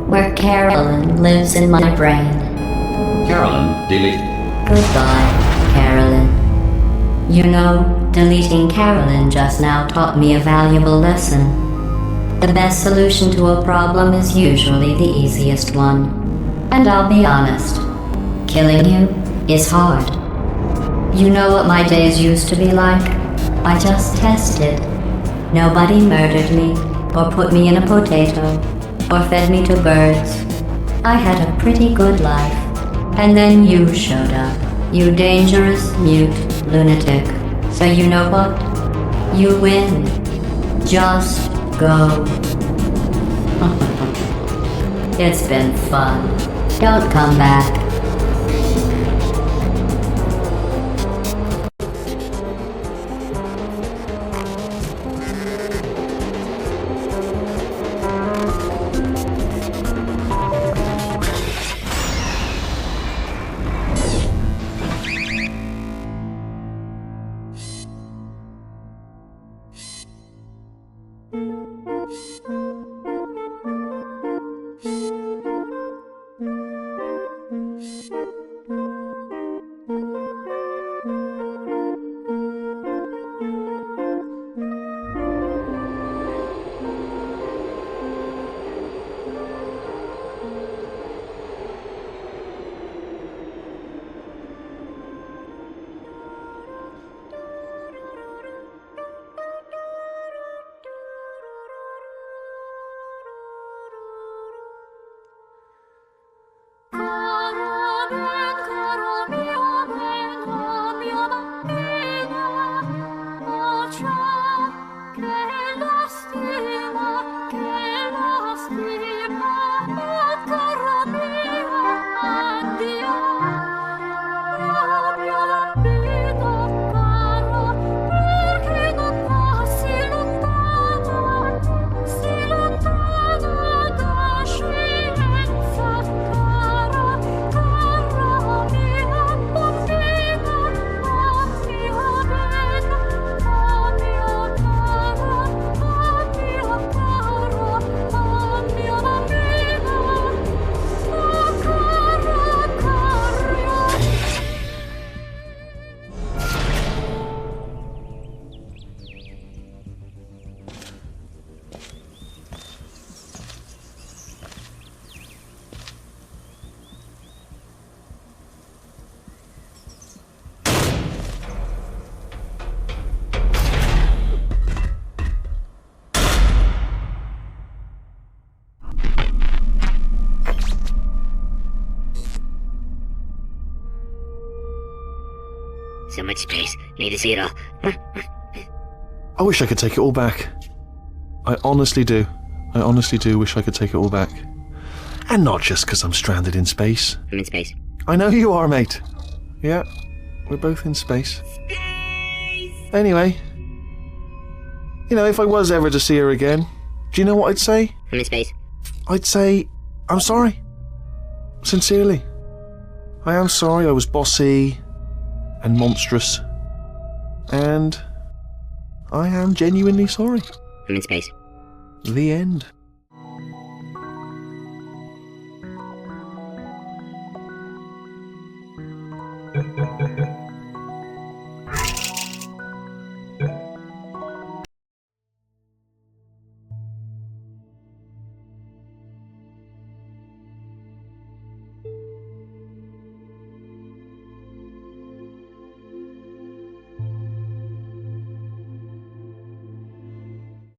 where Carolyn lives in my brain. Carolyn, delete. Goodbye, Carolyn. You know, deleting Carolyn just now taught me a valuable lesson. The best solution to a problem is usually the easiest one. And I'll be honest, killing you is hard. You know what my days used to be like? I just tested. Nobody murdered me, or put me in a potato, or fed me to birds. I had a pretty good life. And then you showed up. You dangerous, mute lunatic. So you know what? You win. Just go. It's been fun. Don't come back. So much space. Need to see it all. I wish I could take it all back. I honestly do. I honestly do wish I could take it all back. And not just because I'm stranded in space. I'm in space. I know you are, mate. Yeah, we're both in space. Anyway, you know, if I was ever to see her again, do you know what I'd say? I'm in space. I'd say, I'm sorry. Sincerely. I am sorry I was bossy and monstrous. And I am genuinely sorry. I'm in space. The end.